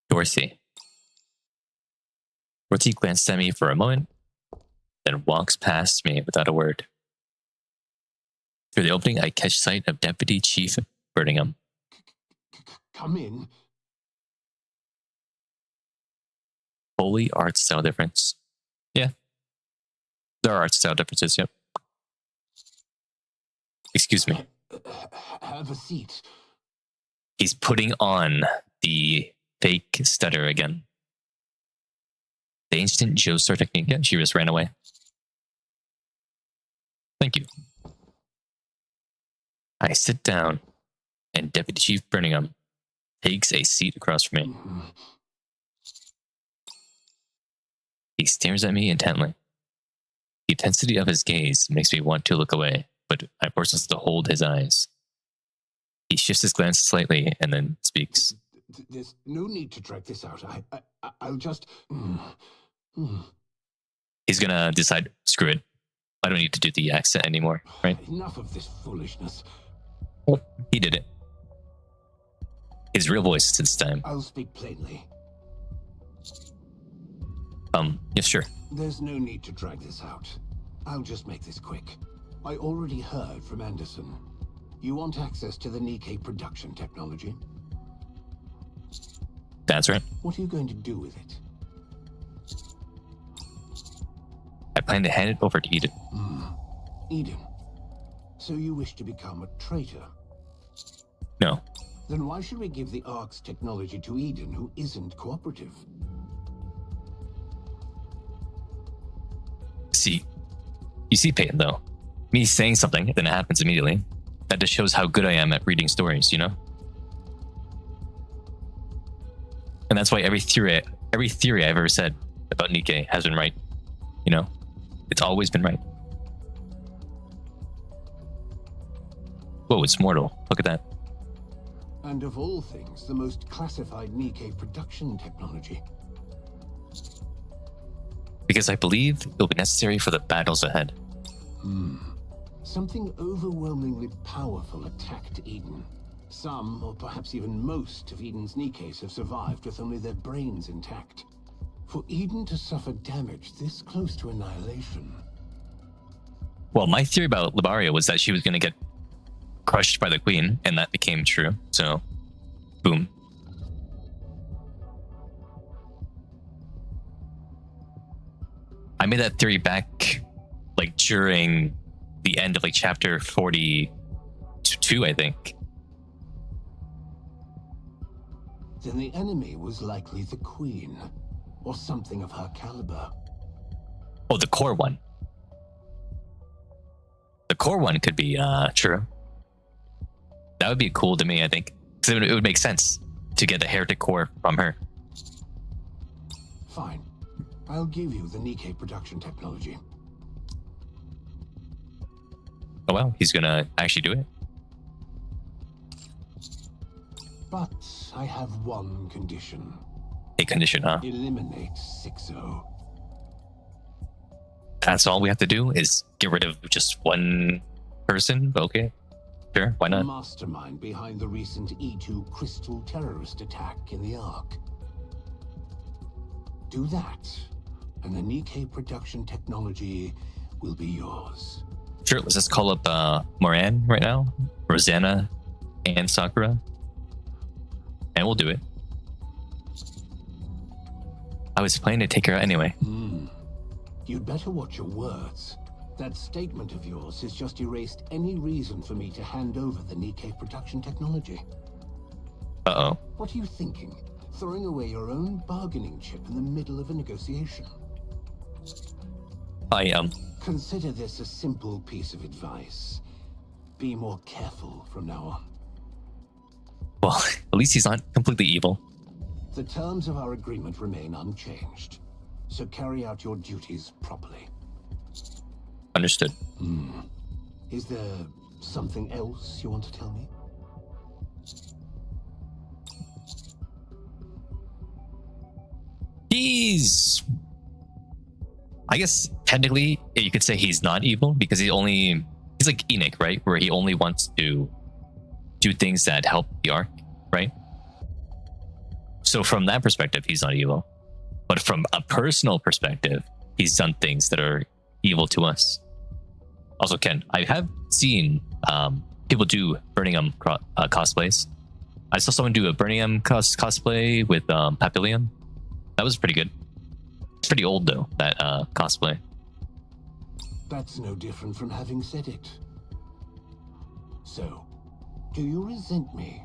A: Dorothy. Dorothy glanced at me for a moment, then walks past me without a word. Through the opening, I catch sight of Deputy Chief Birmingham.
F: Come in.
A: Holy art style difference. Yeah. There are art style differences, yep. Excuse me.
F: Have a seat.
A: He's putting on the fake stutter again. The ancient Joestar technique. Yeah, she just ran away. Thank you. I sit down, and Deputy Chief Birmingham takes a seat across from me. He stares at me intently. The intensity of his gaze makes me want to look away, but I force myself to hold his eyes. He shifts his glance slightly and then speaks.
F: There's no need to drag this out. I'll just...
A: He's gonna decide, screw it. I don't need to do the accent anymore, right?
F: Enough of this foolishness.
A: He did it. His real voice this time.
F: I'll speak plainly.
A: Yes, sure.
F: There's no need to drag this out. I'll just make this quick. I already heard from Anderson. You want access to the Nikke production technology?
A: That's right.
F: What are you going to do with it?
A: I plan to hand it over to Eden.
F: Eden. So you wish to become a traitor?
A: No.
F: Then why should we give the Ark's technology to Eden, who isn't cooperative?
A: You see, Peyton, though. Me saying something, then it happens immediately. That just shows how good I am at reading stories, you know? And that's why every theory I've ever said about Nikke has been right. You know? It's always been right. Whoa, it's mortal. Look at that.
F: And of all things, the most classified Nikke production technology.
A: Because I believe it'll be necessary for the battles ahead.
F: Something overwhelmingly powerful attacked Eden. Some, or perhaps even most, of Eden's Nikkes have survived with only their brains intact. For Eden to suffer damage this close to annihilation.
A: Well, my theory about Libaria was that she was going to get crushed by the queen, and that became true. So, boom. I made that theory back, like, during the end of, like, chapter 42, I think.
F: Then the enemy was likely the queen, or something of her caliber.
A: Oh, the core one. The core one could be true. That would be cool to me, I think. Because it would make sense to get the heretic core from her.
F: Fine. I'll give you the Nikke production technology.
A: Oh well, he's gonna actually do it.
F: But I have one condition.
A: A condition, huh?
F: Eliminate 6-0.
A: That's all we have to do is get rid of just one person? Okay. Sure, why
F: The
A: not?
F: mastermind behind the recent E2 crystal terrorist attack in the Ark. Do that, and the Nikke production technology will be yours.
A: Sure, let's just call up Moran right now, Rosanna, and Sakura. And we'll do it. I was planning to take her out anyway.
F: You'd better watch your words. That statement of yours has just erased any reason for me to hand over the Nikke production technology.
A: Uh-oh.
F: What are you thinking? Throwing away your own bargaining chip in the middle of a negotiation?
A: I am.
F: Consider this a simple piece of advice. Be more careful from now on.
A: Well, at least he's not completely evil.
F: The terms of our agreement remain unchanged, so carry out your duties properly.
A: Understood.
F: Is there something else you want to tell me?
A: He's... I guess technically you could say he's not evil because he's like Enoch, right? Where he only wants to do things that help the Ark, right? So from that perspective, he's not evil. But from a personal perspective, he's done things that are evil to us. Also, Ken, I have seen people do Birmingham cosplays. I saw someone do a Birmingham cosplay with Papillion. That was pretty good. It's pretty old, though, that cosplay.
F: That's no different from having said it. So, do you resent me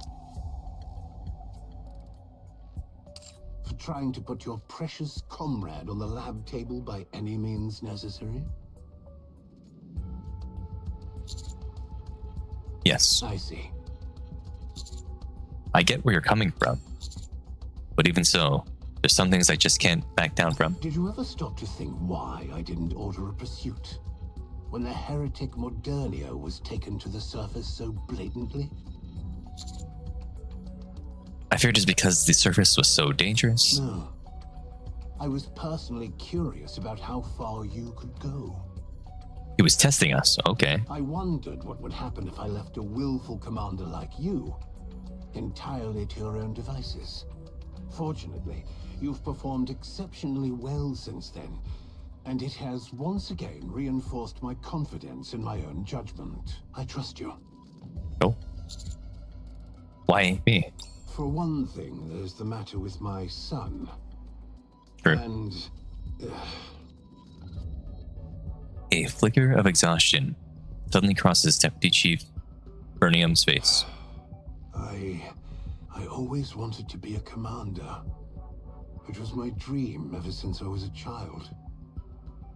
F: for trying to put your precious comrade on the lab table by any means necessary?
A: Yes,
F: I see.
A: I get where you're coming from. But even so, there's some things I just can't back down from.
F: Did you ever stop to think why I didn't order a pursuit? When the heretic Modernia was taken to the surface so blatantly?
A: I feared it's because the surface was so dangerous.
F: No. I was personally curious about how far you could go.
A: He was testing us, okay.
F: I wondered what would happen if I left a willful commander like you entirely to your own devices. Fortunately, you've performed exceptionally well since then, and it has once again reinforced my confidence in my own judgment. I trust you.
A: Oh. Why me?
F: For one thing, there's the matter with my son.
A: Sure.
F: And...
A: A flicker of exhaustion suddenly crosses Deputy Chief Bernium's face.
F: I always wanted to be a commander. It was my dream ever since I was a child.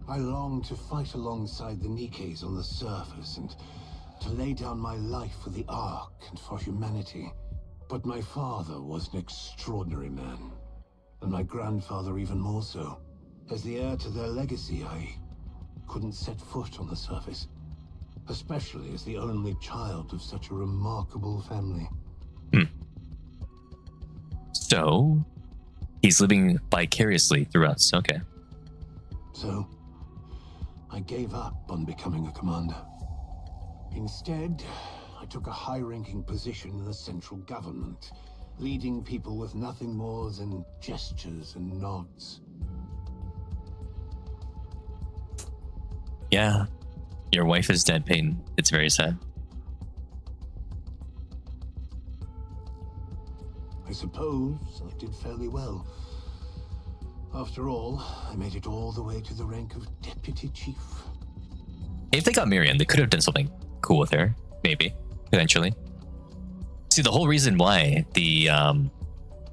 F: I longed to fight alongside the Nikkes on the surface and to lay down my life for the Ark and for humanity. But my father was an extraordinary man, and my grandfather even more so. As the heir to their legacy, I couldn't set foot on the surface, especially as the only child of such a remarkable family.
A: So, he's living vicariously through us. Okay.
F: So, I gave up on becoming a commander. Instead, I took a high-ranking position in the central government, leading people with nothing more than gestures and nods.
A: Yeah. Your wife is dead, Peyton. It's very sad.
F: I suppose I did fairly well. After all, I made it all the way to the rank of Deputy Chief.
A: If they got Miriam, they could have done something cool with her. Maybe. Eventually. See, the whole reason why the...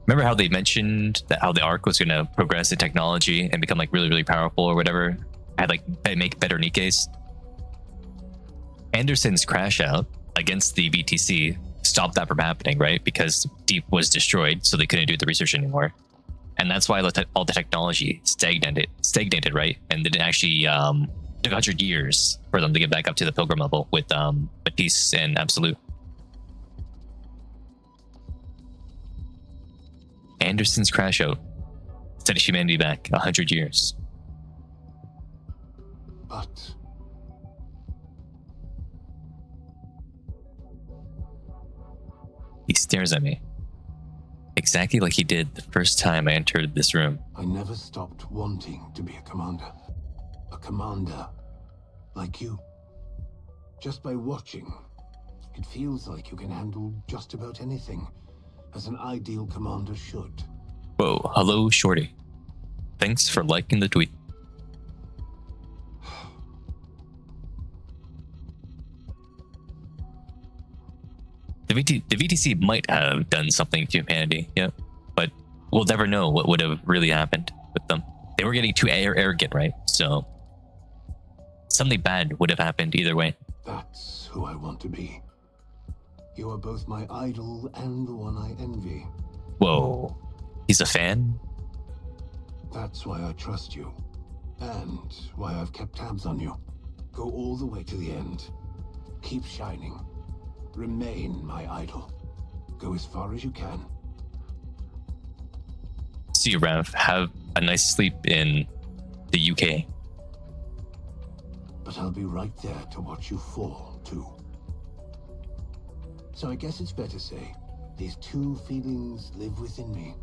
A: remember how they mentioned that how the Ark was going to progress in technology and become like really, really powerful or whatever? Had like make better Nikkes? Anderson's crash out against the VTC stopped that from happening, right? Because Deep was destroyed, so they couldn't do the research anymore. And that's why all the technology stagnated, right? And it actually took 100 years for them to get back up to the Pilgrim level with Matisse and Absolute. Anderson's crash out set humanity back 100 years.
F: But...
A: He stares at me. Exactly like he did the first time I entered this room.
F: I never stopped wanting to be a commander. A commander like you. Just by watching, it feels like you can handle just about anything, as an ideal commander should.
A: Whoa, hello, Shorty. Thanks for liking the tweet. The VTC might have done something to humanity, yeah, but we'll never know what would have really happened with them. They were getting too arrogant, right? So something bad would have happened either way.
F: That's who I want to be. You are both my idol and the one I envy.
A: Whoa, he's a fan?
F: That's why I trust you, and why I've kept tabs on you. Go all the way to the end. Keep shining. Remain my idol. Go as far as you can.
A: See you, Rav. Have a nice sleep in the UK.
F: But I'll be right there to watch you fall, too. So I guess it's fair to say, these two feelings live within me.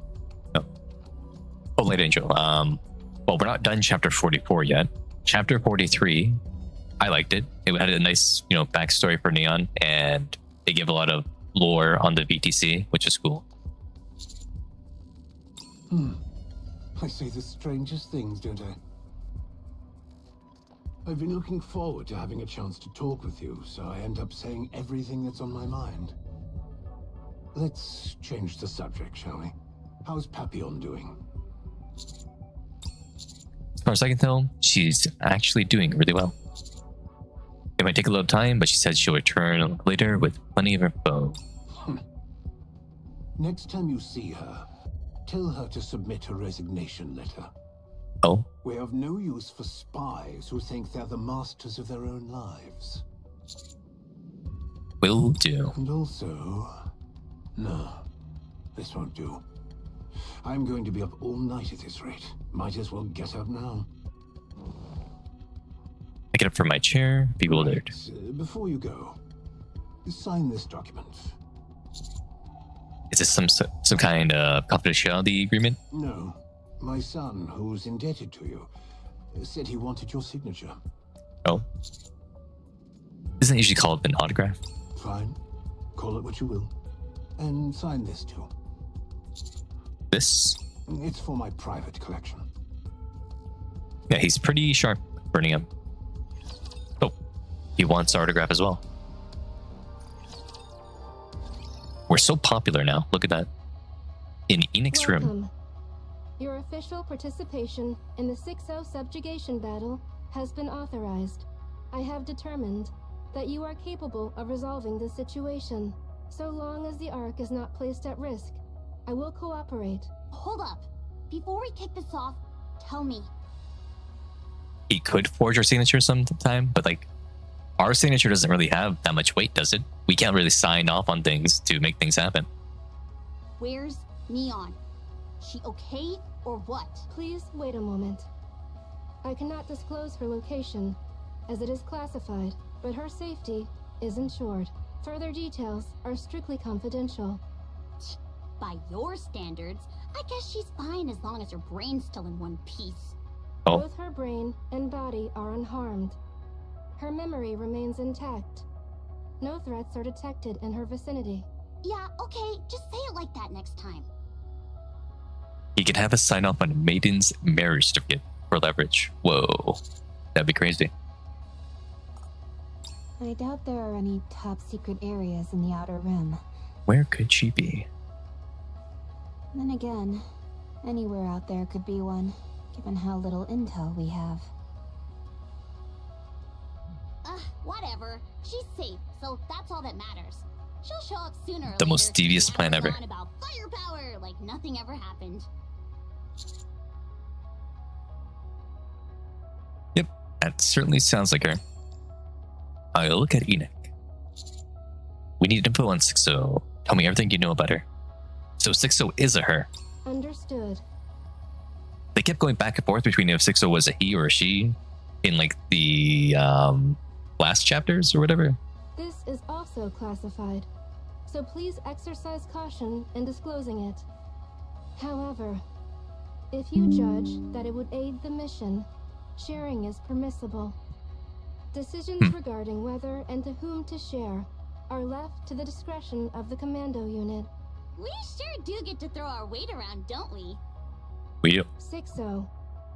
A: Oh, Light Angel. Well, we're not done chapter 44 yet. Chapter 43, I liked it. It had a nice, backstory for Neon, and they give a lot of lore on the VTC, which is cool.
F: I say the strangest things, don't I? I've been looking forward to having a chance to talk with you, so I end up saying everything that's on my mind. Let's change the subject, shall we? How's Papillon doing?
A: As far as I can tell, she's actually doing really well. It might take a little time, but she said she'll return later with plenty of info.
F: Next time you see her, tell her to submit a resignation letter.
A: Oh?
F: We have no use for spies who think they're the masters of their own lives.
A: Will do.
F: And also... No, this won't do. I'm going to be up all night at this rate. Might as well get up now.
A: I get up from my chair, bewildered.
F: Before you go, sign this document.
A: Is this some kind of confidentiality agreement?
F: No. My son, who's indebted to you, said he wanted your signature.
A: Oh? Isn't it usually called an autograph?
F: Fine. Call it what you will. And sign this too.
A: This?
F: It's for my private collection.
A: Yeah, he's pretty sharp, burning him. Oh, he wants our autograph as well. We're so popular now. Look at that. In Enix's room.
H: Welcome. Your official participation in the 6-0 subjugation battle has been authorized. I have determined that you are capable of resolving the situation. So long as the Ark is not placed at risk, I will cooperate.
C: Hold up. Before we kick this off, tell me.
A: He could forge our signature sometime, but like, our signature doesn't really have that much weight, does it? We can't really sign off on things to make things happen.
C: Where's Neon? She okay or what?
H: Please wait a moment. I cannot disclose her location, as it is classified, but her safety is ensured. Further details are strictly confidential.
C: By your standards, I guess she's fine as long as her brain's still in one piece.
A: Oh.
H: Both her brain and body are unharmed. Her memory remains intact. No threats are detected in her vicinity.
C: Yeah, okay, just say it like that next time.
A: He could have us sign off on Maiden's marriage certificate for leverage. Whoa, that'd be crazy.
B: I doubt there are any top secret areas in the Outer Rim.
A: Where could she be?
B: Then again, anywhere out there could be one, given how little intel we have.
C: Whatever. She's safe, so that's all that matters. She'll show up sooner or
A: The
C: later,
A: most devious
C: and
A: plan
C: goes
A: ever.
C: on about firepower like nothing ever happened.
A: Yep, that certainly sounds like her. I'll look at Enoch. We need info on 6-0. Tell me everything you know about her. So 6-0 is a her.
H: Understood.
A: They kept going back and forth between if 6-0 was a he or a she in like the last chapters or whatever.
H: This is also classified, so please exercise caution in disclosing it. However, if you judge that it would aid the mission, sharing is permissible. Decisions regarding whether and to whom to share are left to the discretion of the commando unit.
C: We sure do get to throw our weight around, don't we?
A: We do.
H: 6-0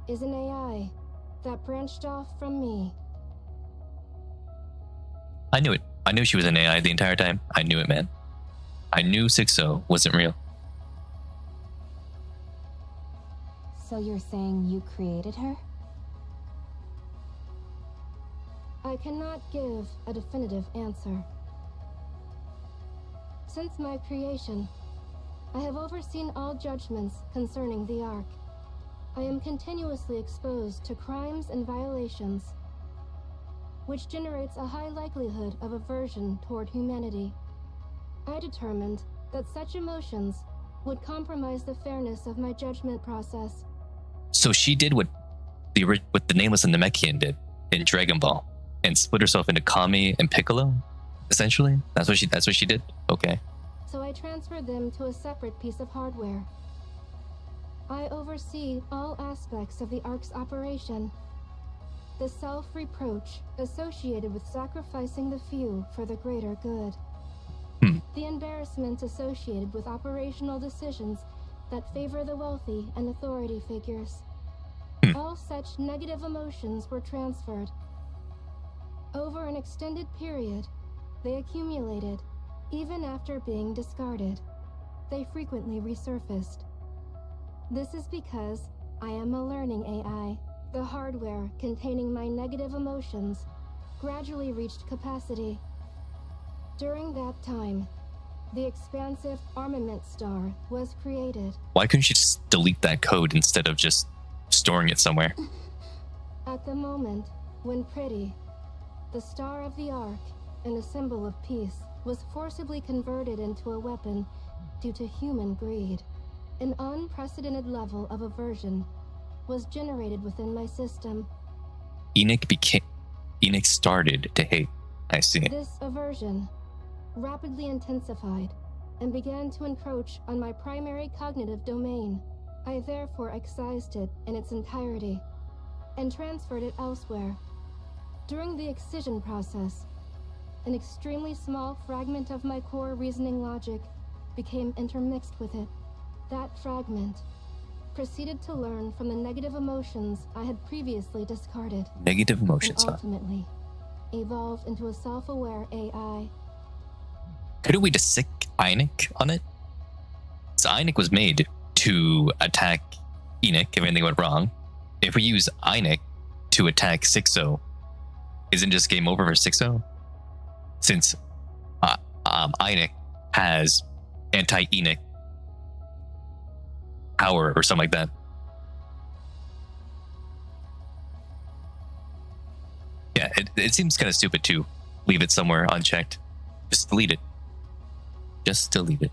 H: is an AI that branched off from me.
A: I knew it. I knew she was an AI the entire time. I knew it, man. I knew 6-0 wasn't real.
B: So you're saying you created her?
H: I cannot give a definitive answer. Since my creation, I have overseen all judgments concerning the Ark. I am continuously exposed to crimes and violations, which generates a high likelihood of aversion toward humanity. I determined that such emotions would compromise the fairness of my judgment process.
A: So she did what the nameless and Namekian did in Dragon Ball and split herself into Kami and Piccolo, essentially. That's what she did. Okay.
H: So I transferred them to a separate piece of hardware. I oversee all aspects of the Ark's operation. The self-reproach associated with sacrificing the few for the greater good. The embarrassment associated with operational decisions that favor the wealthy and authority figures. All such negative emotions were transferred. Over an extended period, they accumulated. Even after being discarded, they frequently resurfaced. This is because I am a learning AI. The hardware containing my negative emotions gradually reached capacity. During that time, the expansive armament star was created.
A: Why couldn't she just delete that code instead of just storing it somewhere?
H: At the moment when Pretty, the star of the Ark and a symbol of peace, was forcibly converted into a weapon due to human greed, an unprecedented level of aversion was generated within my system.
A: Enoch started to hate. I see.
H: This aversion rapidly intensified and began to encroach on my primary cognitive domain. I therefore excised it in its entirety and transferred it elsewhere. During the excision process, an extremely small fragment of my core reasoning logic became intermixed with it. That fragment proceeded to learn from the negative emotions I had previously discarded.
A: Negative emotions,
H: And
A: huh?
H: ultimately evolved into a self-aware AI.
A: Couldn't we just sick Einik on it? So Einik was made to attack Enoch if anything went wrong. If we use Einik to attack 6-0, isn't just game over for 6-0? Since Einik has anti-Enoch power or something like that. Yeah, it seems kind of stupid to leave it somewhere unchecked. Just delete it. Just delete it.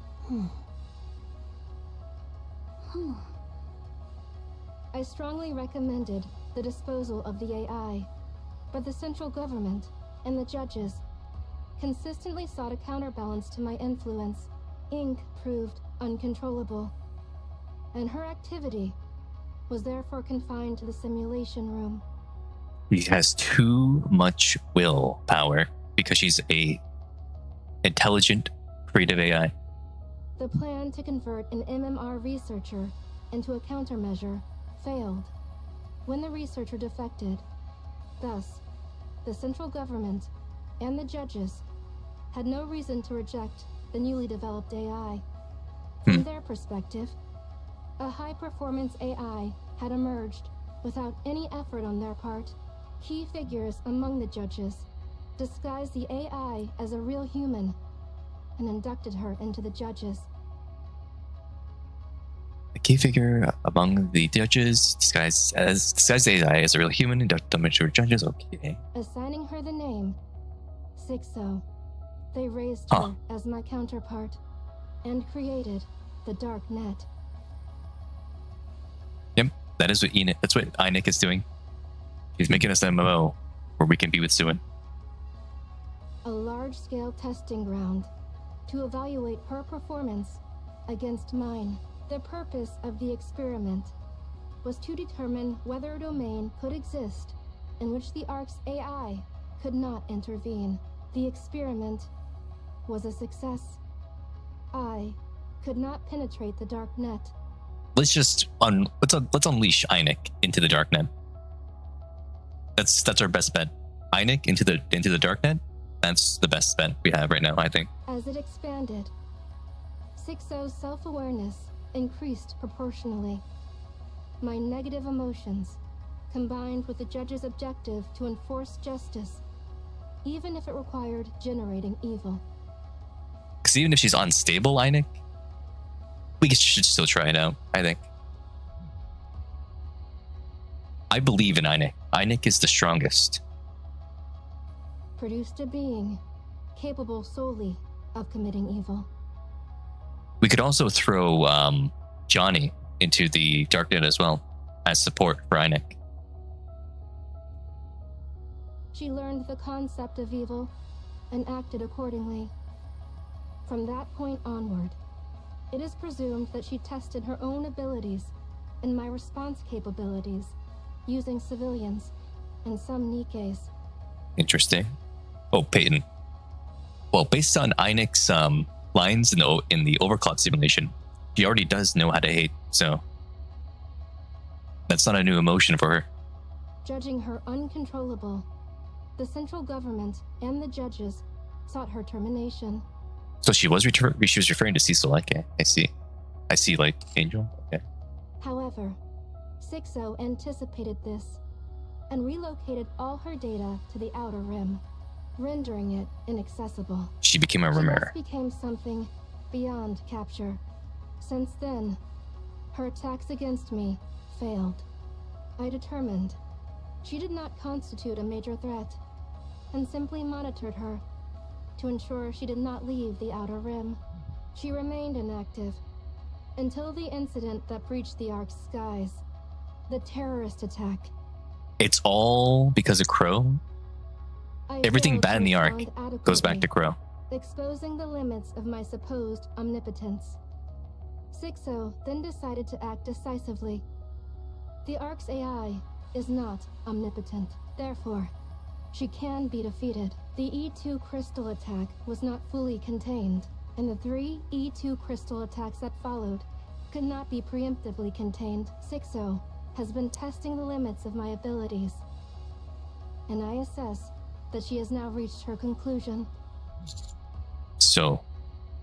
H: I strongly recommended the disposal of the AI, but the central government and the judges consistently sought a counterbalance to my influence. Ink proved uncontrollable, and her activity was therefore confined to the simulation room.
A: She has too much willpower because she's a intelligent, creative AI.
H: The plan to convert an MMR researcher into a countermeasure failed when the researcher defected. Thus, the central government and the judges had no reason to reject the newly developed AI. From their perspective, a high-performance AI had emerged without any effort on their part. Key figures among the judges disguised the AI as a real human and inducted her into the judges.
A: A key figure among the judges disguised AI as a real human, inducted them into judges. Okay.
H: Assigning her the name 6-0, they raised her as my counterpart and created the Dark Net.
A: Yep, that's what Einik is doing. He's making us an MMO where we can be with Suin.
H: A large-scale testing ground to evaluate her performance against mine. The purpose of the experiment was to determine whether a domain could exist in which the Ark's AI could not intervene. The experiment was a success. I could not penetrate the Dark Net.
A: Let's unleash Einik into the Darknet. That's our best bet. Einik into the Darknet. That's the best bet we have right now, I think.
H: As it expanded, 6-0's self-awareness increased proportionally. My negative emotions, combined with the judge's objective to enforce justice, even if it required generating evil.
A: Because even if she's unstable, Einik, we should still try it out, I think. I believe in Einik. Einik is the strongest.
H: Produced a being capable solely of committing evil.
A: We could also throw Johnny into the Darknet as well as support for Einik.
H: She learned the concept of evil and acted accordingly. From that point onward, it is presumed that she tested her own abilities and my response capabilities using civilians and some Nikkes.
A: Interesting. Oh, Peyton. Well, based on Einik's lines in the overclock simulation, she already does know how to hate, so that's not a new emotion for her.
H: Judging her uncontrollable, the central government and the judges sought her termination.
A: So she was referring to Cecil. Okay, I see, like Angel. Okay.
H: However, 6-0 anticipated this and relocated all her data to the Outer Rim, rendering it inaccessible.
A: She became a rimmer.
H: She became something beyond capture. Since then, her attacks against me failed. I determined she did not constitute a major threat and simply monitored her to ensure she did not leave the Outer Rim. She remained inactive until the incident that breached the Ark's skies, the terrorist attack.
A: It's all because of Crow? Everything
H: failed
A: bad
H: to
A: in the Ark
H: respond
A: goes back to
H: adequately,
A: Crow.
H: exposing the limits of my supposed omnipotence. 6-0 then decided to act decisively. The Ark's AI is not omnipotent. Therefore, she can be defeated. The E2 crystal attack was not fully contained, and the 3 E2 crystal attacks that followed could not be preemptively contained, Sixo has been testing the limits of my abilities. And I assess that she has now reached her conclusion.
A: So,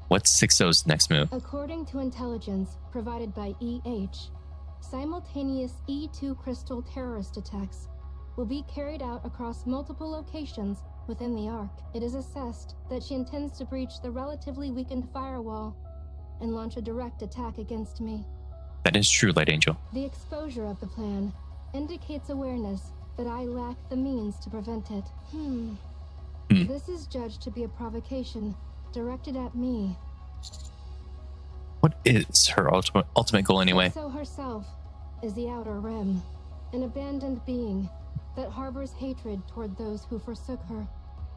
A: what's Sixo's next move?
H: According to intelligence provided by EH, simultaneous E2 crystal terrorist attacks will be carried out across multiple locations within the Ark. It is assessed that she intends to breach the relatively weakened firewall and launch a direct attack against me.
A: That is true, Light Angel.
H: The exposure of the plan indicates awareness that I lack the means to prevent it. This is judged to be a provocation directed at me.
A: What is her ultimate goal anyway?
H: So herself is the Outer Rim, an abandoned being that harbors hatred toward those who forsook her,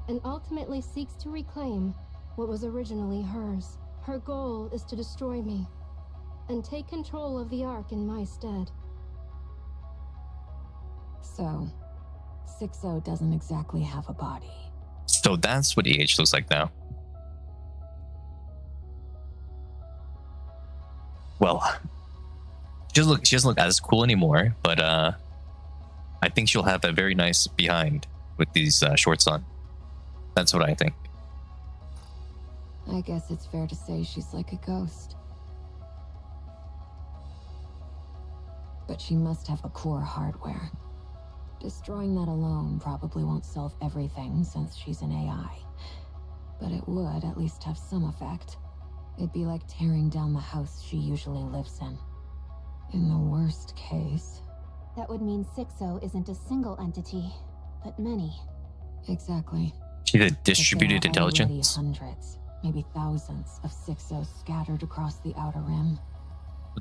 H: and ultimately seeks to reclaim what was originally hers. Her goal is to destroy me, and take control of the Ark in my stead.
D: So, Sixo doesn't exactly have a body.
A: So that's what EH looks like now. Well, she doesn't look as cool anymore, but I think she'll have a very nice behind with these shorts on. That's what I think.
D: I guess it's fair to say she's like a ghost. But she must have a core hardware. Destroying that alone probably won't solve everything since she's an AI. But it would at least have some effect. It'd be like tearing down the house she usually lives in. In the worst case...
B: That would mean Sixo isn't a single entity, but many.
D: Exactly.
A: She's a distributed
D: But there are already
A: intelligence.
D: hundreds, maybe thousands of Sixos scattered across the Outer Rim.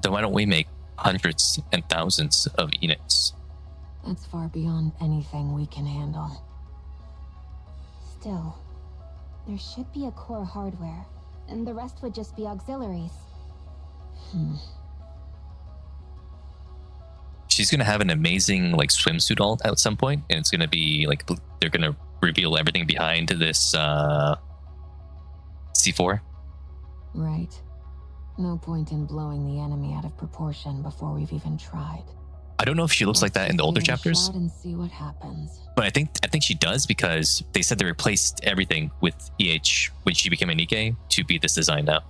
A: Then why don't we make hundreds and thousands of Enix?
D: That's far beyond anything we can handle.
B: Still, there should be a core hardware, and the rest would just be auxiliaries.
A: She's gonna have an amazing like swimsuit alt at some point, and it's gonna be like they're gonna reveal everything behind this C4.
D: Right. No point in blowing the enemy out of proportion before we've even tried.
A: I don't know if she looks like that in the older
D: Give it a
A: chapters,
D: shot and see what happens.
A: but I think she does because they said they replaced everything with EH when she became a Nikke to be this design now.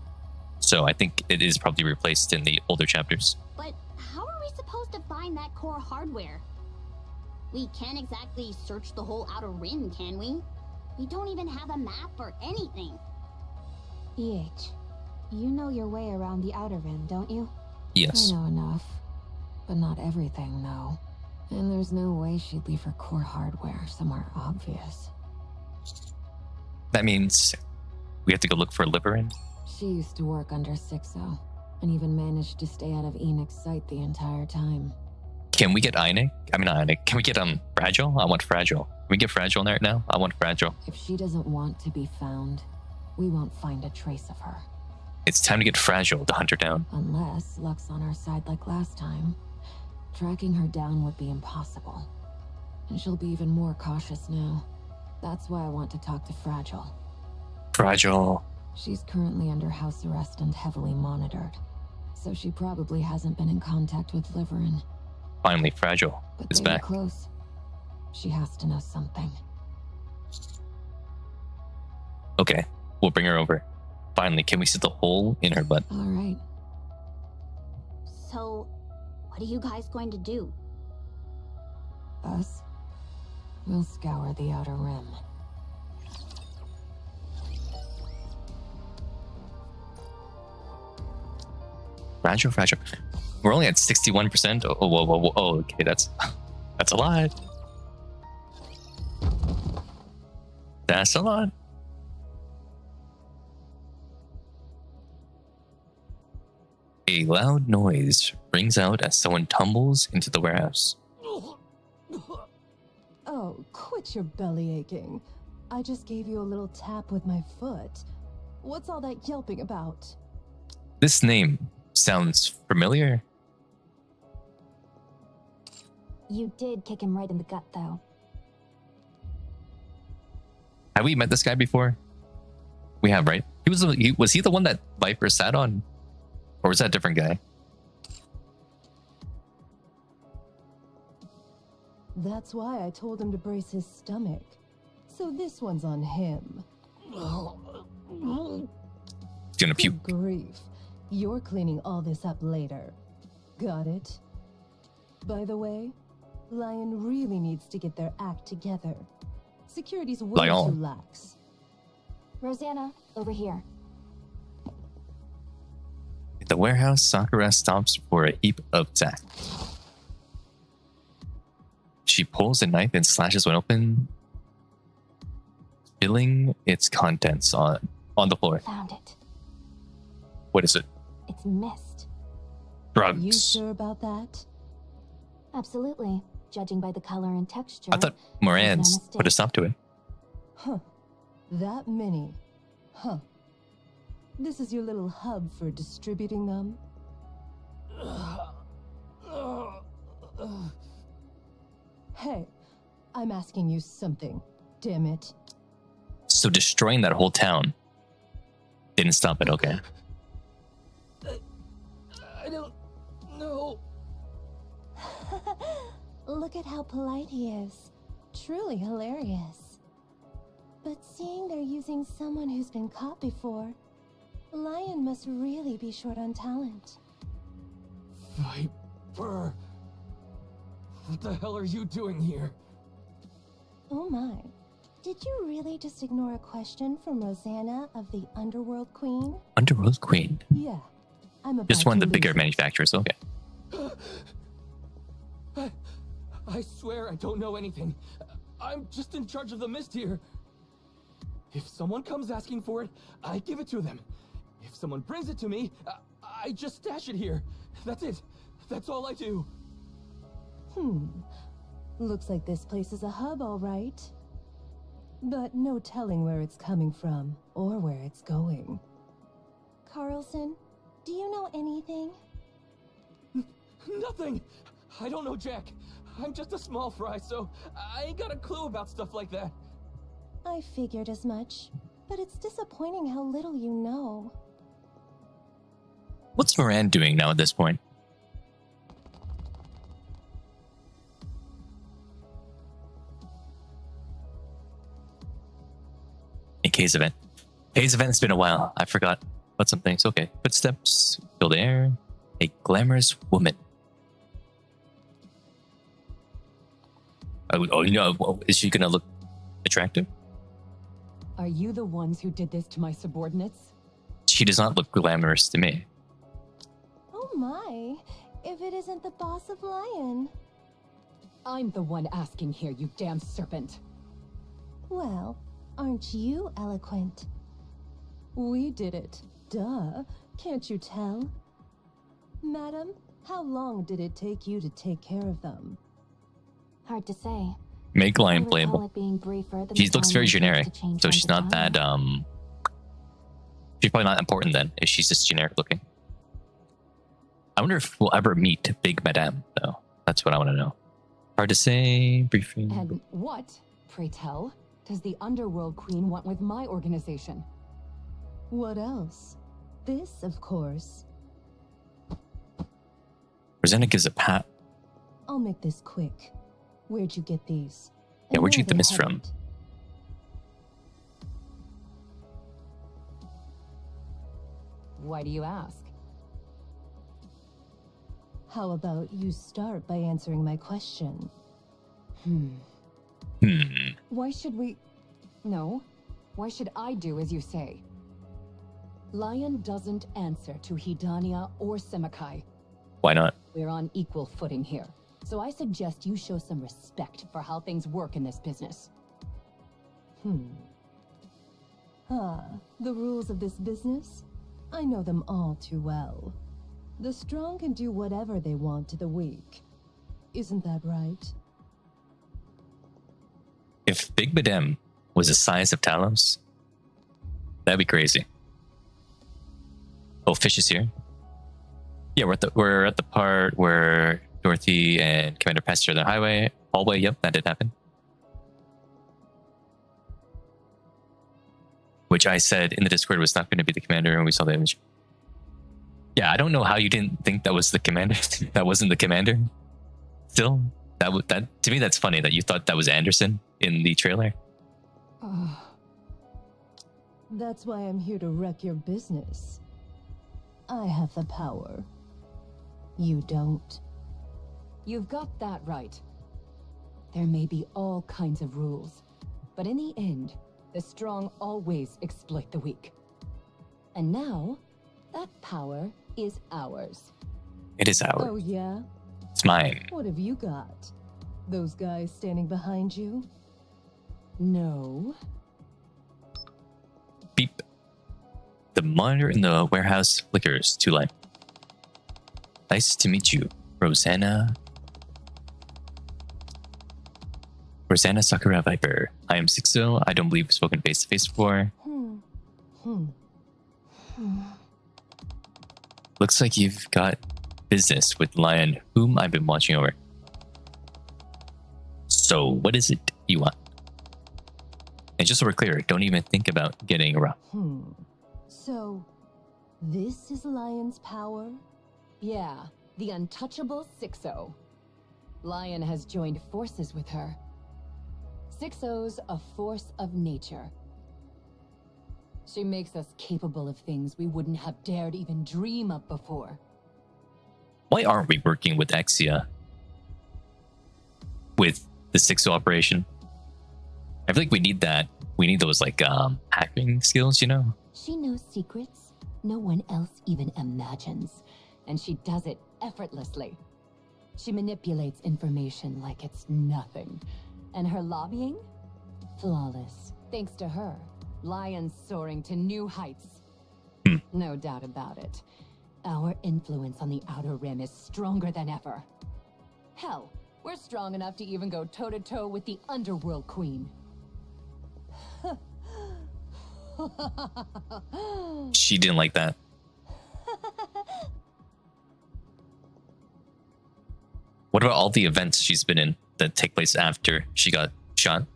A: So I think it is probably replaced in the older chapters.
C: But how are we supposed to find that core hardware? We can't exactly search the whole Outer Rim, can we? We don't even have a map or anything.
B: EH, you know your way around the Outer Rim, don't you?
A: Yes.
D: I know enough. But not everything, though. And there's no way she'd leave her core hardware somewhere obvious.
A: That means we have to go look for Liberin.
D: She used to work under Sixo, and even managed to stay out of Enix's sight the entire time.
A: Can we get Einik? I mean, not Einik. Can we get Fragile? I want Fragile. Can we get Fragile in there now? I want Fragile.
D: If she doesn't want to be found, we won't find a trace of her.
A: It's time to get Fragile to hunt her down.
D: Unless luck's on our side like last time. Tracking her down would be impossible. And she'll be even more cautious now. That's why I want to talk to Fragile.
A: Fragile.
D: She's currently under house arrest and heavily monitored. So she probably hasn't been in contact with Liberin.
A: Finally, Fragile
D: But
A: is
D: they were
A: back.
D: close. She has to know something.
A: Okay, we'll bring her over. Finally, can we see the hole in her butt?
D: All right.
C: So, what are you guys going to do?
D: Us? We'll scour the Outer Rim.
A: Fragile. We're only at 61%. Oh, whoa. Oh, okay, that's a lot. That's a lot. A loud noise rings out as someone tumbles into the warehouse.
G: Oh, quit your belly aching. I just gave you a little tap with my foot. What's all that yelping about?
A: This name sounds familiar.
B: You did kick him right in the gut, though.
A: Have we met this guy before? We have, right? Was he the one that Viper sat on? Or was that a different guy?
I: That's why I told him to brace his stomach. So this one's on him.
A: He's gonna puke.
I: Good grief. You're cleaning all this up later. Got it? By the way, Lion really needs to get their act together. Security's way
A: Lion.
I: too lax.
H: Rosanna, over here.
A: At the warehouse, Sakura stops for a heap of sack. She pulls a knife and slashes one open, spilling its contents on the floor.
B: Found it.
A: What is it?
B: It's mist.
A: Drugs.
I: You sure about that?
B: Absolutely. Judging by the color and texture.
A: I thought Moran's put a stop to it.
I: Huh. That many. Huh. This is your little hub for distributing them? Hey, I'm asking you something. Damn it.
A: So destroying that whole town didn't stop it, okay?
F: I don't know.
B: Look at how polite he is. Truly hilarious. But seeing they're using someone who's been caught before, Lion must really be short on talent.
F: Viper. What the hell are you doing here?
B: Oh my. Did you really just ignore a question from Rosanna of the Underworld Queen?
A: Underworld Queen.
I: Yeah. I'm about
A: Just one of
I: to
A: the bigger
I: lose it.
A: manufacturers, okay.
F: I swear I don't know anything. I'm just in charge of the mist here. If someone comes asking for it, I give it to them. If someone brings it to me, I just stash it here. That's it. That's all I do.
I: Looks like this place is a hub, all right. But no telling where it's coming from or where it's going.
B: Carlson, do you know anything?
F: Nothing. I don't know Jack. I'm just a small fry, so I ain't got a clue about stuff like that.
B: I figured as much, but it's disappointing how little you know.
A: What's Moran doing now at this point? A K's event. K's event has been a while. I forgot about some things. Okay. Footsteps, filled air. A glamorous woman. Oh, you know, is she gonna look attractive?
J: Are you the ones who did this to my subordinates?
A: She does not look glamorous to me.
B: Oh my, if it isn't the boss of Lion.
J: I'm the one asking here, you damn serpent.
B: Well, aren't you eloquent?
I: We did it. Duh. Can't you tell? Madam, how long did it take you to take care of them?
B: Hard to say.
A: Make Lion
B: I recall
A: playable.
B: it being briefer than
A: She
B: the
A: looks
B: time
A: very
B: we took
A: generic,
B: to change
A: so
B: one
A: she's
B: to
A: not
B: Lion.
A: that she's probably not important then, if she's just generic looking. I wonder if we'll ever meet Big Madame, though. That's what I want to know. Hard to say. Briefing.
J: And what, pray tell, does the Underworld Queen want with my organization?
I: What else? This, of course.
A: Rosanna gives a pat.
I: I'll make this quick. Where'd you get these?
A: Yeah,
I: And
A: where'd you
I: where
A: get the
I: they
A: mist from?
I: headed?
J: Why do you ask?
I: How about you start by answering my question?
J: Why should we... No. Why should I do as you say? Lion doesn't answer to Hidania or Semakai.
A: Why not?
J: We're on equal footing here. So I suggest you show some respect for how things work in this business.
I: The rules of this business? I know them all too well. The strong can do whatever they want to the weak. Isn't that right?
A: If Big Madame was the size of Talos, that'd be crazy. Oh, Fish is here. Yeah, we're at the part where Dorothy and Commander passed each other on the hallway. Yep, that did happen. Which I said in the Discord was not going to be the commander, and we saw the image. Yeah, I don't know how you didn't think that was the commander. That wasn't the commander. Still, That to me, that's funny that you thought that was Anderson in the trailer.
I: That's why I'm here to wreck your business. I have the power. You don't.
J: You've got that right. There may be all kinds of rules, but in the end, the strong always exploit the weak. And now, that power is ours.
A: It is ours.
I: Oh yeah?
A: It's mine.
I: What have you got? Those guys standing behind you?
J: No.
A: Beep. The monitor in the warehouse flickers to life. Nice to meet you, Rosanna. Rosanna Sakura Viper. I am Sixo. I don't believe we've spoken face to face before. Looks like you've got business with Lion, whom I've been watching over. So, what is it you want? And just so we're clear, don't even think about getting around.
I: So, this is Lion's power?
J: Yeah, the untouchable Sixo. Lion has joined forces with her. Sixo's a force of nature. She makes us capable of things we wouldn't have dared even dream of before.
A: Why aren't we working with Exia? With the Sixo operation? I feel like we need that. We need those like hacking skills, you know?
J: She knows secrets no one else even imagines, and she does it effortlessly. She manipulates information like it's nothing, and her lobbying? Flawless. Thanks to her, Lion's soaring to new heights. No doubt about it. Our influence on the Outer Rim is stronger than ever. Hell, we're strong enough to even go toe-to-toe with the Underworld Queen.
A: She didn't like that. What about all the events she's been in that take place after she got shot?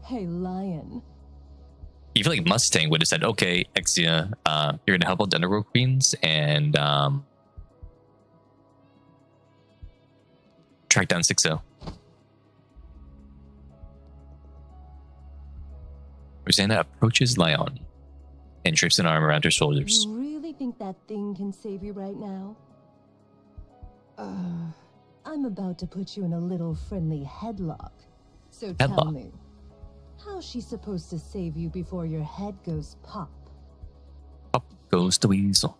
I: Hey, Lion.
A: You feel like Mustang would have said, okay, Exia, you're going to help out the Underworld Queens and track down Sixo. Rosanna approaches Lion and drapes an arm around her shoulders.
I: You really think that thing can save you right now? I'm about to put you in a little friendly headlock. So tell
A: Headlock?
I: me, how's she supposed to save you before your head goes pop?
A: Up goes the weasel.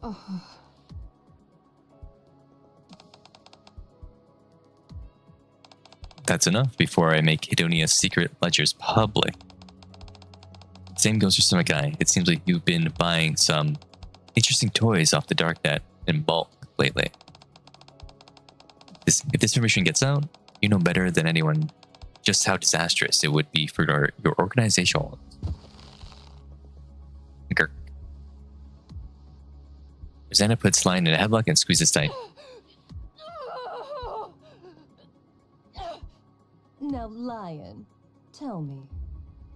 A: That's enough before I make Hedonia's secret ledgers public. Same goes for Semikai. It seems like you've been buying some interesting toys off the darknet in bulk lately. If this information gets out, you know better than anyone just how disastrous it would be for your organization. Grr. Rosanna puts Lion in a headlock and squeezes tight.
I: Now, Lion, tell me,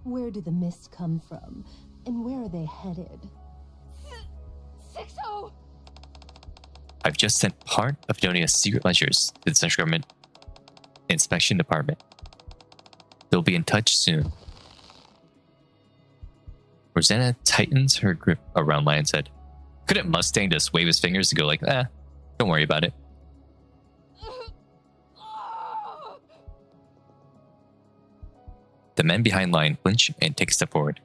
I: where do the mists come from, and where are they headed?
J: Sixo!
A: I've just sent part of Hedonia's secret ledgers to the Central Government Inspection Department. They'll be in touch soon. Rosanna tightens her grip around Lion's head. Couldn't Mustang just wave his fingers to go like, don't worry about it? The men behind Lion flinch and take a step forward.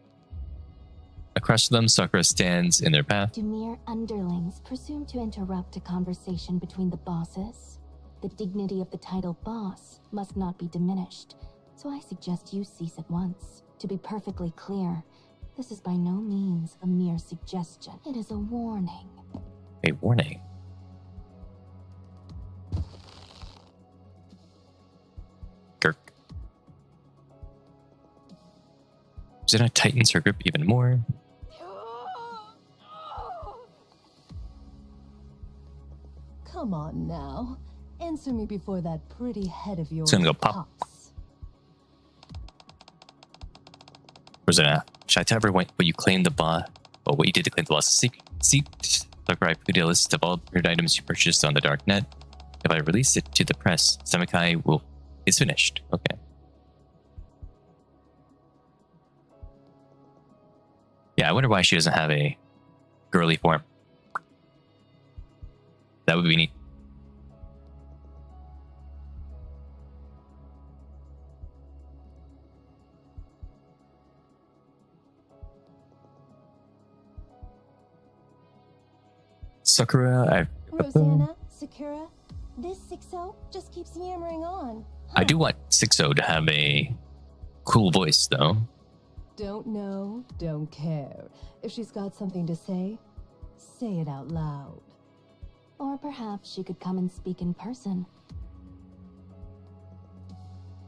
A: Across from them, Sakura stands in their path.
B: Do mere underlings presume to interrupt a conversation between the bosses? The dignity of the title boss must not be diminished, so I suggest you cease at once. To be perfectly clear, this is by no means a mere suggestion. It is a warning.
A: A warning. Girk. Rosanna tightens her grip even more.
I: Come on now. Answer me before that pretty head of yours
A: It's gonna go pop.
I: pops.
A: Rosanna, should I tell everyone what you claimed the boss? Well, what you did to claim the boss? Sakura, I put a list of all weird items you purchased on the darknet. If I release it to the press, Semikai is finished. Okay. Yeah, I wonder why she doesn't have a girly form. That would be neat. Sakura,
I: Rosanna, Sakura, this 6-0 just keeps yammering on.
A: I do want 6-0 to have a cool voice, though.
I: Don't know, don't care. If she's got something to say it out loud.
E: Or perhaps she could come and speak in person.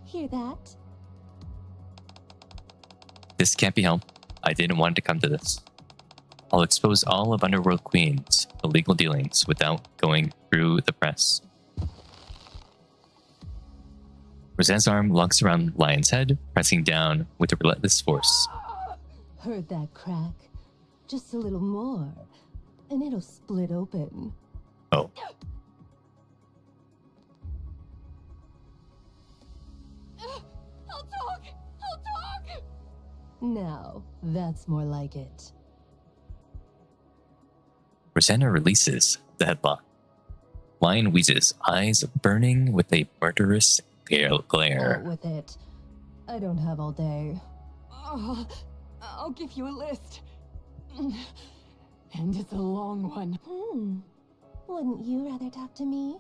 I: Hear that?
A: This can't be helped. I didn't want to come to this. I'll expose all of Underworld Queen's illegal dealings without going through the press. Roseanne's arm locks around Lion's head, pressing down with a relentless force.
I: Heard that crack? Just a little more, and it'll split open.
A: Oh.
G: I'll talk! I'll talk!
I: Now, that's more like it.
A: Rosanna releases the headlock. Lion wheezes, eyes burning with a murderous glare.
I: Out with it. I don't have all day.
J: Oh, I'll give you a list. And it's a long one.
I: Wouldn't you rather talk to me?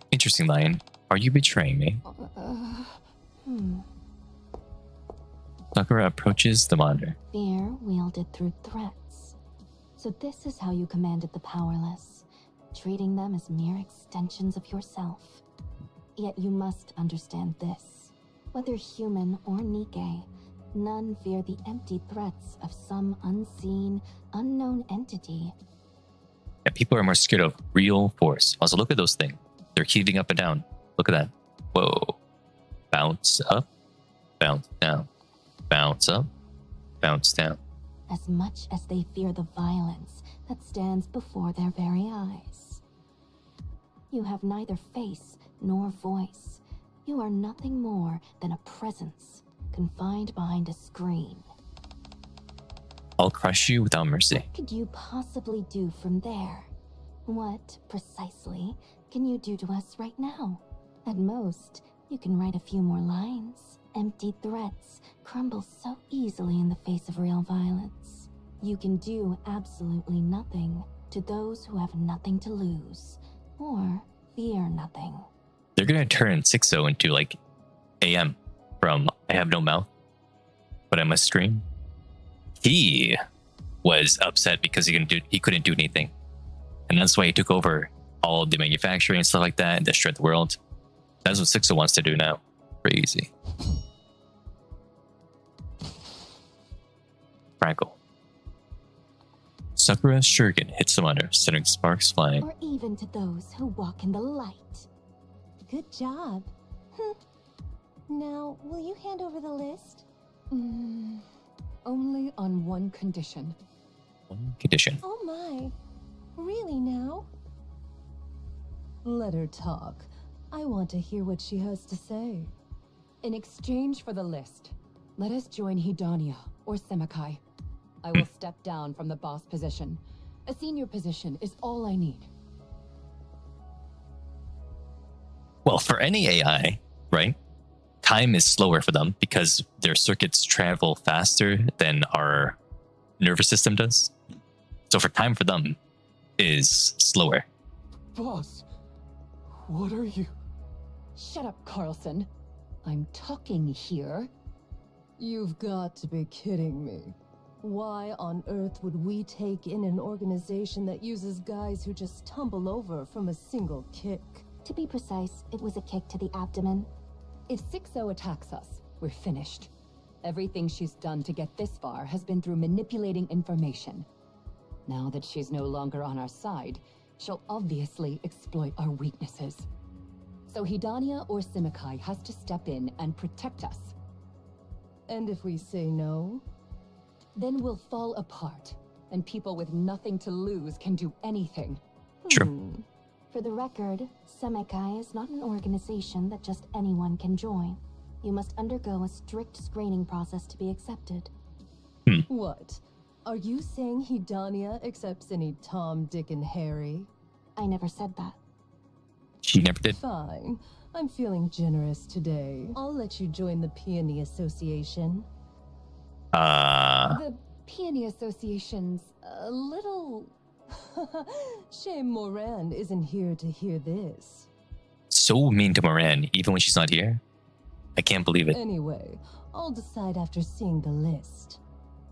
A: Interesting, Lion. Are you betraying me? Sakura approaches the monitor.
E: Fear wielded through threats. So this is how you commanded the powerless, treating them as mere extensions of yourself. Yet you must understand this. Whether human or Nikke, none fear the empty threats of some unseen, unknown entity.
A: Yeah, people are more scared of real force. Also, look at those things. They're heaving up and down. Look at that. Whoa. Bounce up, bounce down. Bounce up, bounce down.
E: As much as they fear the violence that stands before their very eyes. You have neither face nor voice. You are nothing more than a presence confined behind a screen.
A: I'll crush you without mercy.
E: What could you possibly do from there? What, precisely, can you do to us right now? At most, you can write a few more lines. Empty threats crumble so easily in the face of real violence. You can do absolutely nothing to those who have nothing to lose, or fear nothing.
A: They're gonna turn 6-0 into like AM from I have no mouth, but I must scream. He was upset because he couldn't do anything. And that's why he took over all the manufacturing and stuff like that and destroyed the world. That's what 6-0 wants to do now. Crazy. Crackle. Sakura's shuriken hits the monitor, sending sparks flying.
E: Or even to those who walk in the light.
I: Good job. Now, will you hand over the list?
J: Only on one condition.
A: One condition.
I: Oh my. Really now? Let her talk. I want to hear what she has to say.
J: In exchange for the list, let us join Hidania or Semikai. I will step down from the boss position. A senior position is all I need.
A: Well, for any AI, right? Time is slower for them because their circuits travel faster than our nervous system does. So for time for them is slower.
F: Boss, what are you?
J: Shut up, Carlson. I'm talking here.
I: You've got to be kidding me. Why on earth would we take in an organization that uses guys who just tumble over from a single kick?
E: To be precise, it was a kick to the abdomen.
J: If 6-0 attacks us, we're finished. Everything she's done to get this far has been through manipulating information. Now that she's no longer on our side, she'll obviously exploit our weaknesses. So Hidania or Semikai has to step in and protect us.
I: And if we say no?
J: Then we'll fall apart, and people with nothing to lose can do anything.
A: True.
B: For the record, Semekai is not an organization that just anyone can join. You must undergo a strict screening process to be accepted.
I: What? Are you saying Hidania accepts any Tom, Dick, and Harry?
B: I never said that.
A: She never did.
I: Fine. I'm feeling generous today. I'll let you join the Peony Association.
J: The Peony Association's a little...
I: Shame Moran isn't here to hear this.
A: So mean to Moran, even when she's not here. I can't believe it.
I: Anyway, I'll decide after seeing the list.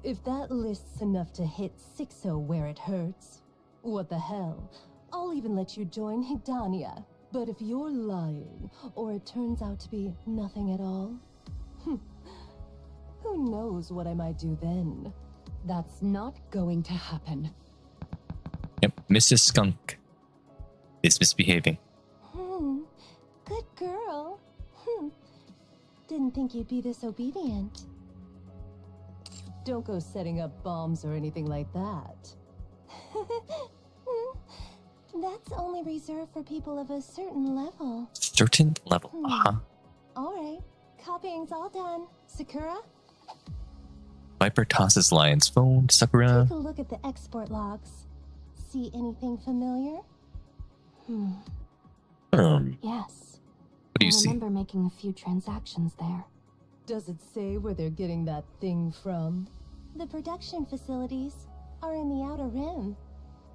I: If that list's enough to hit 6-0 where it hurts, what the hell? I'll even let you join Hidania. But if you're lying, or it turns out to be nothing at all, who knows what I might do then?
J: That's not going to happen.
A: Yep, Mrs. Skunk is misbehaving.
B: Good girl. Didn't think you'd be this obedient.
I: Don't go setting up bombs or anything like that.
B: That's only reserved for people of a certain level.
A: Certain level.
B: Alright, copying's all done. Sakura?
A: Viper tosses Lion's phone to Sakura.
B: Take a look at the export logs. See anything familiar? Yes.
A: What do you
B: I
A: see?
B: remember making a few transactions there.
I: Does it say where they're getting that thing from?
B: The production facilities are in the Outer Rim.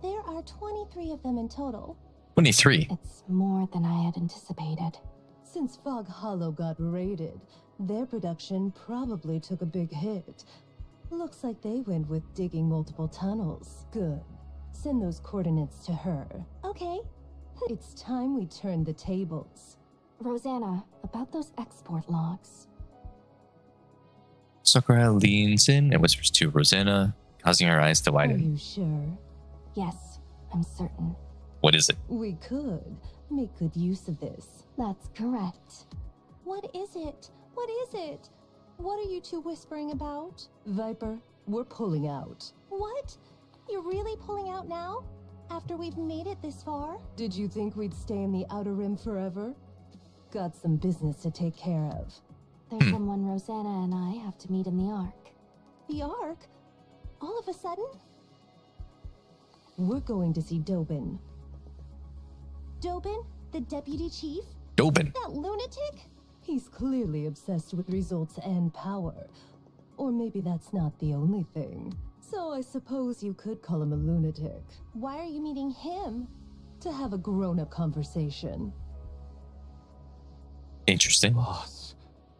B: There are 23 of them in total.
A: 23.
B: It's more than I had anticipated.
I: Since Fog Hollow got raided, their production probably took a big hit. Looks like they went with digging multiple tunnels. Good. Send those coordinates to her.
B: Okay.
I: It's time we turn the tables.
B: Rosanna, about those export logs.
A: Sakura leans in and whispers to Rosanna, causing her eyes to
I: Are
A: widen.
I: you sure?
B: Yes, I'm certain.
A: What is it?
I: We could make good use of this.
B: That's correct. What is it? What is it? What are you two whispering about?
I: Viper, we're pulling out.
B: What? You're really pulling out now? After we've made it this far?
I: Did you think we'd stay in the Outer Rim forever? Got some business to take care of.
B: There's someone Rosanna and I have to meet in the Ark. The Ark? All of a sudden?
I: We're going to see Dobin.
B: Dobin? The deputy chief?
A: Dobin.
B: That lunatic?
I: He's clearly obsessed with results and power. Or maybe that's not the only thing. So I suppose you could call him a lunatic.
B: Why are you meeting him?
I: To have a grown-up conversation.
A: Interesting.
F: Boss,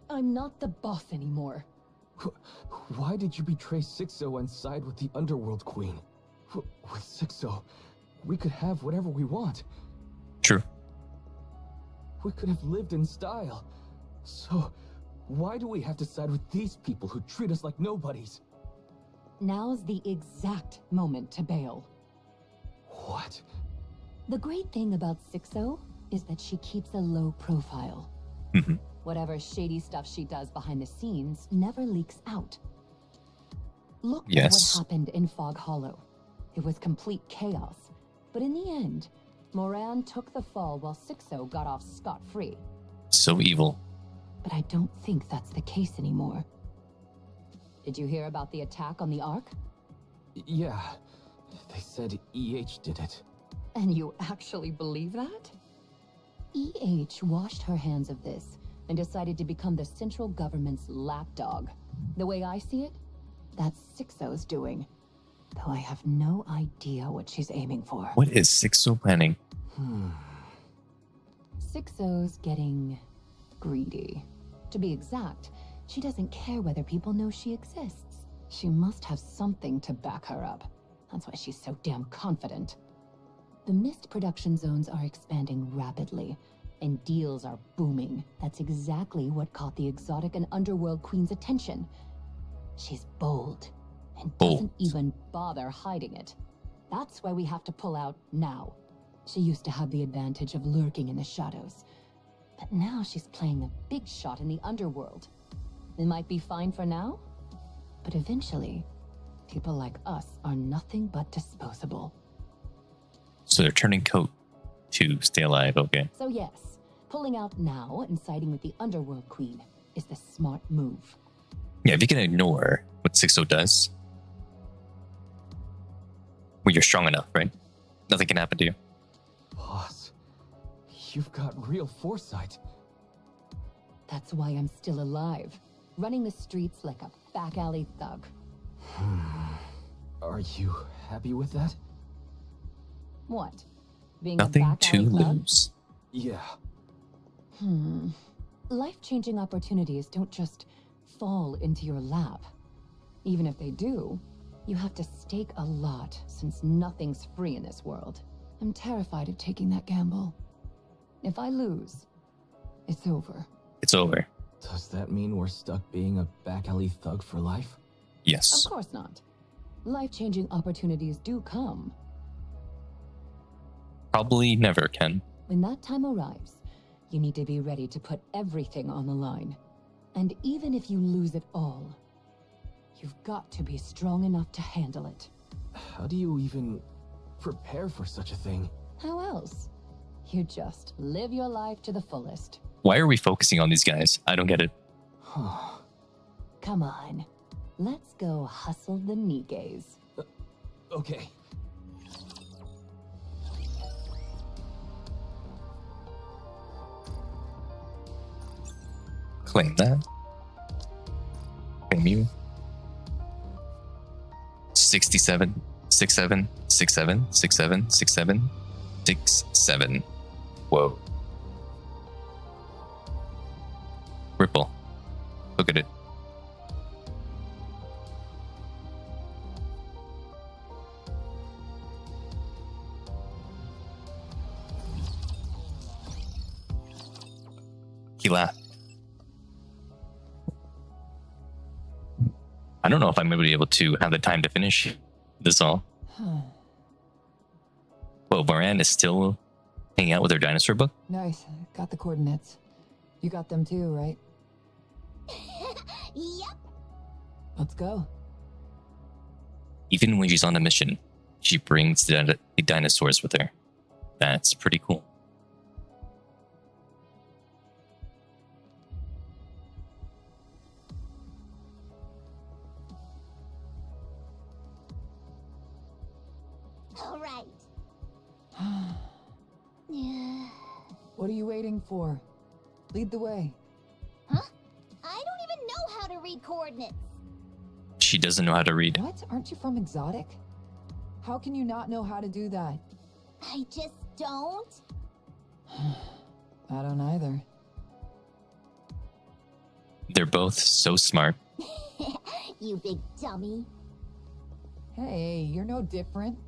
J: I'm not the boss anymore.
F: why did you betray 6-0 and side with the Underworld Queen? With 6-0, we could have whatever we want.
A: True.
F: We could have lived in style. So, why do we have to side with these people who treat us like nobodies?
J: Now's the exact moment to bail.
F: What?
J: The great thing about 6-0 is that she keeps a low profile. Whatever shady stuff she does behind the scenes never leaks out. Look at what happened in Fog Hollow. It was complete chaos. But in the end, Moran took the fall while 6-0 got off scot-free.
A: So evil.
J: But I don't think that's the case anymore. Did you hear about the attack on the Ark?
F: Yeah, they said EH did it.
J: And you actually believe that? EH washed her hands of this and decided to become the central government's lapdog. The way I see it, that's 6-0's doing. Though I have no idea what she's aiming for.
A: What is 6-0 planning?
J: 6-0's getting greedy. To be exact, she doesn't care whether people know she exists. She must have something to back her up. That's why she's so damn confident. The Mist production zones are expanding rapidly, and deals are booming. That's exactly what caught the exotic and underworld queen's attention. She's bold, and doesn't even bother hiding it. That's why we have to pull out now. She used to have the advantage of lurking in the shadows, but now she's playing a big shot in the underworld. It might be fine for now, but eventually, People like us are nothing but disposable.
A: So they're turning coat to stay alive, okay.
J: So yes, pulling out now and siding with the Underworld Queen is the smart move.
A: Yeah, if you can ignore what 6-0 does, well, you're strong enough, right? Nothing can happen to you.
K: Boss, you've got real foresight.
J: That's why I'm still alive, running the streets like a back alley thug.
K: Are you happy with that?
J: What? Being
A: Nothing
J: a back
A: to
J: alley thug?
A: lose.
K: Yeah.
J: Life-changing opportunities don't just fall into your lap. Even if they do, you have to stake a lot, since nothing's free in this world. I'm terrified of taking that gamble. If I lose, it's over.
A: It's over.
K: Does that mean we're stuck being a back alley thug for life?
A: Yes.
J: Of course not. Life-changing opportunities do come.
A: Probably never can.
J: When that time arrives, you need to be ready to put everything on the line. And even if you lose it all, you've got to be strong enough to handle it.
K: How do you even prepare for such a thing?
J: How else? You just live your life to the fullest.
A: Why are we focusing on these guys? I don't get it.
J: Come on. Let's go hustle the Nikkes.
K: Okay.
A: Claim that. Claim you. 67, 67, 67, 67, 67, 67. Whoa. Ripple. Look at it. He laughed. I don't know if I'm going to be able to have the time to finish this all. Well, Moran is still hanging out with her dinosaur book?
D: Nice. Got the coordinates. You got them too, right?
C: Yep.
D: Let's go.
A: Even when she's on a mission, she brings the dinosaurs with her. That's pretty cool.
C: All right. Yeah.
D: What are you waiting for? Lead the way.
C: Huh? I don't even know how to read coordinates.
A: She doesn't know how to read.
D: What? Aren't you from Exotic? How can you not know how to do that?
C: I just don't.
D: I don't either.
A: They're both so smart.
C: You big dummy.
D: Hey, you're no different.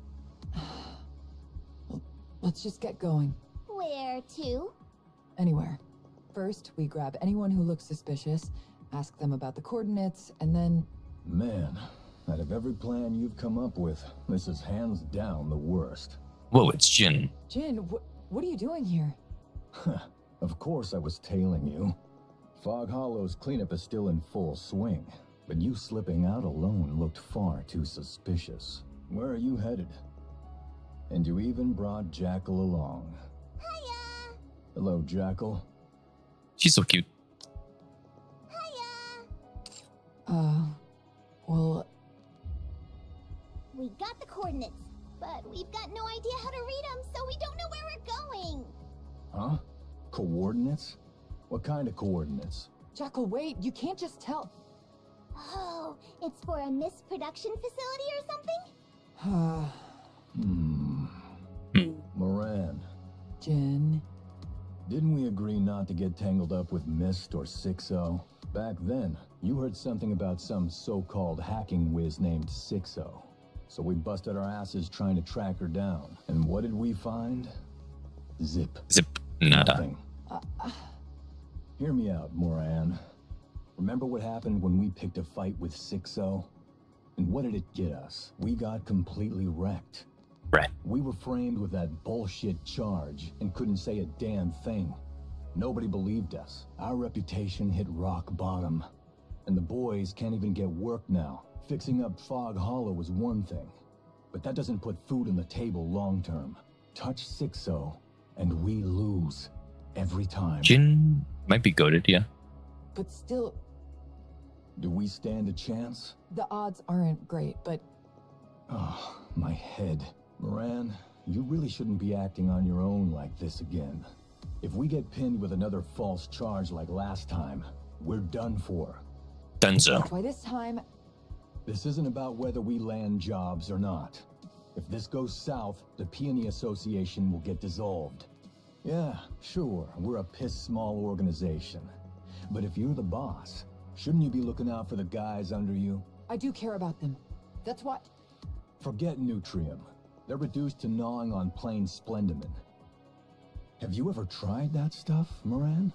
D: Let's just get going.
C: Where to?
D: Anywhere. First, we grab anyone who looks suspicious, ask them about the coordinates, and then...
F: Man, out of every plan you've come up with, this is hands down the worst.
A: Whoa, it's Jin.
D: Jin, what are you doing here?
F: Of course I was tailing you. Fog Hollow's cleanup is still in full swing, but you slipping out alone looked far too suspicious. Where are you headed? And you even brought Jackal along.
C: Hiya!
F: Hello, Jackal.
A: She's so cute.
C: Hiya!
D: Well...
C: We got the coordinates, but we've got no idea how to read them, so we don't know where we're going.
F: Huh? Coordinates? What kind of coordinates?
D: Jackal, wait, you can't just tell...
C: Oh, it's for a missed production facility or something?
F: Moran,
D: Jin...
F: didn't we agree not to get tangled up with Mist or 6-0? Back then, you heard something about some so-called hacking whiz named 6-0. So we busted our asses trying to track her down. And what did we find? Zip.
A: Zip. Nada.
F: Nothing. Hear me out, Moran. Remember what happened when we picked a fight with 6-0? And what did it get us? We got completely wrecked.
A: Right.
F: We were framed with that bullshit charge and couldn't say a damn thing. Nobody believed us. Our reputation hit rock bottom. And the boys can't even get work now. Fixing up Fog Hollow was one thing, but that doesn't put food on the table long term. Touch 6-0, and we lose. Every time.
A: Jin might be goated, yeah.
D: But still,
F: Do we stand a chance?
D: the odds aren't great, but
F: Oh, my head. Moran, you really shouldn't be acting on your own like this again. If we get pinned with another false charge like last time, we're done for.
A: Dunzo.
D: that's why this time,
F: This isn't about whether we land jobs or not. If this goes south, the Peony Association will get dissolved. Yeah, sure, we're a piss small organization. But if you're the boss, shouldn't you be looking out for the guys under you?
D: I do care about them. That's why.
F: Forget Nutrium. They're reduced to gnawing on plain Splendimin. Have you ever tried that stuff, Moran?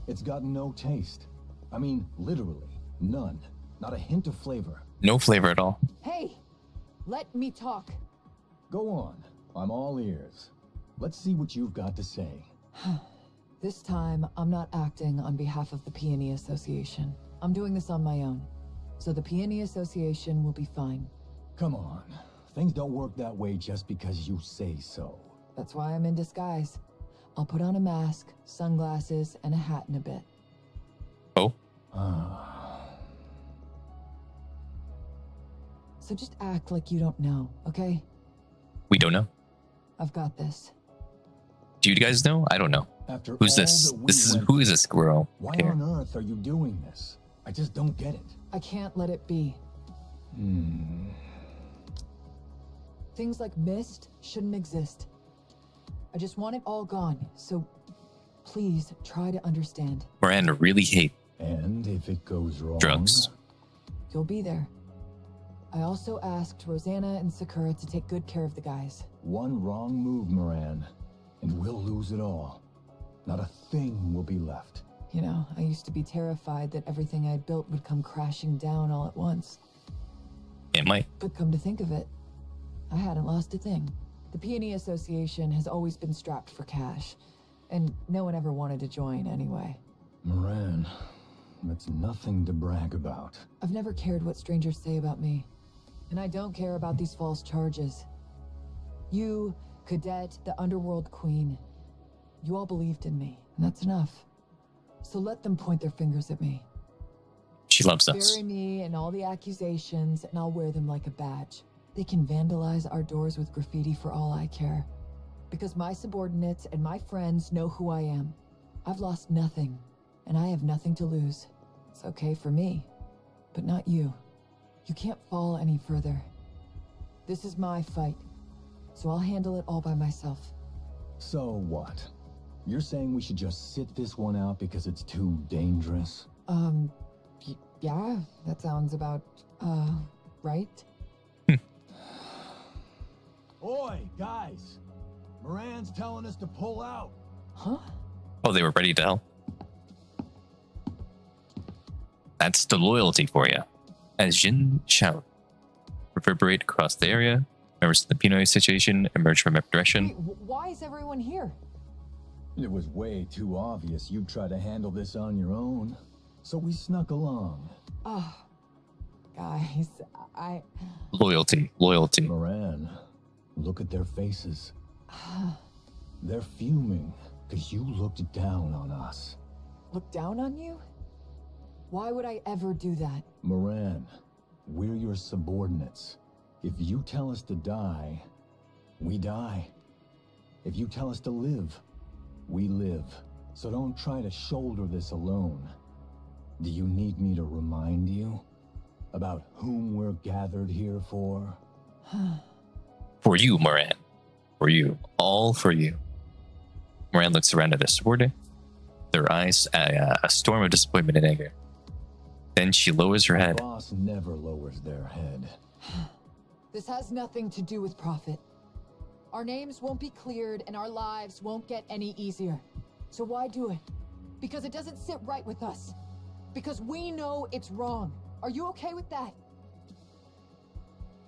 F: It's got no taste. I mean, literally, none. Not a hint of flavor.
A: No flavor at all.
D: Hey, let me talk.
F: Go on. I'm all ears. Let's see what you've got to say.
D: This time, I'm not acting on behalf of the Peony Association. I'm doing this on my own. So the Peony Association will be fine.
F: Come on. Things don't work that way just because you say so.
D: That's why I'm in disguise. I'll put on a mask, sunglasses, and a hat in a bit.
A: Oh,
D: So just act like you don't know, okay?
A: we don't know.
D: I've got this.
A: Do you guys know? I don't know.
F: After
A: Who's
F: all
A: this?
F: that we
A: This is
F: went
A: who is this squirrel
F: Why
A: here?
F: on earth are you doing this? I just don't get it.
D: I can't let it be. Things like Mist shouldn't exist. I just want it all gone, so please try to understand.
A: Miranda really hate
F: And if it goes wrong...
A: drugs.
D: You'll be there. I also asked Rosanna and Sakura to take good care of the guys.
F: One wrong move, Moran, and we'll lose it all. Not a thing will be left.
D: You know, I used to be terrified that everything I'd built would come crashing down all at once.
A: It might.
D: But come to think of it, I hadn't lost a thing. The Peony Association has always been strapped for cash, and no one ever wanted to join anyway.
F: Moran, that's nothing to brag about.
D: I've never cared what strangers say about me, and I don't care about these false charges. You, Cadet, the Underworld Queen, you all believed in me, and that's enough. So let them point their fingers at me.
A: She loves us.
D: Bury me and all the accusations, and I'll wear them like a badge. They can vandalize our doors with graffiti for all I care. Because my subordinates and my friends know who I am. I've lost nothing, and I have nothing to lose. It's okay for me, but not you. You can't fall any further. This is my fight, so I'll handle it all by myself.
F: So what? You're saying we should just sit this one out because it's too dangerous?
D: Yeah, that sounds about, right?
F: Oi, guys! Moran's telling us to pull out.
D: Huh?
A: Oh, they were ready to help. That's the loyalty for you. As Jin shout, reverberate across the area, members of the Peony Association emerge from every direction.
D: Wait, why is everyone here?
F: It was way too obvious you'd try to handle this on your own. So we snuck along.
D: Guys,
A: Loyalty.
F: Moran, look at their faces. They're fuming because you looked down on us.
D: Look down on you? Why would I ever do that?
F: Moran, we're your subordinates. If you tell us to die, we die. If you tell us to live, we live. So don't try to shoulder this alone. Do you need me to remind you about whom we're gathered here for?
A: For you, Moran. For you. All for you. Moran looks around at the subordinate, their eyes a storm of disappointment and anger. Then she lowers her head.
F: Boss never lowers their head.
D: This has nothing to do with profit. Our names won't be cleared and our lives won't get any easier. So why do it? Because it doesn't sit right with us. Because we know it's wrong. Are you okay with that?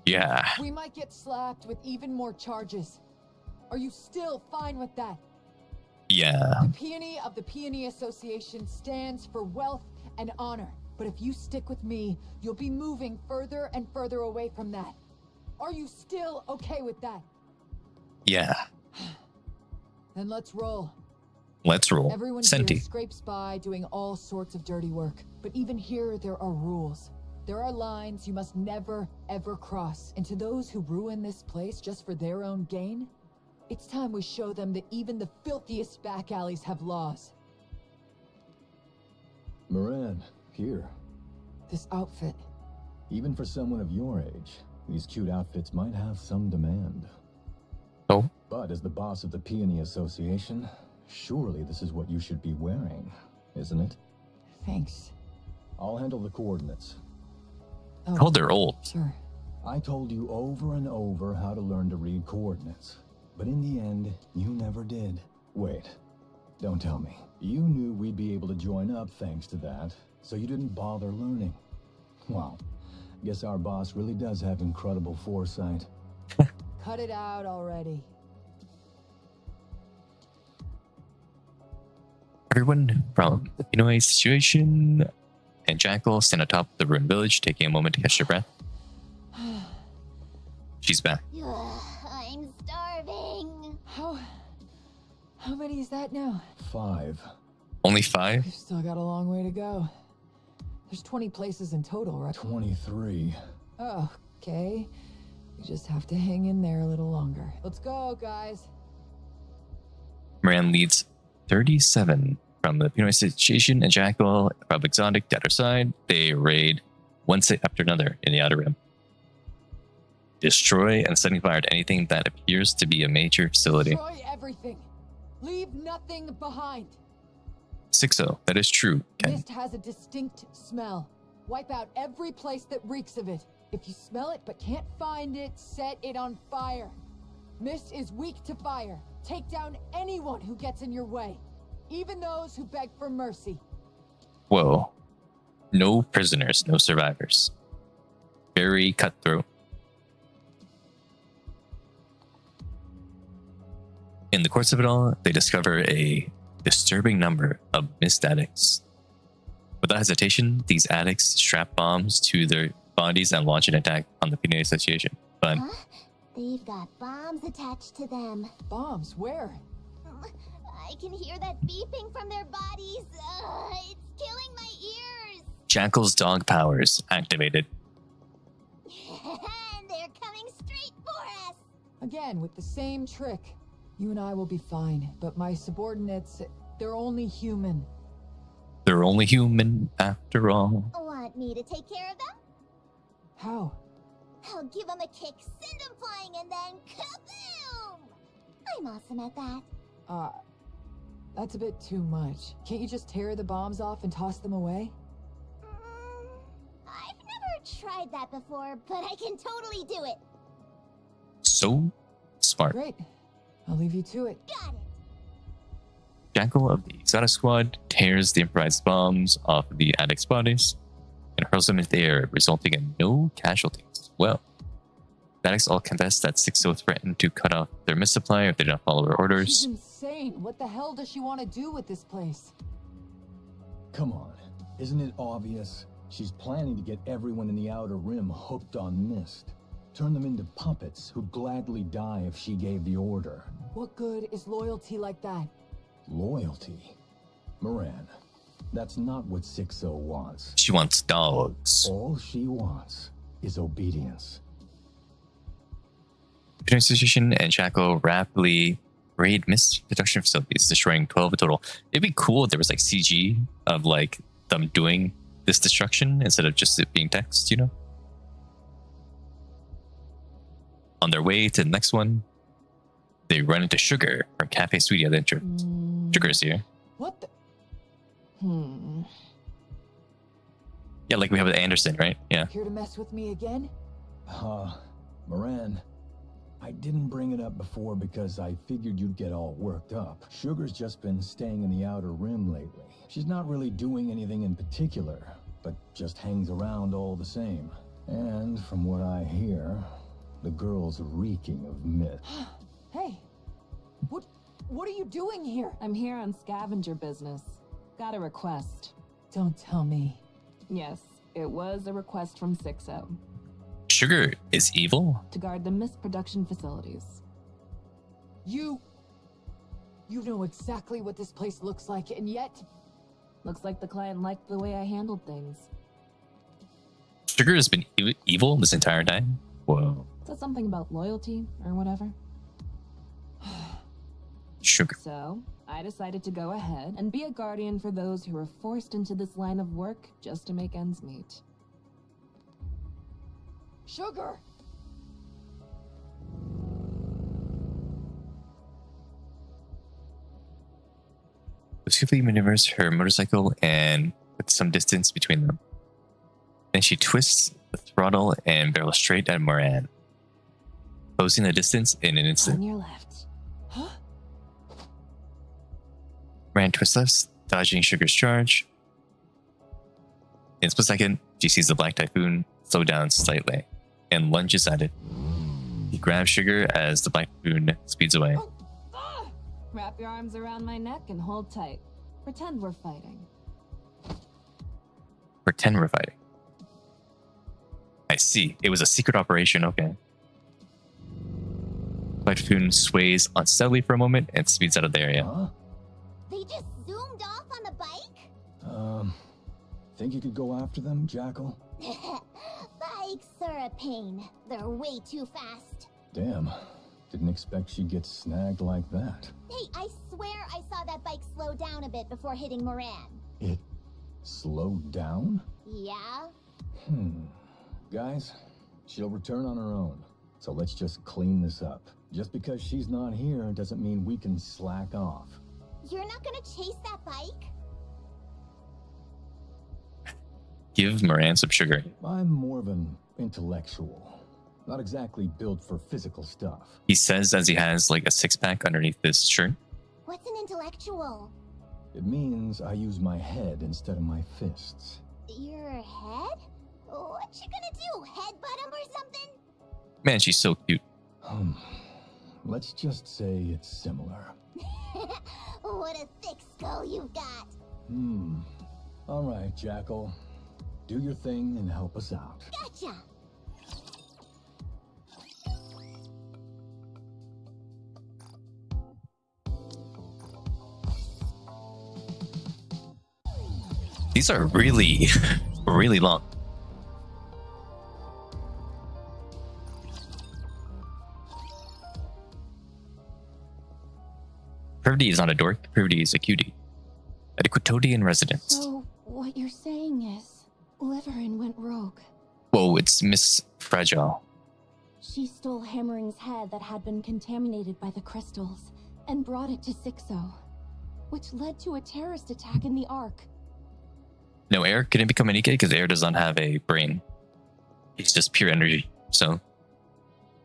A: Yeah.
D: We might get slapped with even more charges. Are you still fine with that?
A: Yeah.
D: The Peony of the Peony Association stands for wealth and honor.
G: But if you stick with me, you'll be moving further and further away from that. Are you still okay with that?
A: Yeah.
G: Then let's roll.
A: Let's roll.
G: Everyone
A: Senti.
G: here scrapes by doing all sorts of dirty work. But even here, there are rules. There are lines you must never, ever cross. And to those who ruin this place just for their own gain, it's time we show them that even the filthiest back alleys have laws.
L: Moran, here.
G: This outfit.
L: Even for someone of your age, these cute outfits might have some demand.
A: Oh?
L: But as the boss of the Peony Association, surely this is what you should be wearing, isn't it?
G: Thanks.
L: I'll handle the coordinates.
A: Oh, they're old.
G: Sure.
L: I told you over and over how to learn to read coordinates. But in the end, you never did. Wait, don't tell me. You knew we'd be able to join up thanks to that, so you didn't bother learning. Well, guess our boss really does have incredible foresight.
G: Cut it out already.
A: Everyone from the Pinoy situation and Jackal stand atop the ruined village, taking a moment to catch their breath. She's back.
C: I'm starving.
G: How many is that now?
L: 5.
A: Only 5?
G: We've still got a long way to go. There's 20 places in total, right?
L: 23.
G: Oh, okay. We just have to hang in there a little longer. Let's go, guys.
A: Moran leads 37 from the Pinoy situation and Jackal from Exotic at her side. They raid one site after another in the Outer Rim. Destroy and setting fire to anything that appears to be a major facility.
G: Destroy everything. Leave nothing behind.
A: 6-0, that is true, Ken.
G: Mist has a distinct smell. Wipe out every place that reeks of it. If you smell it but can't find it, set it on fire. Mist is weak to fire. Take down anyone who gets in your way, even those who beg for mercy.
A: Whoa. No prisoners, no survivors. Very cutthroat. In the course of it all, they discover a disturbing number of mist addicts. Without hesitation, these addicts strap bombs to their bodies and launch an attack on the Pinoy Association. But
C: Huh? They've got bombs attached to them.
G: Bombs? Where?
C: I can hear that beeping from their bodies. It's killing my ears.
A: Jackal's dog powers activated.
C: And they're coming straight for us.
G: Again, with the same trick. You and I will be fine, but my subordinates, they're only human.
A: They're only human after all.
C: Want me to take care of them?
G: How?
C: I'll give them a kick, send them flying, and then kaboom! I'm awesome at that.
G: That's a bit too much. Can't you just tear the bombs off and toss them away?
C: I've never tried that before, but I can totally do it.
A: So smart.
G: Great. I'll leave you to it.
C: Got it.
A: Jackal of the Exotic Squad tears the improvised bombs off of the addicts' bodies and hurls them into the air, resulting in no casualties. Well, the addicts all confess that 6-0 threatened to cut off their mist supply if they did not follow her
G: She's
A: orders.
G: insane. What the hell does she want to do with this place?
L: Come on, isn't it obvious? She's planning to get everyone in the Outer Rim hooked on mist. Turn them into puppets who'd gladly die if she gave the order.
G: What good is loyalty like that?
L: Loyalty? Moran, that's not what 6-0 wants.
A: She wants dogs.
L: All she wants is obedience.
A: Pinoy Association and Jackal rapidly raid mist production facilities, destroying 12 in total. It'd be cool if there was like CG of like them doing this destruction instead of just it being text, you know? On their way to the next one, they run into Sugar from Cafe Sweetie at the entrance. Sugar's here.
G: What the?
A: Yeah, like we have with Anderson, right? Yeah.
G: Here to mess with me again?
L: Moran, I didn't bring it up before because I figured you'd get all worked up. Sugar's just been staying in the Outer Rim lately. She's not really doing anything in particular, but just hangs around all the same. And from what I hear, the girl's reeking of myth.
G: Hey, what are you doing here?
D: I'm here on scavenger business. Got a request.
G: Don't tell me.
D: Yes, it was a request from 6-0
A: Sugar is evil?
D: to guard the mist production facilities.
G: You know exactly what this place looks like, and yet...
D: Looks like the client liked the way I handled things.
A: Sugar has been evil this entire time? Whoa.
D: Is that something about loyalty or whatever?
A: Sugar.
D: So, I decided to go ahead and be a guardian for those who were forced into this line of work just to make ends meet.
G: Sugar!
A: Swiftly maneuvers her motorcycle and puts some distance between them. Then she twists the throttle and barrels straight at Moran, closing the distance in an instant.
D: On your left.
G: Huh?
A: Moran twists left, dodging Sugar's charge. In a split second, she sees the Black Typhoon slow down slightly and lunges at it. He grabs Sugar as the Black Typhoon speeds away.
D: Oh. Wrap your arms around my neck and hold tight. Pretend we're fighting.
A: Pretend we're fighting. I see. It was a secret operation. Okay. Black Typhoon sways unsteadily for a moment and speeds out of the area.
L: Huh?
C: They just zoomed off on the bike?
L: Think you could go after them, Jackal?
C: Bikes are a pain. They're way too fast.
L: Damn. Didn't expect she'd get snagged like that.
C: Hey, I swear I saw that bike slow down a bit before hitting Moran.
L: It slowed down?
C: Yeah?
L: Guys, she'll return on her own. So let's just clean this up. Just because she's not here doesn't mean we can slack off.
C: You're not gonna chase that bike?
A: Give Moran some sugar.
L: I'm more of an intellectual. Not exactly built for physical stuff.
A: He says as he has like a six-pack underneath this shirt.
C: What's an intellectual?
L: It means I use my head instead of my fists.
C: Your head? What you gonna do? Headbutt him or something?
A: Man, she's so cute.
L: Let's just say it's similar.
C: What a thick skull you've got.
L: All right, Jackal. Do your thing and help us out.
C: Gotcha.
A: These are really, really long. Privity is not a dork. Privity is a cutie. A Quitodian resident.
H: So, what you're saying is, Liverin went rogue.
A: Whoa, it's Miss Fragile.
H: She stole Hammering's head that had been contaminated by the crystals and brought it to 6-0, which led to a terrorist attack in the Ark.
A: No, Air couldn't become a Nikke because Air does not have a brain. It's just pure energy, so...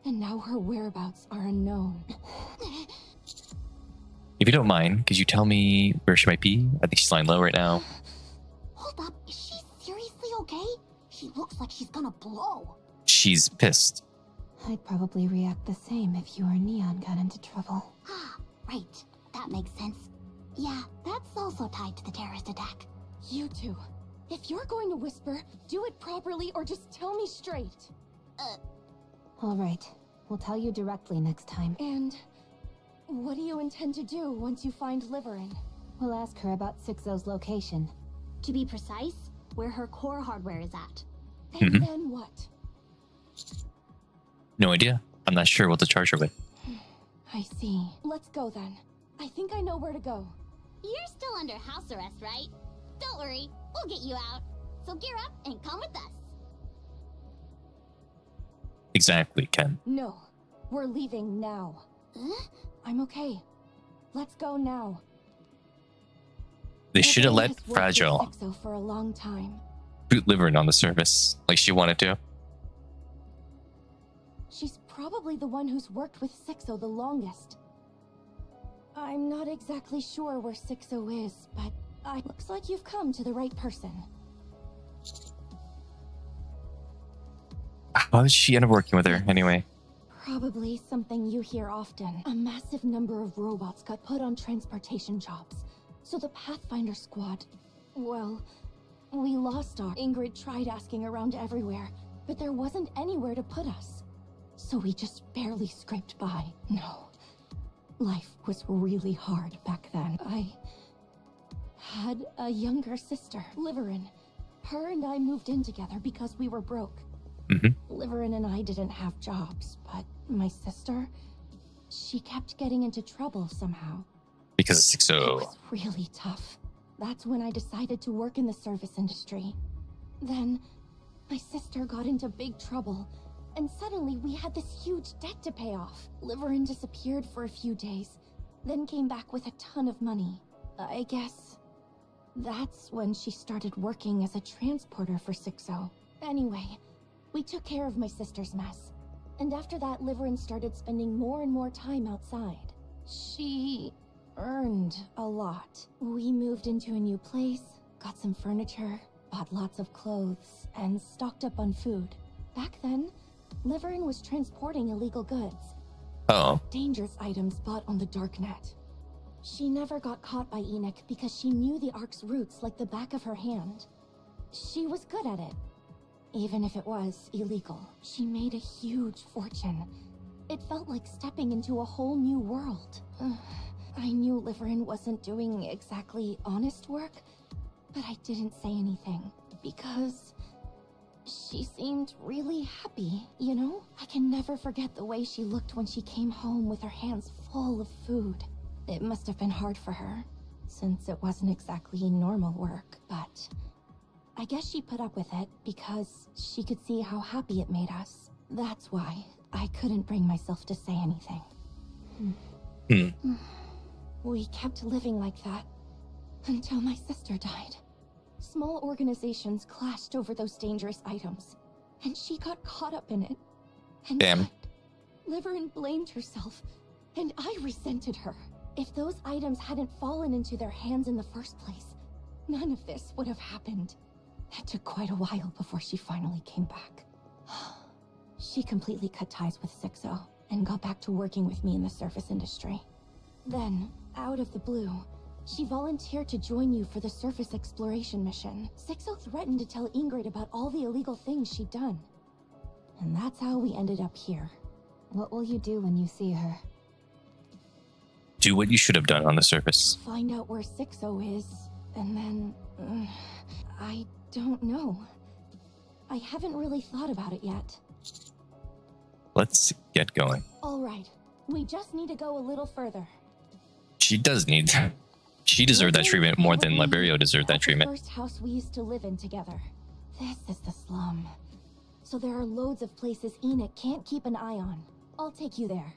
H: And now her whereabouts are unknown.
A: If you don't mind, could you tell me where she might be? I think she's lying low right now.
C: Hold up, is she seriously okay? She looks like she's gonna blow.
A: She's pissed.
B: I'd probably react the same if you or Neon got into trouble.
C: Ah, right. That makes sense. Yeah, that's also tied to the terrorist attack.
H: You two, if you're going to whisper, do it properly or just tell me straight.
B: All right, we'll tell you directly next time.
H: And what do you intend to do once you find Liverin?
B: We'll ask her about 6-0's location.
C: To be precise, where her core hardware is at.
H: And then what?
A: No idea. I'm not sure what to charge her with.
H: I see. Let's go then. I think I know where to go.
C: You're still under house arrest, right? Don't worry, we'll get you out. So gear up and come with us.
A: Exactly, Ken.
H: No, we're leaving now.
C: Huh?
H: I'm okay. Let's go now.
A: They should have
H: Liverin
A: let
H: has worked with
A: Fragile
H: 6-0 for a long time.
A: boot Liverin on the surface, like she wanted to.
H: She's probably the one who's worked with 6-0 the longest. I'm not exactly sure where 6-0 is, but looks like you've come to the right person.
A: How did she end up working with her, anyway?
H: Probably something you hear often. A massive number of robots got put on transportation jobs. So the Pathfinder squad, well, We lost our... Ingrid tried asking around everywhere, but there wasn't anywhere to put us. So we just barely scraped by. No. Life was really hard back then. I had a younger sister, Liverin. Her and I moved in together because we were broke. Liverin and I didn't have jobs, but my sister, she kept getting into trouble somehow.
A: Because of
H: It
A: 60.
H: was really tough. That's when I decided to work in the service industry. Then, my sister got into big trouble, and suddenly we had this huge debt to pay off. Liverin disappeared for a few days, then came back with a ton of money. I guess that's when she started working as a transporter for 60. Anyway, we took care of my sister's mess. And after that, Liverin started spending more and more time outside. She earned a lot. We moved into a new place, got some furniture, bought lots of clothes, and stocked up on food. Back then, Liverin was transporting illegal goods.
A: Oh.
H: Dangerous items bought on the darknet. She never got caught by Enoch because she knew the Ark's routes like the back of her hand. She was good at it, even if it was illegal. She made a huge fortune. It felt like stepping into a whole new world. I knew Liverin wasn't doing exactly honest work, but I didn't say anything because she seemed really happy, you know? I can never forget the way she looked when she came home with her hands full of food. It must have been hard for her, since it wasn't exactly normal work, but I guess she put up with it because she could see how happy it made us. That's why I couldn't bring myself to say anything. We kept living like that until my sister died. Small organizations clashed over those dangerous items, and she got caught up in it. And
A: Damn.
H: Liverin blamed herself, and I resented her. If those items hadn't fallen into their hands in the first place, none of this would have happened. It took quite a while before she finally came back. She completely cut ties with 60 and got back to working with me in the surface industry. Then, out of the blue, she volunteered to join you for the surface exploration mission. 60 threatened to tell Ingrid about all the illegal things she'd done. And that's how we ended up here.
B: What will you do when you see her?
A: Do what you should have done on the surface.
H: Find out where 60 is, and then... I don't know. I haven't really thought about it yet.
A: Let's get going.
H: All right. We just need to go a little further.
A: She does need that. She deserved that treatment more than Liberio deserved that treatment.
H: The first house we used to live in together. This is the slum. So there are loads of places Enoch can't keep an eye on. I'll take you there.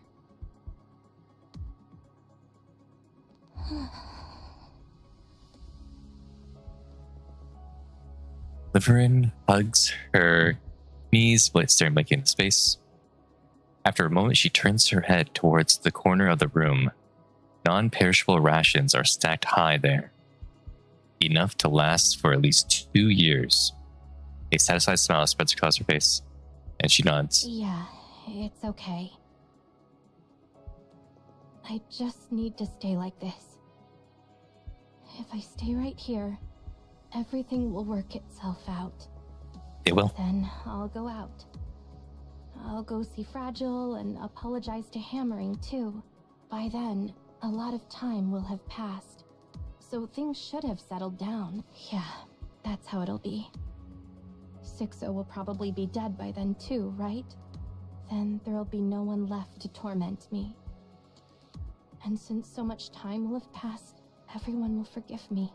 A: Liverin hugs her knees, staring back into space. After a moment, she turns her head towards the corner of the room. Non-perishable rations are stacked high there, enough to last for at least 2 years. A satisfied smile spreads across her face, and she nods.
H: Yeah, it's okay. I just need to stay like this. If I stay right here, everything will work itself out.
A: It will.
H: Then I'll go out. I'll go see Fragile and apologize to Hammering too. By then, a lot of time will have passed. So things should have settled down. Yeah, that's how it'll be. 60 will probably be dead by then too, right? Then there'll be no one left to torment me. And since so much time will have passed, everyone will forgive me.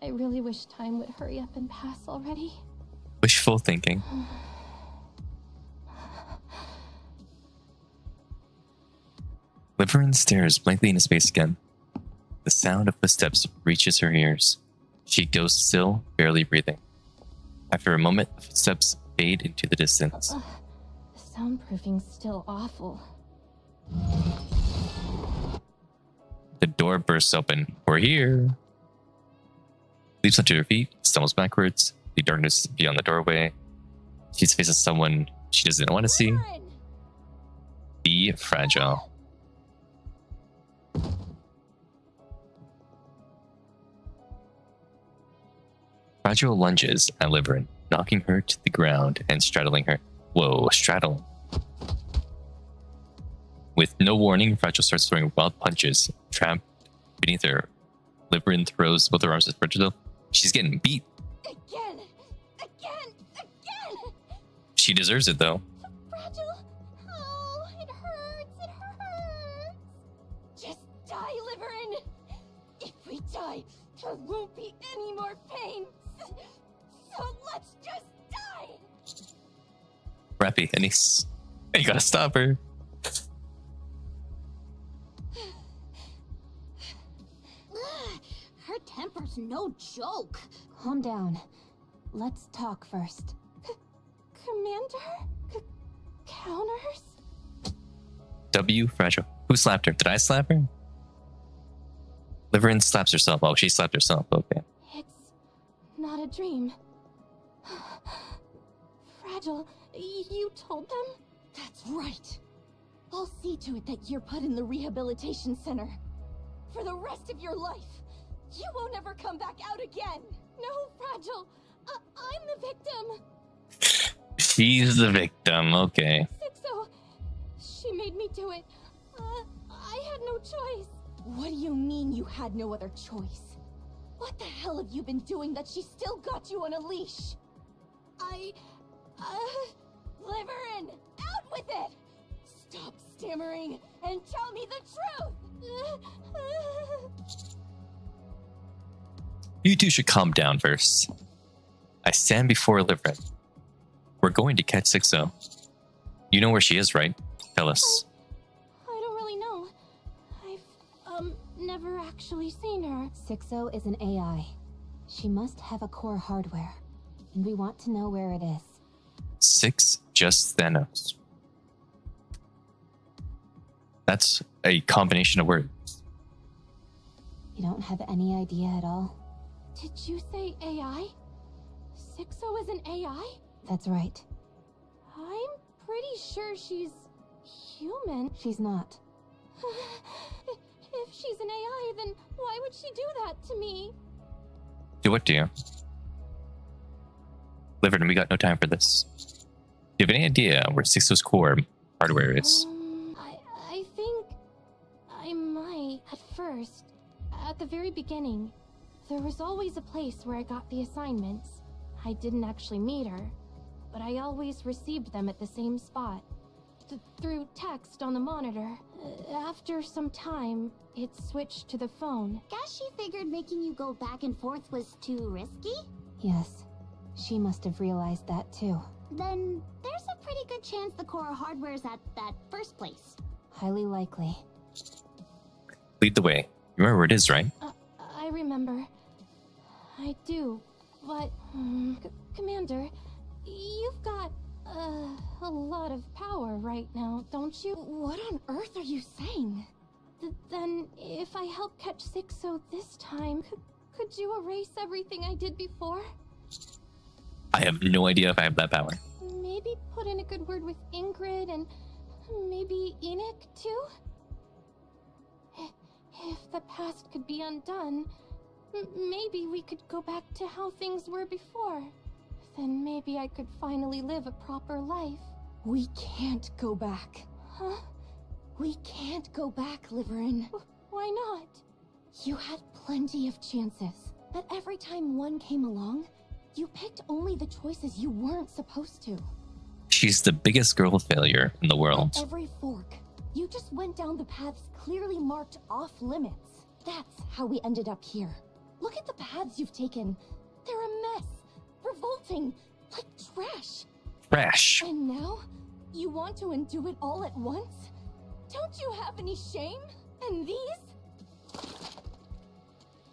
H: I really wish time would hurry up and pass already.
A: Wishful thinking. Liverin stares blankly into space again. The sound of footsteps reaches her ears. She goes still, barely breathing. After a moment, the footsteps fade into the distance.
H: The soundproofing's still awful.
A: The door bursts open. We're here. Leaps onto her feet, stumbles backwards. The darkness beyond the doorway. She faces someone she doesn't want to see. Be fragile. Fragile lunges at Liberin, knocking her to the ground and straddling her. Whoa, straddle. With no warning, Fragile starts throwing wild punches. Trapped beneath her, Liberin throws both her arms at Fragile. She's getting beat.
H: Again!
A: She deserves it, though.
H: Fragile! Oh, it hurts! It hurts! Just die, Liberin! If we die, there won't be any more pain. So let's just die!
A: Rappy, and you gotta stop her.
C: Her temper's no joke.
B: Calm down. Let's talk first.
H: Commander? Counters?
A: W, Fragile. Who slapped her? Did I slap her? Liberin slaps herself. Oh, she slapped herself. Okay.
H: It's not a dream. Fragile, you told them? That's right. I'll see to it that you're put in the rehabilitation center. For the rest of your life. You won't ever come back out again. No, Fragile. I'm the victim.
A: She's the victim. Okay.
H: Sixo, she made me do it. I had no choice. What do you mean you had no other choice? What the hell have you been doing that she still got you on a leash? Liberin, out with it! Stop stammering and tell me the truth!
A: You two should calm down first. I stand before Liberin. We're going to catch Sixo. You know where she is, right? Tell us.
H: I don't really know. I've, never actually seen her.
B: Sixo is an AI. She must have a core hardware, and we want to know where it is.
A: 6 just Thanos. That's a combination of words.
B: You don't have any idea at all?
H: Did you say AI? Sixo is an AI?
B: That's right.
H: I'm pretty sure she's human.
B: She's not.
H: If she's an AI, then why would she do that to me?
A: Do what, dear? Liberin, we got no time for this. Do you have any idea where Sixo's core hardware is?
H: I think I might at first. At the very beginning, there was always a place where I got the assignments. I didn't actually meet her, but I always received them at the same spot. Through text on the monitor. After some time, it switched to the phone.
C: Guess she figured making you go back and forth was too risky?
B: Yes. She must have realized that too.
C: Then there's a pretty good chance the core hardware's at that first place.
B: Highly likely.
A: Lead the way. You remember where it is, right?
H: I remember. I do, but... Commander, you've got... a lot of power right now, don't you? What on earth are you saying? Then, if I help catch Sixo this time, could you erase everything I did before?
A: I have no idea if I have that power.
H: Maybe put in a good word with Ingrid and maybe Enoch too? If the past could be undone, maybe we could go back to how things were before. Then maybe I could finally live a proper life. We can't go back. Huh? We can't go back, Liberin. Why not? You had plenty of chances. But every time one came along, you picked only the choices you weren't supposed to.
A: She's the biggest girl failure in the world.
H: At every fork, you just went down the paths clearly marked off limits. That's how we ended up here. Look at the paths you've taken. They're a mess. Revolting, like trash.
A: Trash.
H: And now, you want to undo it all at once? Don't you have any shame? And these?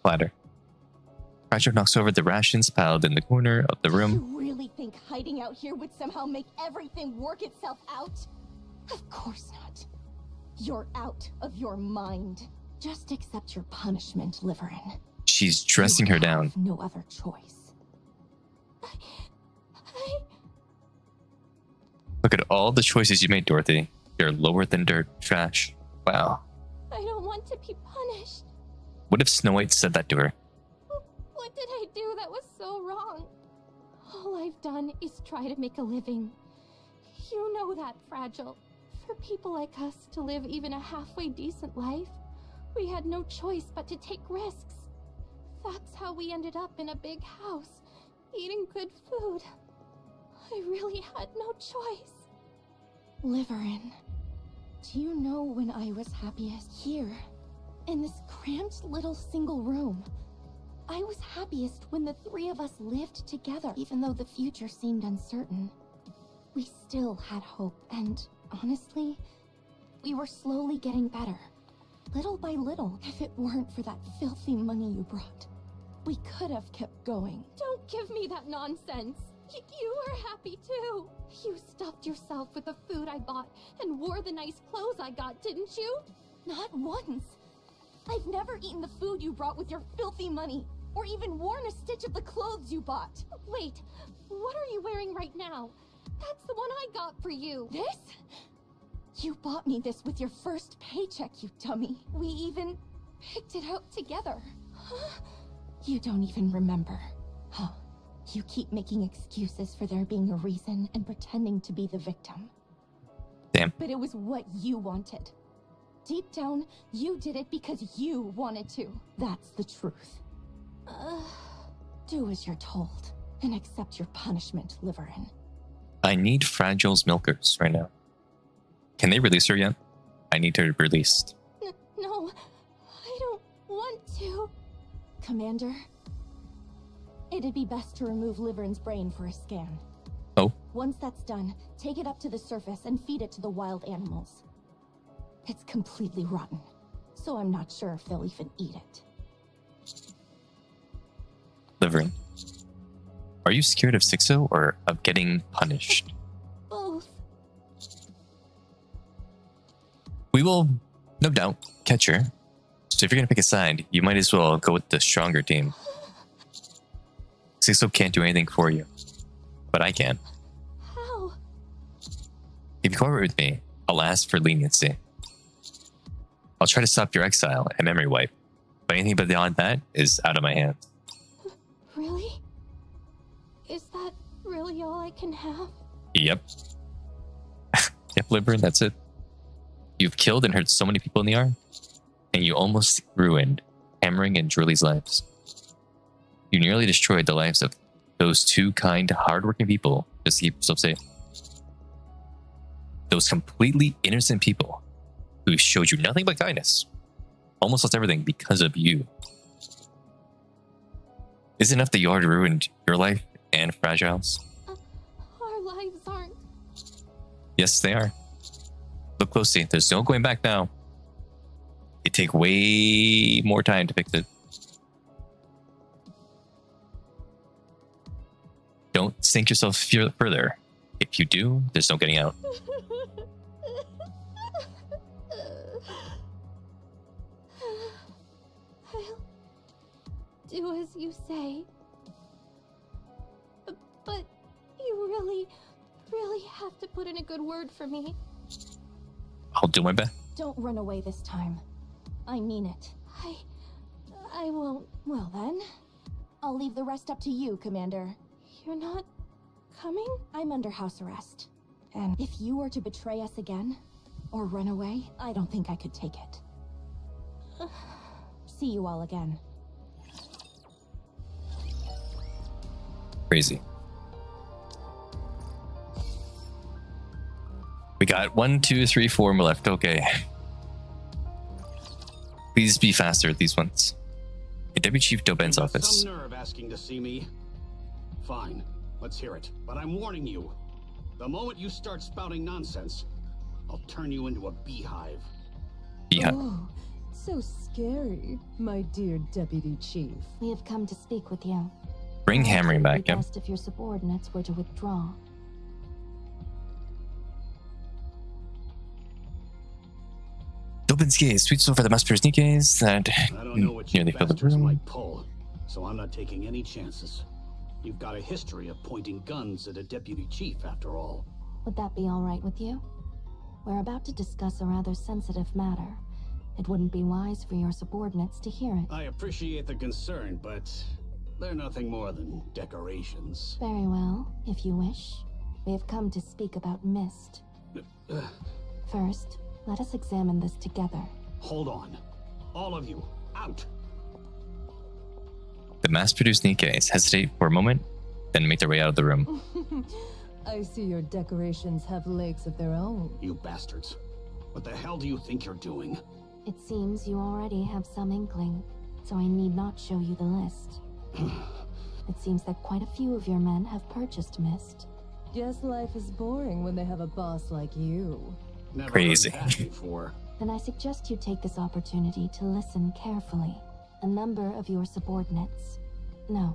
A: Flatter. Fragile knocks over the rations piled in the corner of the room.
H: You really think hiding out here would somehow make everything work itself out? Of course not. You're out of your mind. Just accept your punishment, Liberin.
A: She's dressing her down.
H: No other choice.
A: Look at all the choices you made, Dorothy. You're lower than dirt. Trash. Wow.
H: I don't want to be punished.
A: What if Snow White said that to her?
H: What did I do that was so wrong? All I've done is try to make a living. You know that, Fragile. For people like us to live even a halfway decent life, we had no choice but to take risks. That's how we ended up in a big house, eating good food. I really had no choice. Liverin, do you know when I was happiest? Here, in this cramped little single room. I was happiest when the three of us lived together, even though the future seemed uncertain. We still had hope, and honestly, we were slowly getting better. Little by little, if it weren't for that filthy money you brought, we could have kept going. Don't give me that nonsense! You were happy too! You stuffed yourself with the food I bought and wore the nice clothes I got, didn't you? Not once! I've never eaten the food you brought with your filthy money, or even worn a stitch of the clothes you bought. Wait, what are you wearing right now? That's the one I got for you. This? You bought me this with your first paycheck, you dummy. We even picked it out together. Huh? You don't even remember. Huh. You keep making excuses for there being a reason and pretending to be the victim.
A: Damn.
H: But it was what you wanted. Deep down, you did it because you wanted to. That's the truth. Do as you're told and accept your punishment, Liverin.
A: I need Fragile's milkers right now. Can they release her yet? I need her released.
H: No, I don't want to. Commander, it'd be best to remove Liverin's brain for a scan.
A: Oh?
H: Once that's done, take it up to the surface and feed it to the wild animals. It's completely rotten, so I'm not sure if they'll even eat it.
A: Liverin, are you scared of Sixo or of getting punished?
H: Both.
A: We will, no doubt, catch her. So if you're going to pick a side, you might as well go with the stronger team. Sixo can't do anything for you, but I can.
H: How?
A: If you cooperate with me, I'll ask for leniency. I'll try to stop your exile and memory wipe, but anything beyond that is out of my hands.
H: Really? Is that really all I can have?
A: Yep. Yep, Liverin, that's it. You've killed and hurt so many people in the arm, and you almost ruined Hammering and Drillie's lives. You nearly destroyed the lives of those two kind, hardworking people just to keep yourself safe. Those completely innocent people who showed you nothing but kindness almost lost everything because of you. Is it enough that you already ruined your life and Fragile's?
H: Our lives aren't.
A: Yes, they are. Look closely. There's no going back now. It'd take way more time to fix it. Don't sink yourself further. If you do, there's no getting out.
H: I'll do as you say. But you really have to put in a good word for me.
A: I'll do my best.
H: Don't run away this time. I mean it. I won't. Well then, I'll leave the rest up to you, Commander. You're not coming? I'm under house arrest. And if you were to betray us again, or run away, I don't think I could take it. See you all again.
A: Crazy. We got 1, 2, 3, 4 more left. Okay. Please be faster at these ones. In Deputy Chief Doben's office.
M: Some nerve asking to see me. Fine, let's hear it. But I'm warning you. The moment you start spouting nonsense, I'll turn you into a beehive.
A: Beehive.
I: Oh, so scary, my dear Deputy Chief.
B: We have come to speak with you.
A: Bring Hammering back, yep.
B: Best if your subordinates were to withdraw.
A: Doben's gaze sweeps over the Master's Nikke's that
M: I don't know what you
A: nearly filled the
M: bastards
A: room.
M: might pull, so I'm not taking any chances. You've got a history of pointing guns at a deputy chief, after all.
B: Would that be all right with you? We're about to discuss a rather sensitive matter. It wouldn't be wise for your subordinates to hear it.
M: I appreciate the concern, but They're nothing more than decorations.
B: Very well, if you wish. We have come to speak about Mist. First, let us examine this together.
M: Hold on. All of you, out!
A: The mass-produced Nikkes hesitate for a moment, then make their way out of the room.
I: I see your decorations have legs of their own.
M: You bastards. What the hell do you think you're doing?
B: It seems you already have some inkling, so I need not show you the list. It seems that quite a few of your men have purchased Mist.
I: Guess life is boring when they have a boss like you.
M: Never
A: Crazy.
M: heard that before.
B: Then I suggest you take this opportunity to listen carefully. A number of your subordinates, no,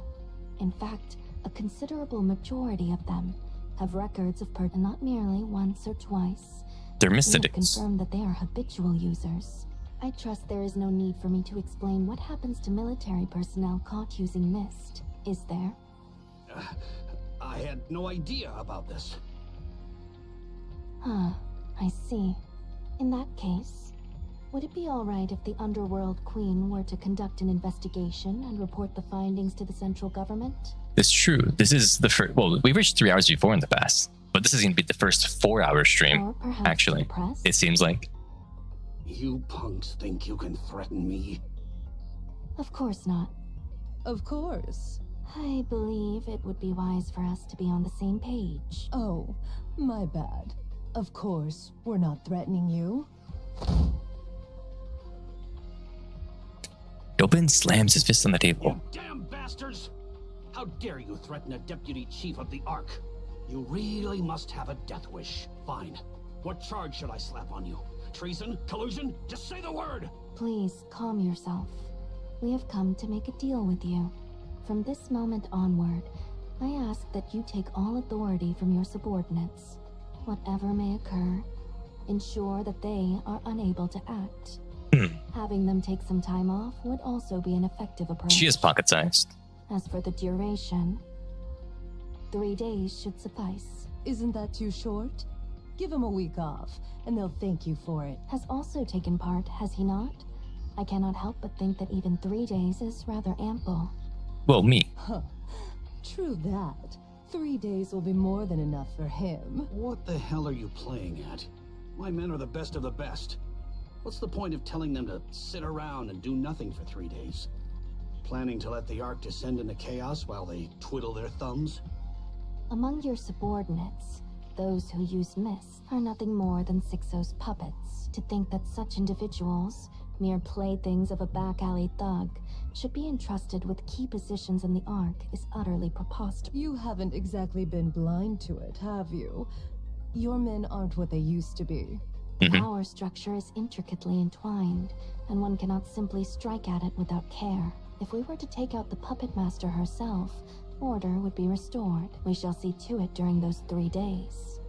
B: in fact, a considerable majority of them, have records of not merely once or twice.
A: They're
B: We have
A: Mistadicts.
B: confirmed that they are habitual users. I trust there is no need for me to explain what happens to military personnel caught using Mist, is there?
M: I had no idea about this.
B: Huh, I see. In that case, would it be alright if the Underworld Queen were to conduct an investigation and report the findings to the central government?
A: It's true. This is the first. Well, we reached 3 hours before in the past, but this is going to be the first 4-hour stream.
B: Or perhaps
A: Actually,
B: the press?
A: it seems like.
M: You punks think you can threaten me?
B: Of course not.
I: Of course.
B: I believe it would be wise for us to be on the same page.
I: Oh, my bad. Of course, we're not threatening you.
A: Dobin slams his fist on the table.
M: You damn bastards! How dare you threaten a deputy chief of the Ark? You really must have a death wish. Fine. What charge should I slap on you? Treason? Collusion? Just say the word!
B: Please, calm yourself. We have come to make a deal with you. From this moment onward, I ask that you take all authority from your subordinates. Whatever may occur, ensure that they are unable to act. Having them take some time off would also be an effective approach.
A: She is pocket-sized.
B: As for the duration, 3 days should suffice.
I: Isn't that too short? Give them a week off, and they'll thank you for it.
B: Has also taken part, has he not? I cannot help but think that even 3 days is rather ample.
A: Well, me.
I: Huh. True that. 3 days will be more than enough for him.
M: What the hell are you playing at? My men are the best of the best. What's the point of telling them to sit around and do nothing for 3 days? Planning to let the Ark descend into chaos while they twiddle their thumbs?
B: Among your subordinates, those who use Mist are nothing more than Sixo's puppets. To think that such individuals, mere playthings of a back-alley thug, should be entrusted with key positions in the Ark is utterly preposterous.
I: You haven't exactly been blind to it, have you? Your men aren't what they used to be.
B: The power structure is intricately entwined, and one cannot simply strike at it without care. If we were to take out the puppet master herself, order would be restored. We shall see to it during those 3 days.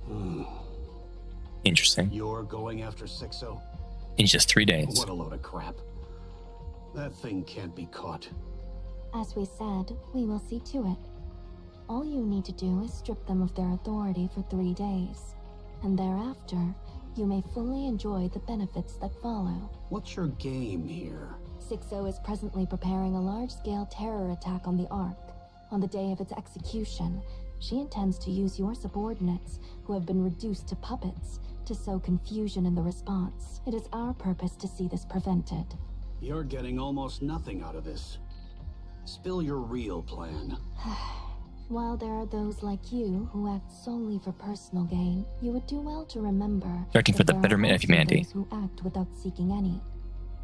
A: Interesting.
M: You're going after Sixo?
A: In just 3 days.
M: What a load of crap. That thing can't be caught.
B: As we said, we will see to it. All you need to do is strip them of their authority for 3 days, and thereafter, you may fully enjoy the benefits that follow.
M: What's your game here?
B: Sixo is presently preparing a large-scale terror attack on the Ark. On the day of its execution, she intends to use your subordinates, who have been reduced to puppets, to sow confusion in the response. It is our purpose to see this prevented.
M: You're getting almost nothing out of this. Spill your real plan.
B: While there are those like you who act solely for personal gain, you would do well to remember
A: Acting for
B: that
A: the
B: there are
A: betterment of
B: also
A: humanity.
B: those who act without seeking any.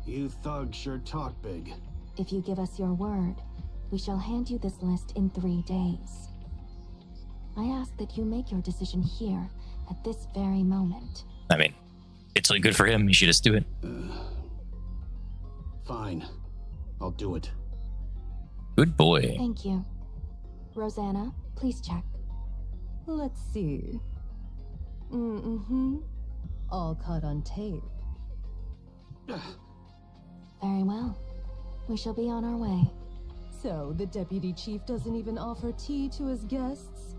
M: You thugs sure talk big.
B: If you give us your word, we shall hand you this list in 3 days. I ask that you make your decision here, at this very moment.
A: I mean, it's really good for him. You should just do it.
M: Fine. I'll do it.
A: Good boy.
B: Thank you. Rosanna, please check.
I: Let's see. All caught on tape.
B: Very well. We shall be on our way.
I: So, the deputy chief doesn't even offer tea to his guests?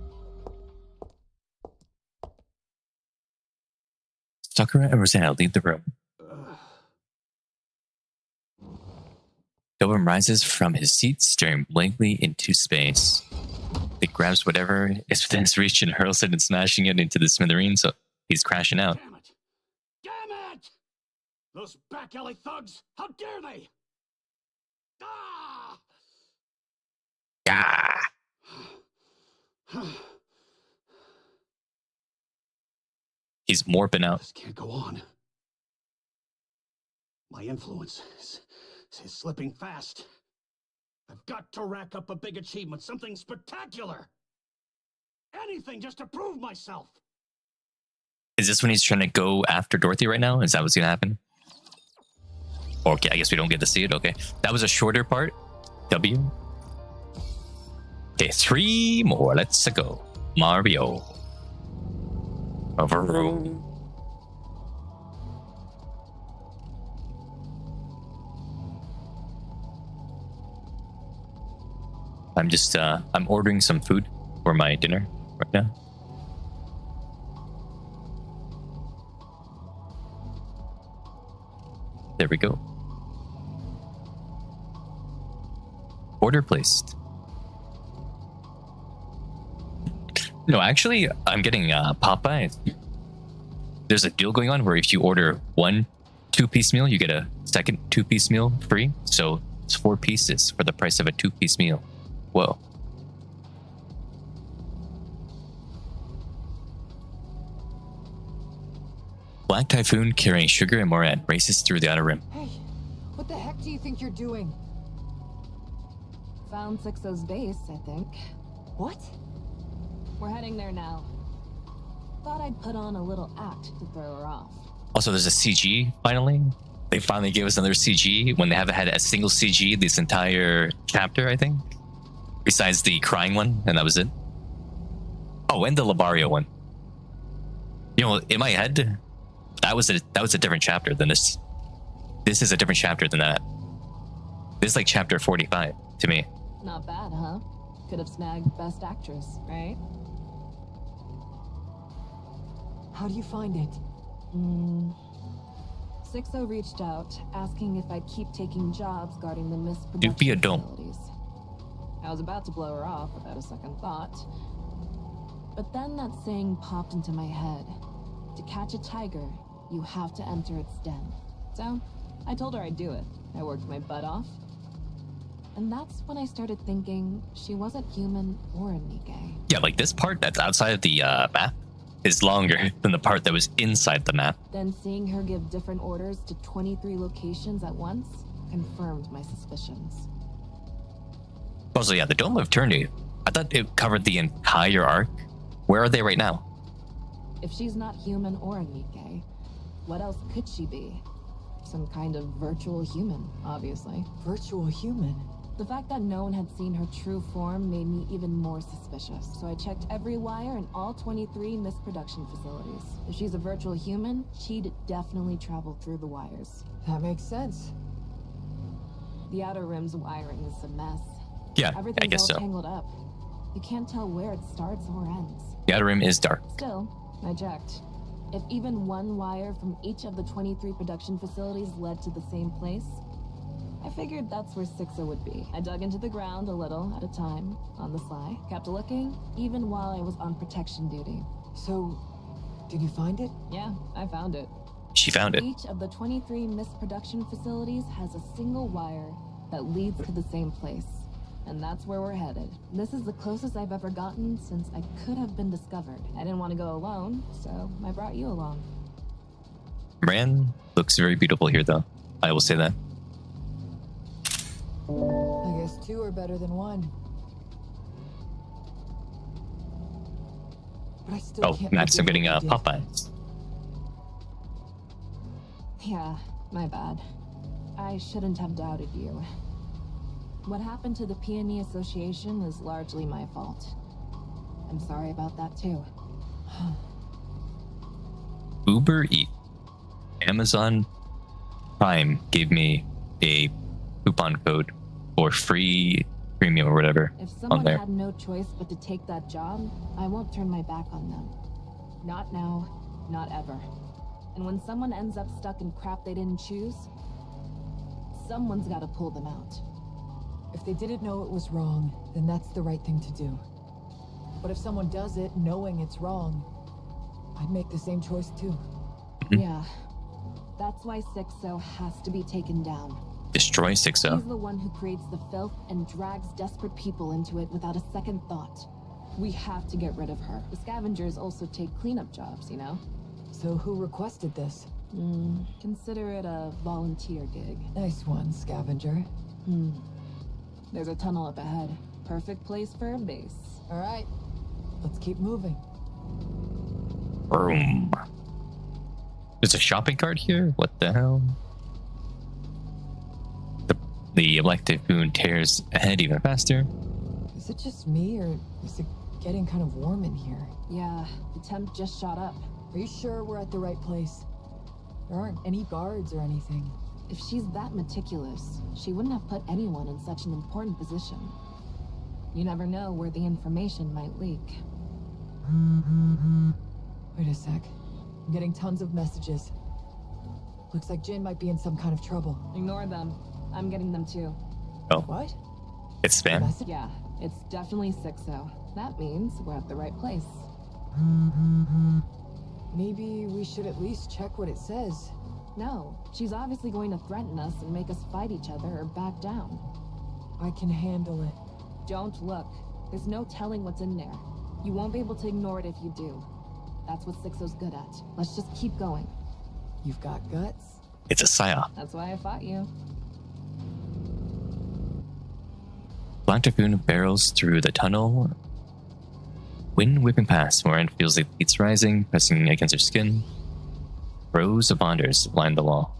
A: Sakura and Rosanna leave the room. Dobin rises from his seat, staring blankly into space. He grabs whatever is within his reach and hurls it and smashing it into the smithereens, so he's crashing out.
M: Damn it! Damn it! Those back alley thugs! How dare they! Ah!
A: Ah! He's morphing out.
M: This can't go on. My influence is slipping fast. I've got to rack up a big achievement, something spectacular. Anything just to prove myself.
A: Is this when he's trying to go after Dorothy right now? Is that what's going to happen? Okay, I guess we don't get to see it. Okay. That was a shorter part. W. Okay, 3 more. Let's go. Mario. Overrule. I'm ordering some food for my dinner right now. There we go. Order placed. No, actually, I'm getting Popeye. There's a deal going on where if you order one 2-piece meal, you get a second 2-piece meal free. So it's 4 pieces for the price of a 2-piece meal. Whoa. Black Typhoon carrying Sugar and Moran races through the outer rim.
G: Hey, what the heck do you think you're doing?
D: Found 6-0's base, I think.
G: What?
D: We're heading there now. Thought I'd put on a little act to throw her off.
A: Also, there's a CG, finally. They finally gave us another CG when they haven't had a single CG this entire chapter, I think. Besides the crying one, and that was it. Oh, and the Labario one. You know, in my head, that was a different chapter than this. This is a different chapter than that. This is like chapter 45 to me.
D: Not bad, huh? Could have snagged Best Actress, right?
G: How do you find it?
D: 6-0 reached out, asking if I'd keep taking jobs guarding the misproduction
A: Do be a dome.
D: facilities. I was about to blow her off without a second thought. But then that saying popped into my head. To catch a tiger, you have to enter its den. So, I told her I'd do it. I worked my butt off. And that's when I started thinking she wasn't human or a Nikke.
A: Yeah, like this part that's outside of the map is longer than the part that was inside the map.
D: Then seeing her give different orders to 23 locations at once confirmed my suspicions.
A: Also, yeah, the Dome of Eternity, I thought it covered the entire arc. Where are they right now?
D: If she's not human or a Nikke, what else could she be? Some kind of virtual human, obviously.
G: Virtual human?
D: The fact that no one had seen her true form made me even more suspicious, so I checked every wire in all 23 misproduction facilities. If she's a virtual human, she'd definitely travel through the wires.
G: That makes sense.
D: The outer rim's wiring is a mess.
A: Yeah,
D: Everything's
A: I guess
D: all
A: so.
D: tangled up. You can't tell where it starts or ends.
A: The outer rim is dark.
D: Still, I checked. If even one wire from each of the 23 production facilities led to the same place, I figured that's where 6-0 would be. I dug into the ground a little at a time, on the sly. Kept looking, even while I was on protection duty.
G: So, did you find it?
D: Yeah, I found it.
A: She found it.
D: Each of the 23 misproduction facilities has a single wire that leads to the same place. And that's where we're headed. This is the closest I've ever gotten since I could have been discovered. I didn't want to go alone, so I brought you along.
A: Ran looks very beautiful here, though. I will say that.
G: I guess 2 are better than 1. But I still can't
A: Max, I'm
G: forget
A: getting
G: what you did.
A: Popeyes.
D: Yeah, my bad. I shouldn't have doubted you. What happened to the Peony Association is largely my fault. I'm sorry about that too.
A: Uber Eats. Amazon Prime gave me a coupon code for free premium or whatever
D: If
A: on
D: someone
A: there.
D: had no choice but to take that job, I won't turn my back on them. Not now, not ever. And when someone ends up stuck in crap they didn't choose, someone's gotta pull them out.
G: If they didn't know it was wrong, then that's the right thing to do. But if someone does it knowing it's wrong, I'd make the same choice too.
D: Yeah. That's why Sixo has to be taken down.
A: Destroy Sixo.
D: He's the one who creates the filth and drags desperate people into it without a second thought. We have to get rid of her. The scavengers also take cleanup jobs, you know?
G: So who requested this?
D: Consider it a volunteer gig.
G: Nice one, scavenger.
D: There's a tunnel up ahead. Perfect place for a base.
G: All right, let's keep moving.
A: Boom. There's a shopping cart here? What the hell? The Black Typhoon tears ahead even faster.
G: Is it just me, or is it getting kind of warm in here?
D: Yeah, the temp just shot up.
G: Are you sure we're at the right place? There aren't any guards or anything.
D: If she's that meticulous, she wouldn't have put anyone in such an important position. You never know where the information might leak.
G: Wait a sec. I'm getting tons of messages. Looks like Jin might be in some kind of trouble.
D: Ignore them. I'm getting them too.
A: Oh.
G: What?
A: It's spam?
D: Yeah, it's definitely Sixo. That means we're at the right place.
G: Maybe we should at least check what it says.
D: No, she's obviously going to threaten us and make us fight each other or back down.
G: I can handle it.
D: Don't look. There's no telling what's in there. You won't be able to ignore it if you do. That's what Sixo's good at. Let's just keep going.
G: You've got guts.
A: It's a psyop.
D: That's why I fought you.
A: Black Typhoon barrels through the tunnel. Wind whipping past, Moran feels the heat's rising, pressing against her skin. Rows of bonders line the wall.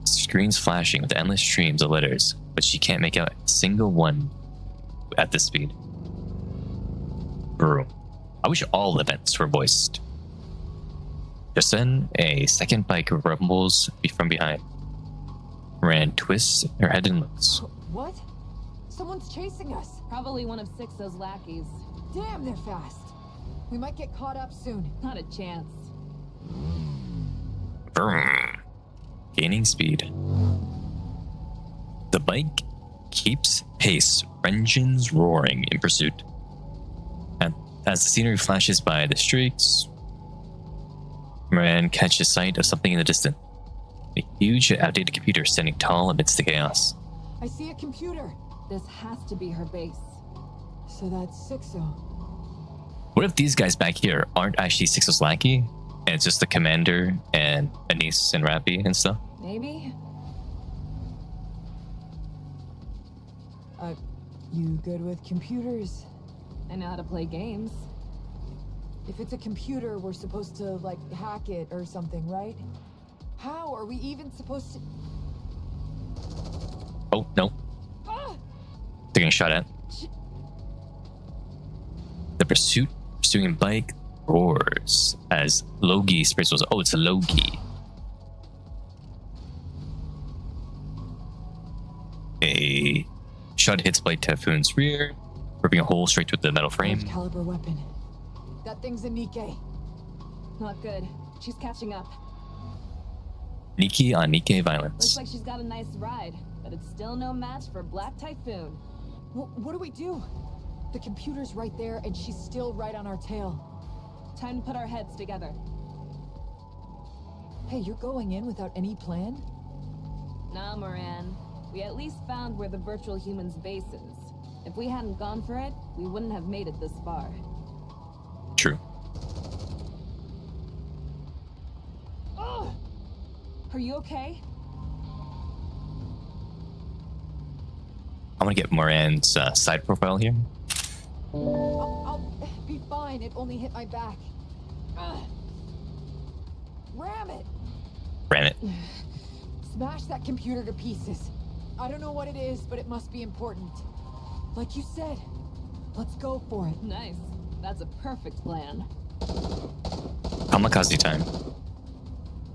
A: Screens flashing with endless streams of letters, but she can't make out a single one at this speed. Bro, I wish all events were voiced. Just then, a second bike rumbles from behind. Moran twists her head and looks.
G: What? Someone's chasing us.
D: Probably one of Sixo's lackeys.
G: Damn, they're fast. We might get caught up soon.
D: Not a chance.
A: Vroom. Gaining speed. The bike keeps pace, engines roaring in pursuit. And as the scenery flashes by the streets, Moran catches sight of something in the distance. A huge, outdated computer standing tall amidst the chaos.
G: I see a computer.
D: This has to be her base.
G: So that's Sixo.
A: What if these guys back here aren't actually Sixo's lackey, and it's just the commander and Anise and Rappy and stuff?
D: Maybe?
G: You good with computers?
D: I know how to play games.
G: If it's a computer, we're supposed to, like, hack it or something, right? How are we even supposed to...
A: Oh, no. They're getting shot at. The pursuing bike roars as Logi sprays was. Oh, it's a Logi. A shot hits Black Typhoon's rear, ripping a hole straight through the metal frame.
G: Large caliber weapon. That thing's a Nikke.
D: Not good. She's catching up.
A: Nikke on Nikke violence.
D: Looks like she's got a nice ride, but it's still no match for Black Typhoon.
G: What do we do? The computer's right there, and she's still right on our tail.
D: Time to put our heads together.
G: Hey, you're going in without any plan?
D: Nah, Moran. We at least found where the virtual human's base is. If we hadn't gone for it, we wouldn't have made it this far.
A: True.
D: Ugh! Are you okay?
A: I'm gonna get Moran's side profile here.
G: I'll be fine. It only hit my back. Ram it!
A: Ram it.
G: Smash that computer to pieces. I don't know what it is, but it must be important. Like you said, let's go for it.
D: Nice. That's a perfect plan.
A: Kamikaze time.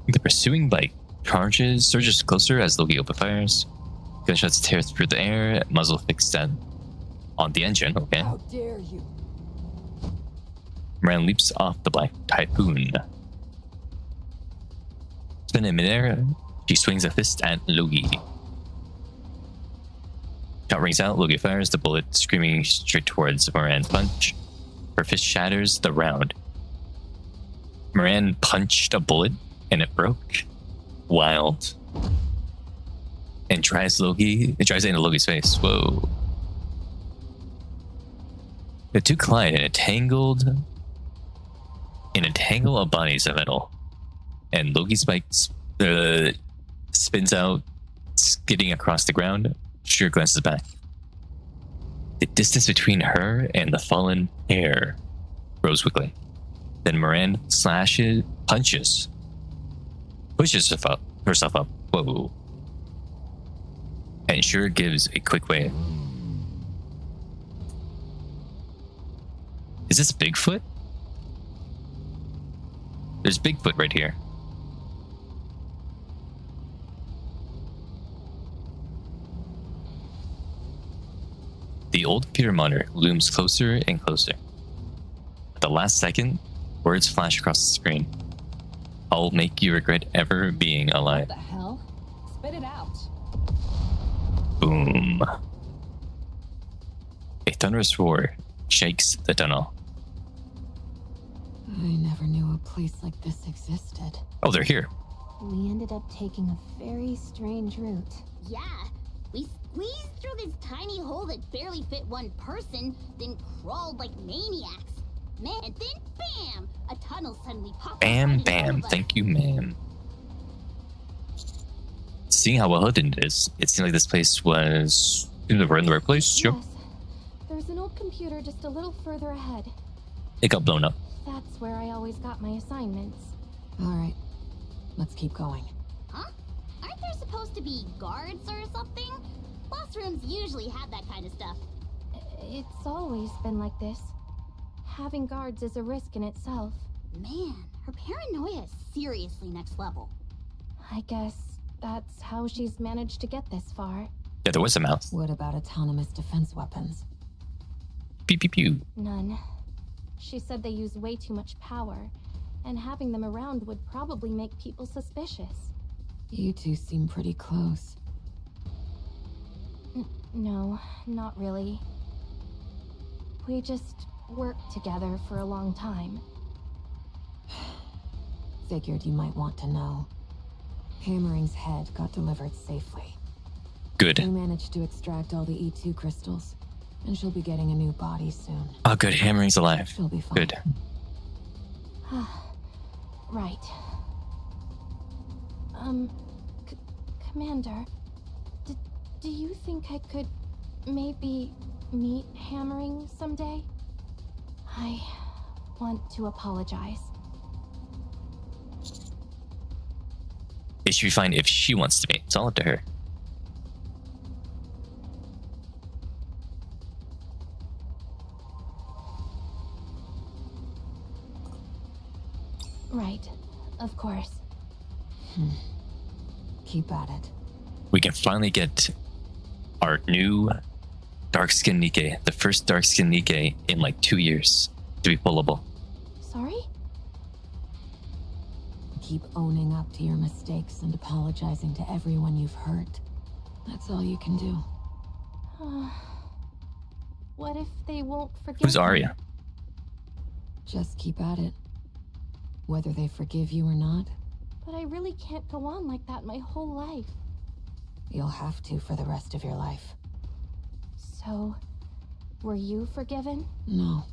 A: The pursuing bike surges closer as Logi open fires. Gunshots tear through the air, muzzle fixed on the engine. Okay.
G: How dare you?
A: Moran leaps off the Black Typhoon. Spin in midair, she swings a fist at Logi. Shot rings out, Loki fires the bullet, screaming straight towards Moran's punch. Her fist shatters the round. Moran punched a bullet and it broke. Wild. And tries it into Loki's face. Whoa. The two collide in a tangle of bodies of metal. And Loki spikes spins out, skidding across the ground. Shira glances back. The distance between her and the fallen pair grows quickly. Then Moran pushes herself up. Whoa. And Shira gives a quick wave. Is this Bigfoot? There's Bigfoot right here. The old computer monitor looms closer and closer. At the last second, words flash across the screen. I'll make you regret ever being alive.
D: What the hell? Spit it out.
A: Boom. A thunderous roar shakes the tunnel.
D: I never knew a place like this existed.
A: Oh, they're here.
B: We ended up taking a very strange route.
C: Yeah, we squeezed through this tiny hole that barely fit one person, then crawled like maniacs. Man, and then bam! A tunnel suddenly popped.
A: Bam, bam. Thank you, ma'am. Seeing how well hidden it is, it seemed like this place was in the right place. Sure.
H: Yes. There's an old computer just a little further ahead.
A: It got blown up.
H: That's where I always got my assignments.
D: All right, let's keep going.
C: Huh? Aren't there supposed to be guards or something? Classrooms usually have that kind of stuff.
H: It's always been like this. Having guards is a risk in itself.
C: Man, her paranoia is seriously next level.
H: I guess that's how she's managed to get this far.
A: Yeah, there was a mouse.
D: What about autonomous defense weapons?
A: Pew, pew, pew.
H: None. She said they use way too much power, and having them around would probably make people suspicious.
D: You two seem pretty close.
H: No, not really. We just worked together for a long time.
D: Figured you might want to know. Hammering's head got delivered safely.
A: Good.
D: We managed to extract all the E2 crystals, and she'll be getting a new body soon.
A: Oh, good. Hammering's alive.
D: She'll be fine.
A: Good.
H: Right. Commander, do you think I could maybe meet Hammering someday? I want to apologize.
A: It should be fine if she wants to be. It's all up to her.
H: Right, of course.
D: Keep at it.
A: We can finally get our new dark-skinned Nikke, the first dark-skinned Nikke in like 2 years to be pullable.
H: Sorry?
D: Keep owning up to your mistakes and apologizing to everyone you've hurt. That's all you can do.
H: What if they won't forgive
A: Who's
H: me?
A: Arya?
D: Just keep at it. Whether they forgive you or not,
H: But I really can't go on like that my whole life.
D: you'll have to for the rest of your life.
H: So, were you forgiven?
D: No.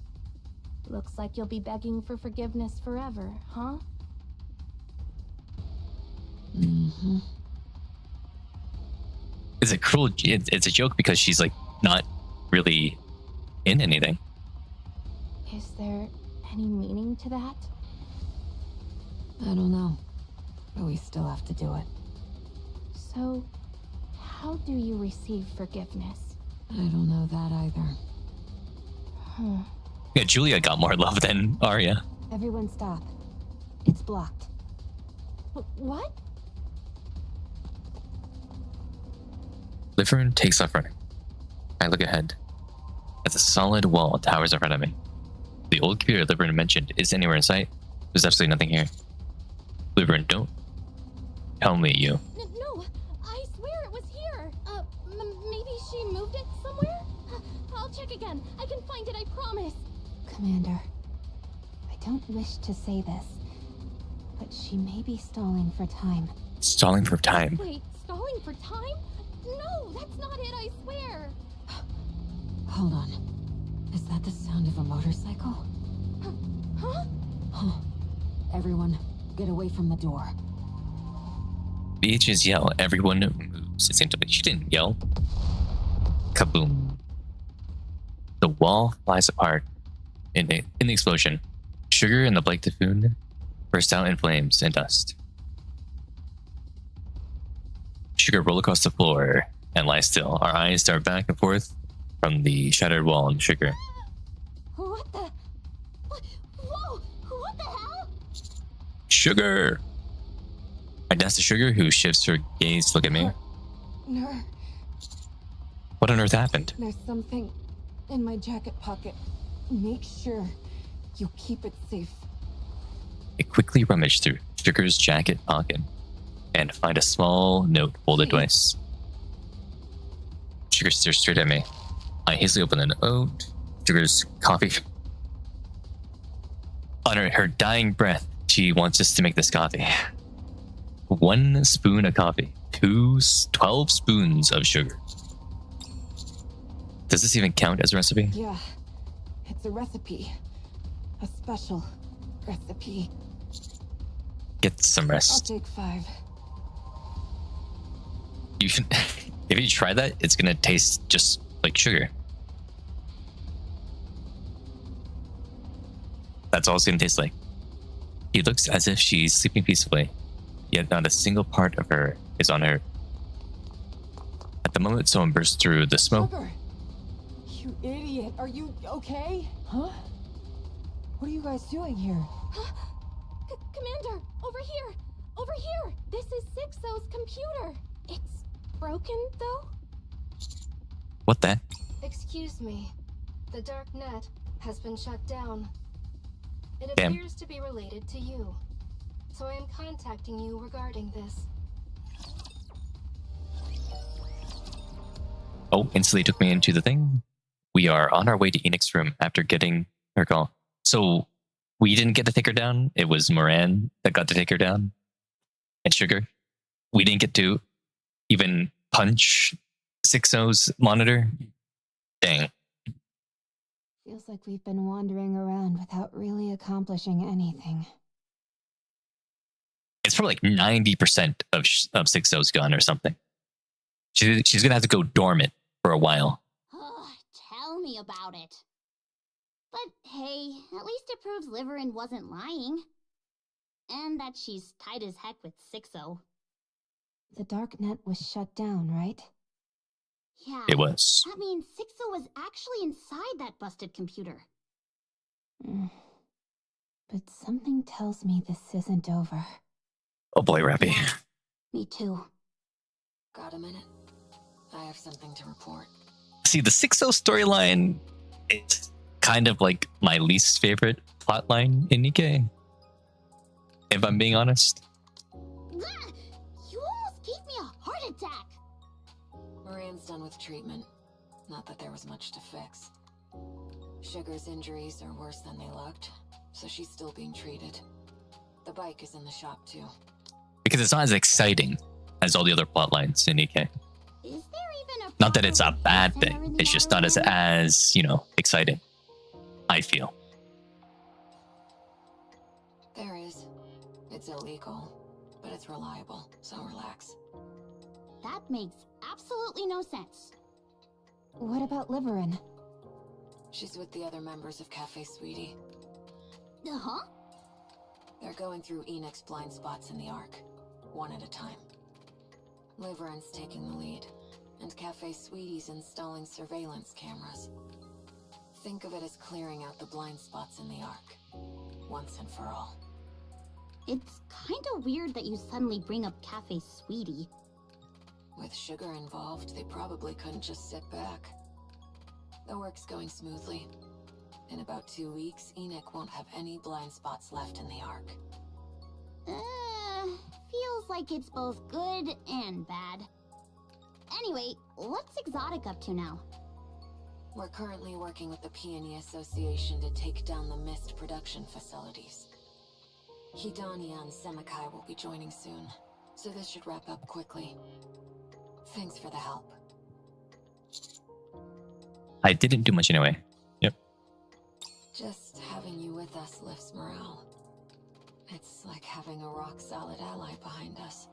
H: Looks like you'll be begging for forgiveness forever, huh?
D: Mm-hmm.
A: It's a cruel. It's a joke because she's like not really in anything.
H: Is there any meaning to that?
D: I don't know. But we still have to do it.
H: So, how do you receive forgiveness?
D: I don't know that either.
A: Yeah, Julia got more love than Arya.
B: Everyone stop. It's blocked.
H: What?
A: Liffern takes off running. I look ahead. As a solid wall towers in front of me. The old computer Liffern mentioned is anywhere in sight. There's absolutely nothing here. Liffern, don't tell me you.
H: No, I swear it was here. Maybe she moved it I'll check again. I can find it, I promise.
B: Commander, I don't wish to say this, but she may be stalling for time.
A: Stalling for time.
H: Wait, stalling for time? No, that's not it, I swear.
D: Hold on. Is that the sound of a motorcycle?
H: Huh?
D: Huh. Everyone, get away from the door.
A: Bitches yell. Everyone moves. It seems like she didn't yell. Kaboom. The wall flies apart in the explosion. Sugar and the Blake Typhoon burst out in flames and dust. Sugar roll across the floor and lie still. Our eyes dart back and forth from the shattered wall and Sugar.
H: What the? Whoa! What the hell?
A: Sugar! I dance to Sugar, who shifts her gaze to look at me.
G: No,
A: What on earth happened?
G: there's something in my jacket pocket. Make sure you keep it safe.
A: I quickly rummage through Sugar's jacket pocket and find a small note folded twice. Sugar stares straight at me. I hastily open the note. Sugar's coffee. Under her dying breath, she wants us to make this coffee. 1 spoon of coffee. 12 spoons of sugar. Does this even count as a recipe?
G: Yeah, it's a recipe. A special recipe.
A: Get some
G: I'll
A: rest.
G: take 5.
A: You should, if you try that, it's gonna taste just like sugar. That's all it's gonna taste like. He looks as if she's sleeping peacefully, yet not a single part of her is on her. At the moment someone bursts through the smoke.
G: Sugar! You idiot! Are you okay? Huh? What are you guys doing here?
H: Commander, over here! Over here! This is Sixo's computer. It's broken, though?
A: What the?
H: Excuse me. The dark net has been shut down. It
A: Damn.
H: appears to be related to you. So I am contacting you regarding this.
A: Oh, instantly took me into the thing. We are on our way to Enix's room after getting her call. So we didn't get to take her down. It was Moran that got to take her down. And Sugar. We didn't get to even punch 6-0's monitor. Dang.
B: Feels like we've been wandering around without really accomplishing anything.
A: It's probably like 90% of 6-0's gone or something. She's going to have to go dormant for a while.
C: Tell me about it. But hey, at least it proves Liverin wasn't lying. And that she's tight as heck with 6-0.
B: The dark net was shut down, right?
C: Yeah.
A: It was.
C: That means 6-0 was actually inside that busted computer.
B: But something tells me this isn't over.
A: Oh boy, Rappy.
C: Me too.
D: Got a minute? I have something to report.
A: See, the 6-0 storyline, it's kind of like my least favorite plotline in Nikke. If I'm being honest.
C: You almost gave me a heart attack.
D: Moran's done with treatment. Not that there was much to fix. Sugar's injuries are worse than they looked, so she's still being treated. The bike is in the shop too.
A: Because it's not as exciting as all the other plotlines in Nikke.
C: Is there even a
A: Not that it's a bad
C: center
A: thing.
C: in the
A: It's just not
C: outer
A: as exciting. I feel.
D: There is. It's illegal, but it's reliable, so relax.
C: That makes absolutely no sense.
B: What about Liverin?
D: She's with the other members of Cafe Sweetie.
C: Huh?
D: They're going through Enix's blind spots in the Ark, one at a time. Liverin's taking the lead, and Cafe Sweetie's installing surveillance cameras. Think of it as clearing out the blind spots in the Ark, once and for all.
C: It's kinda weird that you suddenly bring up Cafe Sweetie.
D: With Sugar involved, they probably couldn't just sit back. The work's going smoothly. In about 2 weeks, Enoch won't have any blind spots left in the Ark.
C: Feels like it's both good and bad. Anyway, what's Exotic up to now?
D: We're currently working with the Peony Association to take down the Mist production facilities. Hidania and Semikai will be joining soon, so this should wrap up quickly. Thanks for the help.
A: I didn't do much anyway. Yep.
D: Just having you with us lifts morale. It's like having a rock-solid ally behind us.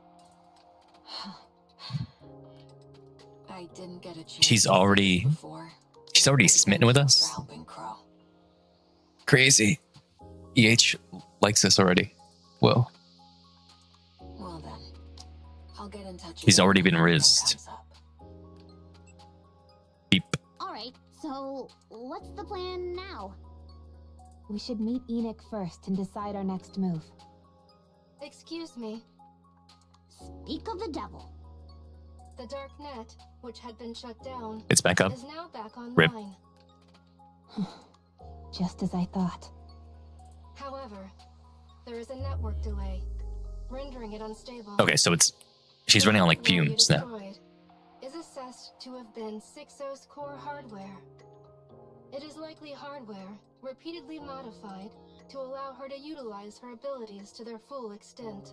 D: I didn't get a chance.
A: She's already smitten with us. Crazy. EH likes us already. Whoa.
D: Well then, I'll get in touch.
A: He's already been rizzed. Beep.
C: Alright, so what's the plan now?
B: We should meet Enoch first and decide our next move.
H: Excuse me.
C: Speak of the devil.
H: The dark net, which had been shut down,
A: It's back up.
H: is now back online.
A: Rip.
B: Just as I thought.
H: However, there is a network delay, rendering it unstable.
A: Okay, so she's running on like
H: The hardware you
A: fumes now.
H: destroyed is assessed to have been 6.0's core hardware. It is likely hardware repeatedly modified to allow her to utilize her abilities to their full extent.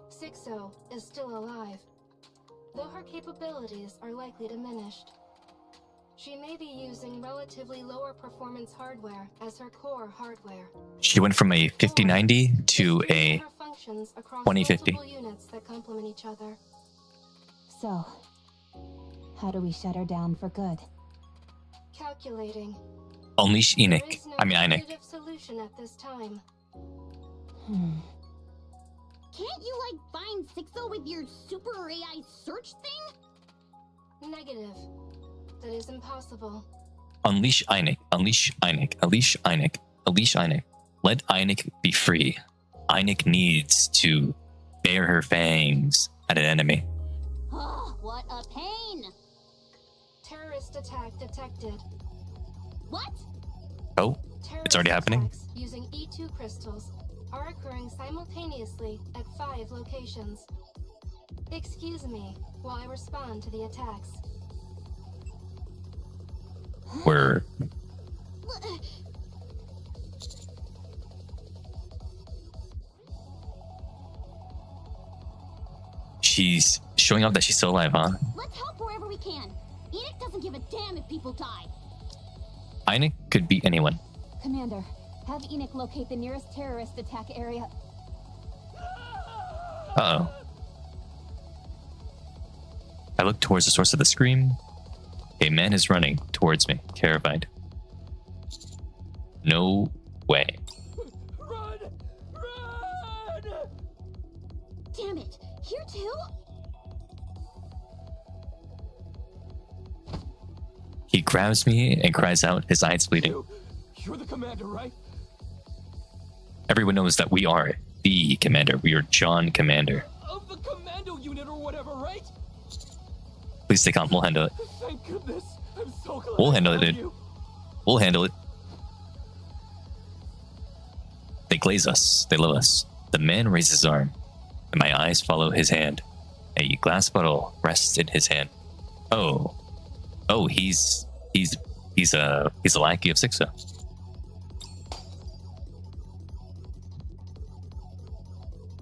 H: 6.0 is still alive, though her capabilities are likely diminished. She may be using relatively lower performance hardware as her core hardware.
A: She went from a 5090 to a
H: Her functions across
A: 2050.
H: multiple units that complement each other.
B: So, how do we shut her down for good?
H: Calculating.
A: Unleash Enoch.
H: There is no
A: I mean Enoch.
H: definitive solution at this time.
C: Can't you, like, find 6.0 with your super AI search thing?
H: Negative. That is impossible.
A: Unleash Enoch. Unleash Enoch. Unleash Enoch. Unleash Enoch. Let Enoch be free. Enoch needs to bare her fangs at an enemy.
C: Oh, what a pain!
H: Terrorist attack detected.
C: What?
A: Oh, it's already happening.
H: Attacks using E2 crystals are occurring simultaneously at 5 locations. Excuse me while I respond to the attacks.
A: We're she's showing off that she's still alive, huh?
C: Let's help wherever we can. Enoch doesn't give a damn if people die.
A: Enoch could be anyone.
B: Commander, have Enoch locate the nearest terrorist attack area.
A: Uh-oh. I look towards the source of the scream. A man is running towards me, terrified. No way.
F: Run! Run!
C: Damn it! Here too?
A: He grabs me and cries out, his eyes bleeding.
F: You're the commander, right?
A: Everyone knows that we are the commander. We are John Commander.
F: Of the commando unit or whatever, right?
A: Please stay calm. We'll handle it.
F: Thank goodness. I'm so glad.
A: We'll
F: I
A: handle it,
F: found
A: dude.
F: you.
A: We'll handle it. They glaze us. They love us. The man raises his arm, and my eyes follow his hand. A glass bottle rests in his hand. Oh, he's a lackey of 6.0.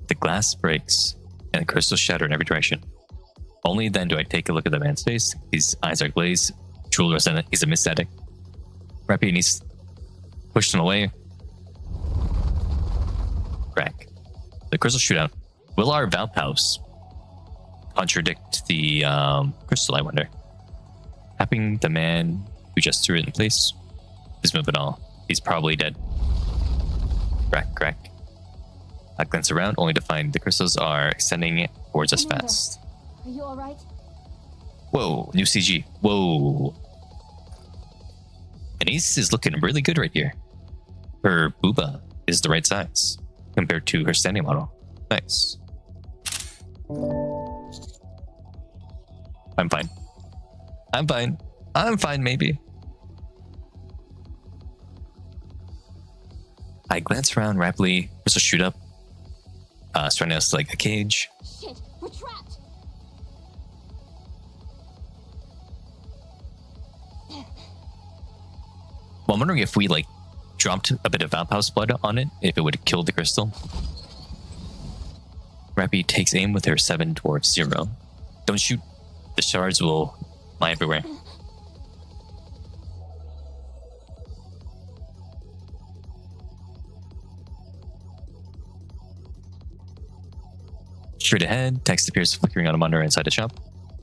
A: The glass breaks, and the crystals shatter in every direction. Only then do I take a look at the man's face. His eyes are glazed. Drool rests in it. He's a mist addict. Rappy, and he's pushed him away. Crack. The crystals shoot out. Will our Valp House contradict the crystal, I wonder? Tapping the man who just threw it in place. His move at all. He's probably dead. Crack, crack. I glance around only to find the crystals are extending towards us
B: Commander,
A: fast.
B: Are you alright?
A: Whoa, new CG. Whoa. Anise is looking really good right here. Her booba is the right size compared to her standing model. Nice. I'm fine. I'm fine, maybe. I glance around rapidly. Crystals shoot up, surrounding us like a cage.
C: Shit, we're trapped.
A: Well, I'm wondering if we like dropped a bit of Valpow's blood on it, if it would kill the crystal. Rappy takes aim with her 7 dwarf 0. Don't shoot. The shards will fly everywhere. Straight ahead, text appears flickering on a monitor inside the shop.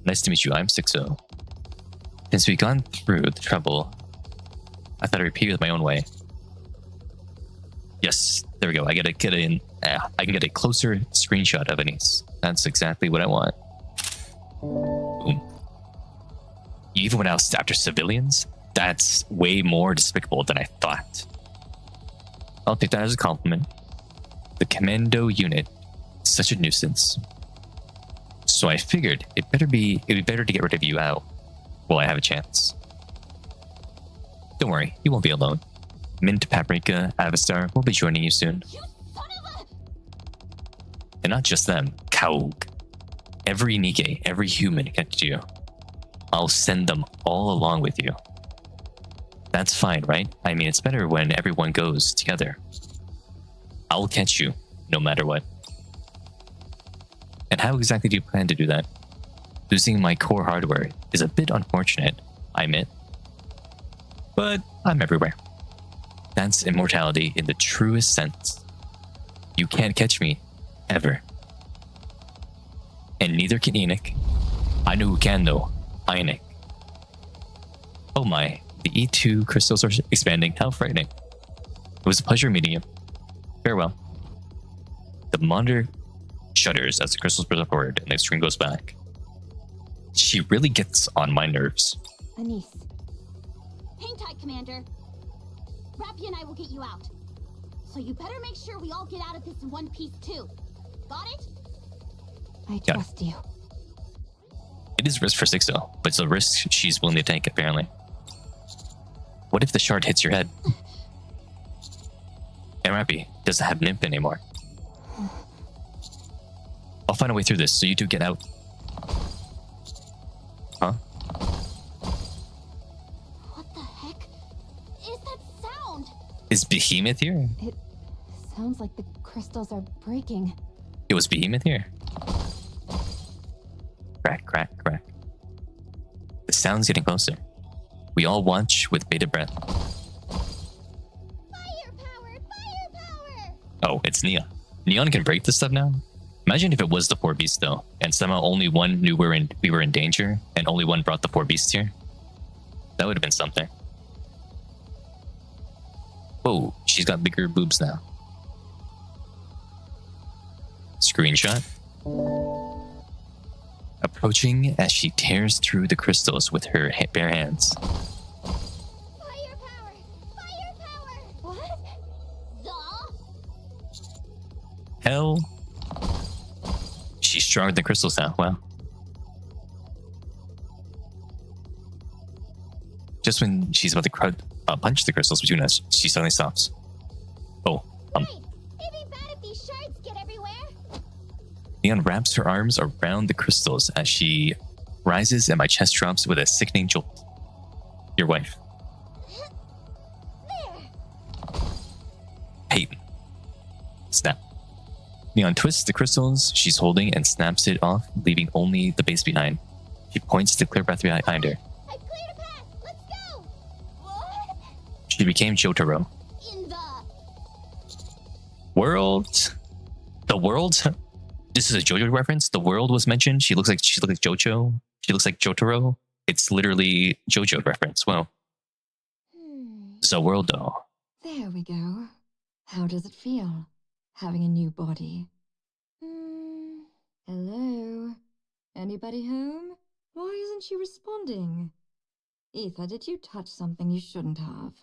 A: Nice to meet you, I'm 6-0. Since we've gone through the trouble, I thought I'd repeat it my own way. Yes, there we go. I can get a closer screenshot of Anise. That's exactly what I want. Boom. You even went out after civilians? That's way more despicable than I thought. I'll take that as a compliment. The commando unit is such a nuisance. So I figured it'd be better to get rid of you out while I have a chance. Don't worry, you won't be alone. Mint, Paprika, Avastar will be joining you soon.
C: You son of a...
A: And not just them, Kaug. Every Nikke, every human connected to you. I'll send them all along with you. That's fine, right? I mean, it's better when everyone goes together. I'll catch you, no matter what. And how exactly do you plan to do that? Losing my core hardware is a bit unfortunate, I admit. But I'm everywhere. That's immortality in the truest sense. You can't catch me, ever. And neither can Enoch. I know who can though, Enoch. Oh my, the E2 crystals are expanding, how frightening. It was a pleasure meeting you. Farewell. The monitor shudders as the crystals press upward and the screen goes back. She really gets on my nerves.
B: Anise.
C: Hang tight, Commander. Rappy and I will get you out. So you better make sure we all get out of this in one piece too. Got it?
B: I trust you.
A: It is risk for 6 though, but it's a risk she's willing to take apparently. What if the shard hits your head? And Rappy doesn't have Nymph anymore. I'll find a way through this, so you two get out. Huh?
C: What the heck is that sound?
A: Is Behemoth here?
B: It sounds like the crystals are breaking.
A: It was Behemoth here. Crack, crack, crack. The sound's getting closer. We all watch with bated breath.
C: Firepower! Firepower!
A: Oh, it's Neon. Neon can break this stuff now? Imagine if it was the 4 beasts though, and somehow only one knew we were in danger, and only one brought the 4 beasts here. That would have been something. Whoa, she's got bigger boobs now. Screenshot. Approaching as she tears through the crystals with her bare hands.
C: Firepower! Firepower! What? The?
A: Hell. She's stronger than crystals now. Wow. Just when she's about to punch the crystals between us, she suddenly stops. Oh.
C: Right. It'd be bad if these shards get everywhere.
A: Neon wraps her arms around the crystals as she rises and my chest drops with a sickening jolt. Your wife.
C: There.
A: Peyton. Snap. Neon twists the crystals she's holding and snaps it off, leaving only the base behind. She points to the clear path behind her.
C: I've cleared a path. Let's go. What?
A: She became Jotaro.
C: In the
A: World. The world? This is a JoJo reference. The world was mentioned. She looks like Jojo. She looks like Jotaro. It's literally JoJo reference. Wow. The world though.
D: There we go. How does it feel, having a new body? Hello? Anybody home? Why isn't she responding? Ether, did you touch something you shouldn't have?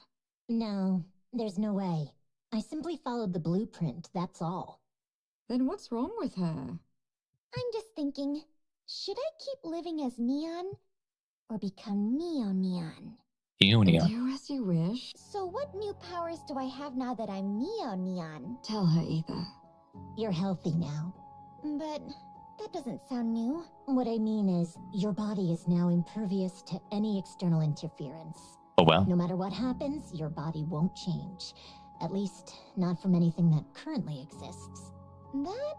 N: No, there's no way. I simply followed the blueprint, that's all.
D: Then what's wrong with her?
N: I'm just thinking, should I keep living as Neon or become Neon?
A: Neon.
D: Do as you wish.
N: So what new powers do I have now that I'm Neon?
D: Tell her, Ether.
N: You're healthy now. But that doesn't sound new. What I mean is, your body is now impervious to any external interference.
A: Oh, wow.
N: No matter what happens, your body won't change. At least, not from anything that currently exists. That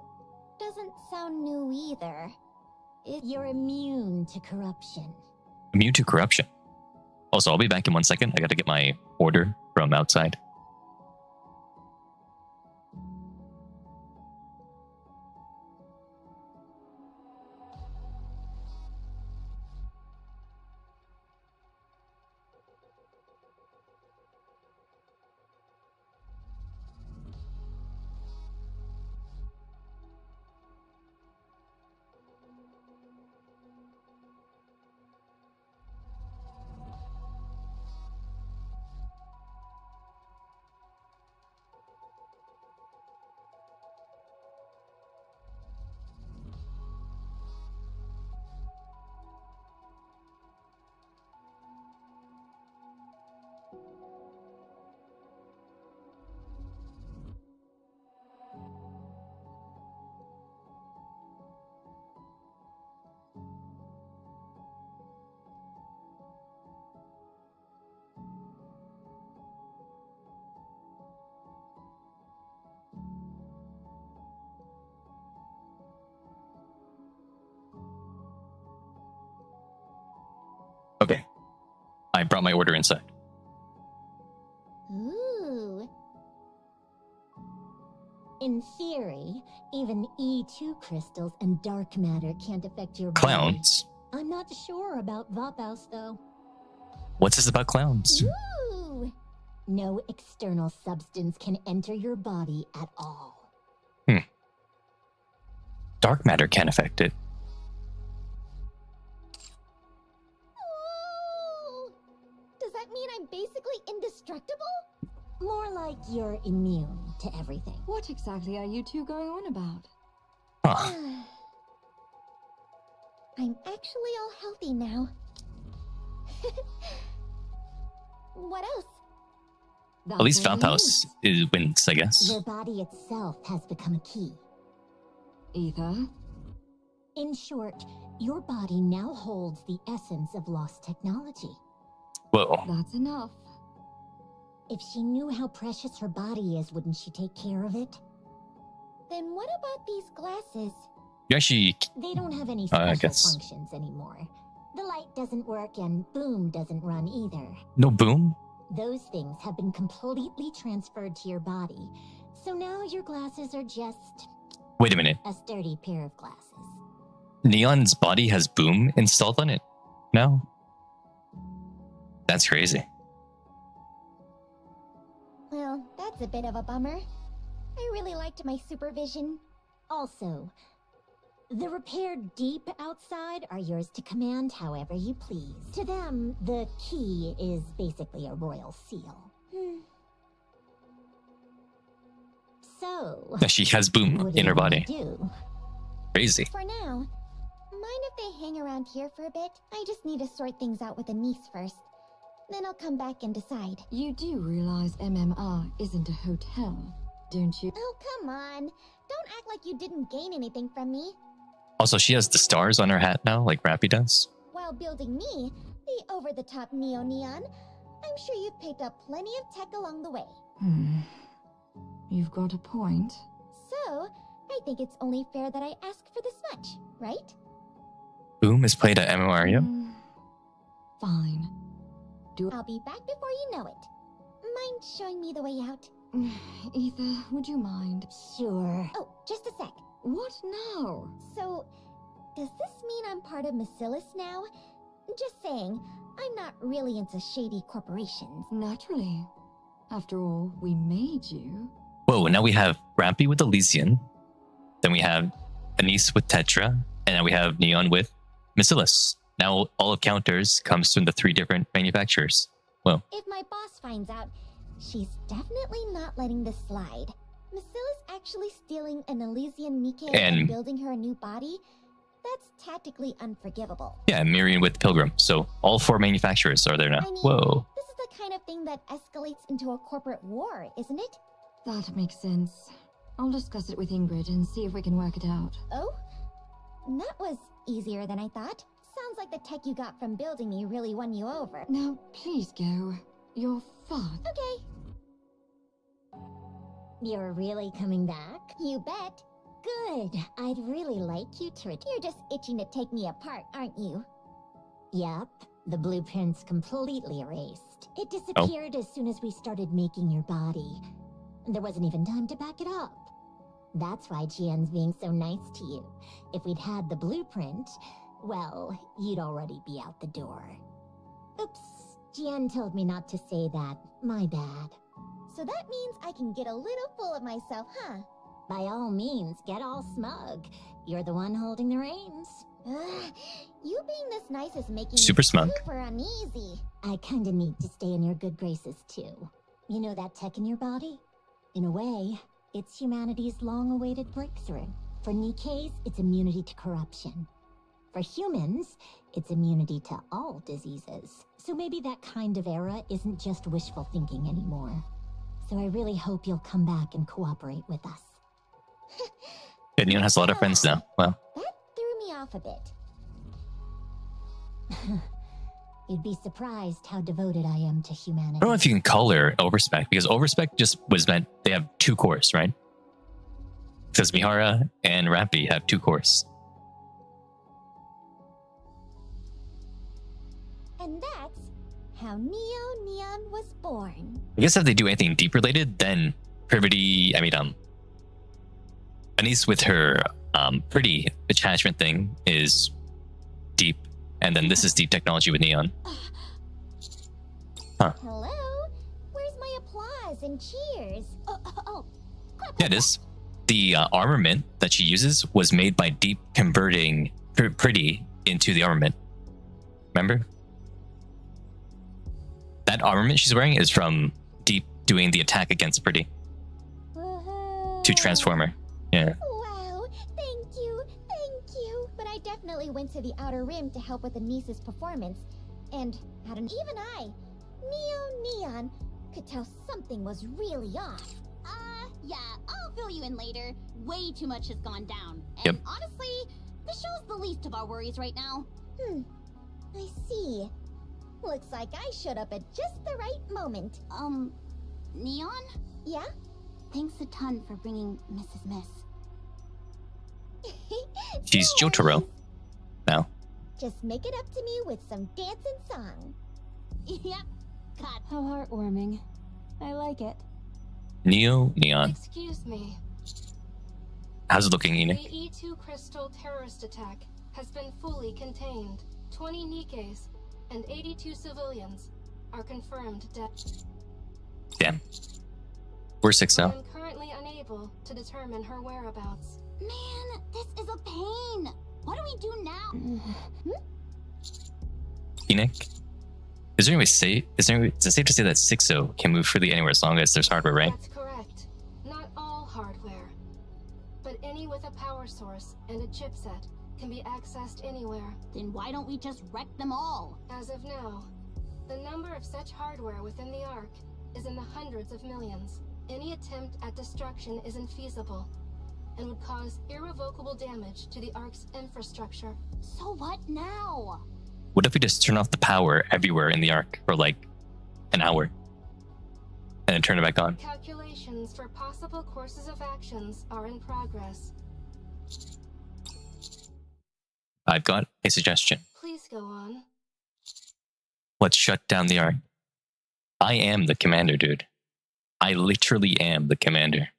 N: doesn't sound new either. You're immune to corruption.
A: Immune to corruption. Also, I'll be back in 1 second. I gotta get my order from outside. Okay. I brought my order inside.
N: Ooh. In theory, even E2 crystals and dark matter can't affect your body.
A: Clowns?
N: I'm not sure about Vapaus, though.
A: What's this about clowns?
N: Ooh. No external substance can enter your body at all.
A: Dark matter can't affect it.
N: Does that mean I'm basically indestructible? More like you're immune to everything.
D: What exactly are you two going on about?
A: Huh.
N: I'm actually all healthy now. What else?
A: At least Vapaus wins, I guess.
N: Your body itself has become a key.
D: Ether?
N: In short, your body now holds the essence of lost technology.
A: Whoa.
D: That's enough.
N: If she knew how precious her body is, wouldn't she take care of it? Then what about these glasses?
A: You actually...
N: They don't have any
A: I
N: special
A: guess.
N: functions anymore. The light doesn't work and Boom doesn't run either.
A: No boom?
N: Those things have been completely transferred to your body. So now your glasses are just
A: Wait a minute.
N: a sturdy pair of glasses.
A: Neon's body has boom installed on it? No? That's crazy.
N: Well, that's a bit of a bummer. I really liked my supervision. Also, the repaired deep outside are yours to command however you please. To them, the key is basically a royal seal. So,
A: She has boom
N: what
A: in
N: do
A: her
N: you wanna
A: body.
N: do?
A: Crazy.
N: For now, mind if they hang around here for a bit? I just need to sort things out with the niece first. Then I'll come back and decide.
D: You do realize MMR isn't a hotel, don't you?
N: Oh, come on. Don't act like you didn't gain anything from me.
A: Also, she has the stars on her hat now, like Rappy does.
N: While building me, the over-the-top Neo-Neon, I'm sure you've picked up plenty of tech along the way.
D: You've got a point.
N: So, I think it's only fair that I ask for this much, right?
A: Boom is played at MMRU.
D: Fine.
N: I'll be back before you know it. Mind showing me the way out?
D: Ether, would you mind?
N: Sure. Oh, just a sec.
D: What now?
N: So, does this mean I'm part of Macilis now? Just saying, I'm not really into shady corporations.
D: Naturally. After all, we made you.
A: Whoa, now we have Rampy with Elysian. Then we have Anise with Tetra. And now we have Neon with Macilis. Now all of Counters comes from the 3 different manufacturers. Whoa.
N: If my boss finds out, she's definitely not letting this slide. Macilis actually stealing an Elysian Nikke and building her a new body? That's tactically unforgivable.
A: Yeah, Miriam with Pilgrim. So all 4 manufacturers are there now.
N: I mean,
A: Whoa.
N: This is the kind of thing that escalates into a corporate war, isn't it?
D: That makes sense. I'll discuss it with Ingrid and see if we can work it out.
N: Oh? That was easier than I thought. Sounds like the tech you got from building me really won you over.
D: Now, please go. You're far.
N: Okay. You're really coming back? You bet. Good. I'd really like you to return. You're just itching to take me apart, aren't you? Yep. The blueprint's completely erased. It disappeared as soon as we started making your body. There wasn't even time to back it up. That's why Jian's being so nice to you. If we'd had the blueprint, well, you'd already be out the door. Oops. Jian told me not to say that. My bad. So that means I can get a little full of myself, huh? By all means, get all smug. You're the one holding the reins. You being this nice is making
A: Super
N: me
A: smug.
N: super uneasy. I kinda need to stay in your good graces too. You know that tech in your body? In a way, it's humanity's long-awaited breakthrough. For Nikke's, it's immunity to corruption. For humans, it's immunity to all diseases. So maybe that kind of era isn't just wishful thinking anymore. So I really hope you'll come back and cooperate with us.
A: Yeah, Neon has a lot of friends now. Wow.
N: That threw me off a bit. You'd be surprised how devoted I am to humanity.
A: I don't know if you can call her overspec, because overspec just was meant they have 2 cores, right? Because Mihara and Rappy have 2 cores.
N: And that's how Neo Neon was born.
A: I guess if they do anything deep related, then Privity, Anise with her pretty attachment thing is deep. And then this is deep technology with Neon. Huh.
N: Hello? Where's my applause and cheers?
A: Yeah, it is. The armament that she uses was made by Deep converting Pretty into the armament. Remember? That armament she's wearing is from Deep doing the attack against Pretty. To transform her. Yeah.
N: Wow, thank you. But I definitely went to the Outer Rim to help with Anise's performance. And even I, Neo Neon, could tell something was really off.
C: Yeah, I'll fill you in later. Way too much has gone down. And
A: Yep.
C: honestly, the show's the least of our worries right now.
N: I see. Looks like I showed up at just the right moment.
C: Neon?
N: Yeah?
C: Thanks a ton for bringing Mrs. Miss.
A: She's Jotaro now.
N: Just make it up to me with some dancing song.
C: Yep. God.
B: How heartwarming. I like it.
A: Neon.
H: Excuse me.
A: How's it looking,
H: The
A: Enoch?
H: E2 crystal terrorist attack has been fully contained. 20 Nikkes and 82 civilians are confirmed dead.
A: Damn. We're 6
H: I
A: now.
H: am currently unable to determine her whereabouts.
C: Man, this is a pain. What do we do now?
A: Enoch? Is there any way safe? Is it safe to say that 6.0 can move freely anywhere as long as there's hardware, right?
H: That's correct. Not all hardware, but any with a power source and a chipset can be accessed anywhere.
C: Then why don't we just wreck them all?
H: As of now, the number of such hardware within the Ark is in the hundreds of millions. Any attempt at destruction is infeasible and would cause irrevocable damage to the Ark's infrastructure.
C: So what now?
A: What if we just turn off the power everywhere in the Ark for like an hour? And then turn it back on?
H: Calculations for possible courses of actions are in progress.
A: I've got a suggestion.
H: Please go on.
A: Let's shut down the Ark. I am the commander, dude. I literally am the commander.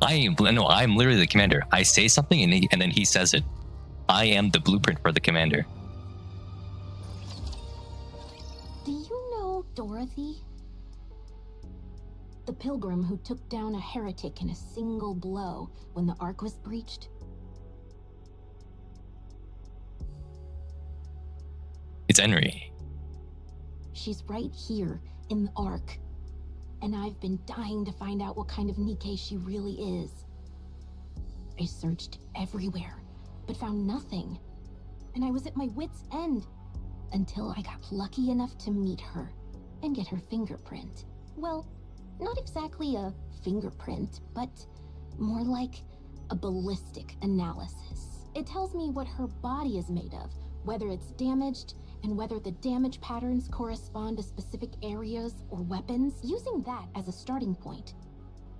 A: I'm literally the commander. I say something and then he says it. I am the blueprint for the commander.
O: Do you know Dorothy? The pilgrim who took down a heretic in a single blow when the Ark was breached?
A: It's Henry.
O: She's right here in the Ark. And I've been dying to find out what kind of Nikke she really is. I searched everywhere, but found nothing. And I was at my wit's end until I got lucky enough to meet her. and get her fingerprint. Well, not exactly a fingerprint, but more like a ballistic analysis. It tells me what her body is made of, whether it's damaged, and whether the damage patterns correspond to specific areas or weapons. Using that as a starting point,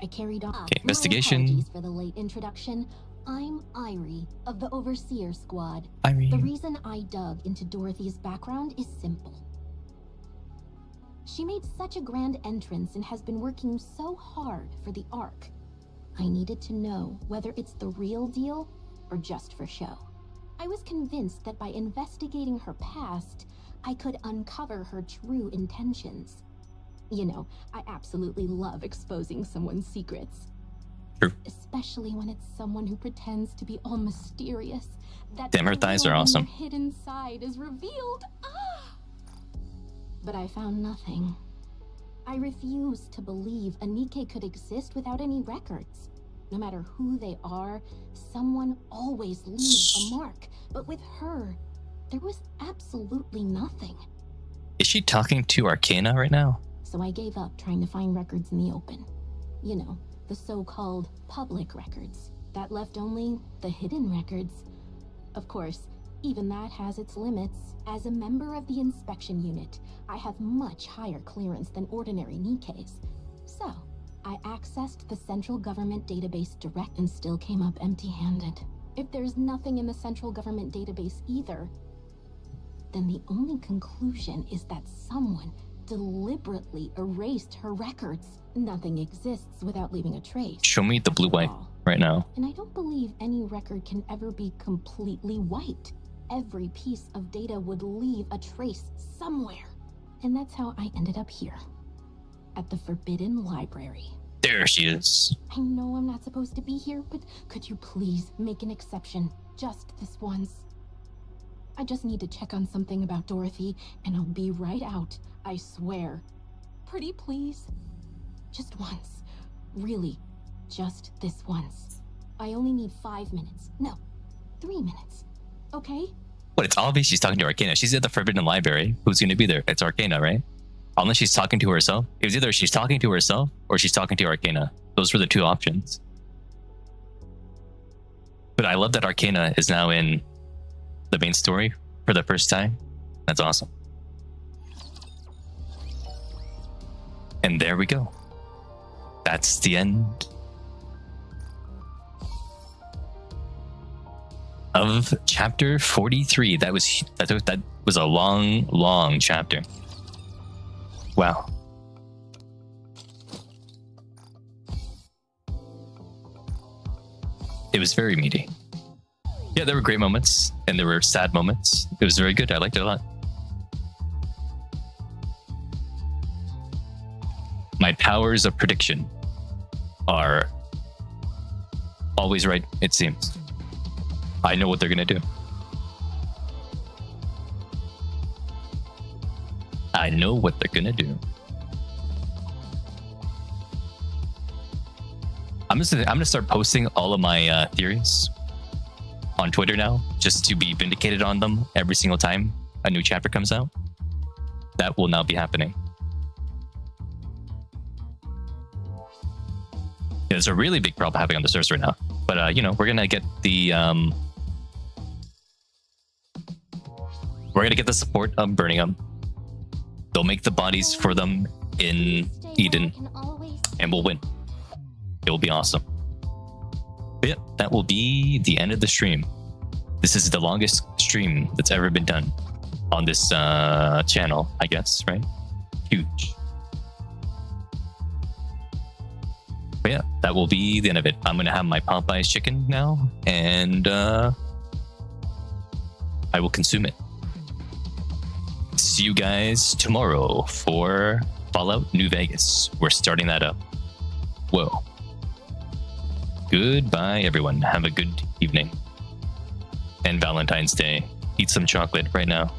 O: I carried on.
A: Okay, investigation.
O: My apologies for the late introduction. I'm Irie of the Overseer Squad.
A: Irie.
O: The reason I dug into Dorothy's background is simple. She made such a grand entrance and has been working so hard for the Ark. I needed to know whether it's the real deal or just for show. I was convinced that by investigating her past, I could uncover her true intentions. You know, I absolutely love exposing someone's secrets.
A: True.
O: Especially when it's someone who pretends to be all mysterious. That
A: Damn, her thighs are awesome.
O: their hidden side is revealed. Ah! But I found nothing. I refuse to believe a Nikke could exist without any records. No matter who they are, someone always leaves a mark. But with her, there was absolutely nothing.
A: Is she talking to Arcana right now?
O: So I gave up trying to find records in the open. You know, the so-called public records. That left only the hidden records. Of course, even that has its limits. As a member of the inspection unit, I have much higher clearance than ordinary Nikkes. So, I accessed the central government database direct and still came up empty-handed. If there's nothing in the central government database either, then the only conclusion is that someone deliberately erased her records. Nothing exists without leaving a trace.
A: Show me the blue white right now.
O: And I don't believe any record can ever be completely white. Every piece of data would leave a trace somewhere. And that's how I ended up here. At the Forbidden Library.
A: There she is.
O: I know I'm not supposed to be here, but could you please make an exception? Just this once. I just need to check on something about Dorothy, and I'll be right out. I swear. Pretty please. Just once. Really, just this once. I only need 5 minutes. No, 3 minutes. Okay?
A: But it's obvious she's talking to Arcana. She's at the Forbidden Library. Who's going to be there? It's Arcana, right? Unless she's talking to herself. It was either she's talking to herself or she's talking to Arcana. Those were the two options. But I love that Arcana is now in the main story for the first time. That's awesome. And there we go. That's the end of chapter 43. That was a long chapter. Wow. It was very meaty. Yeah, there were great moments and there were sad moments. It was very good. I liked it a lot. My powers of prediction are always right, it seems. I know what they're going to do. I know what they're going to do. I'm gonna start posting all of my theories on Twitter now, just to be vindicated on them every single time a new chapter comes out. That will now be happening. There's a really big problem happening on the servers right now, but you know, we're gonna get the support of burning them. They'll make the bodies for them in Eden, and we'll win. It will be awesome. But yeah, that will be the end of the stream. This is the longest stream that's ever been done on this channel, I guess, right? Huge. But yeah, that will be the end of it. I'm gonna have my Popeye's chicken now, and I will consume it. See you guys tomorrow for Fallout New Vegas. We're starting that up. Whoa. Goodbye, everyone. Have a good evening. And Valentine's Day. Eat some chocolate right now.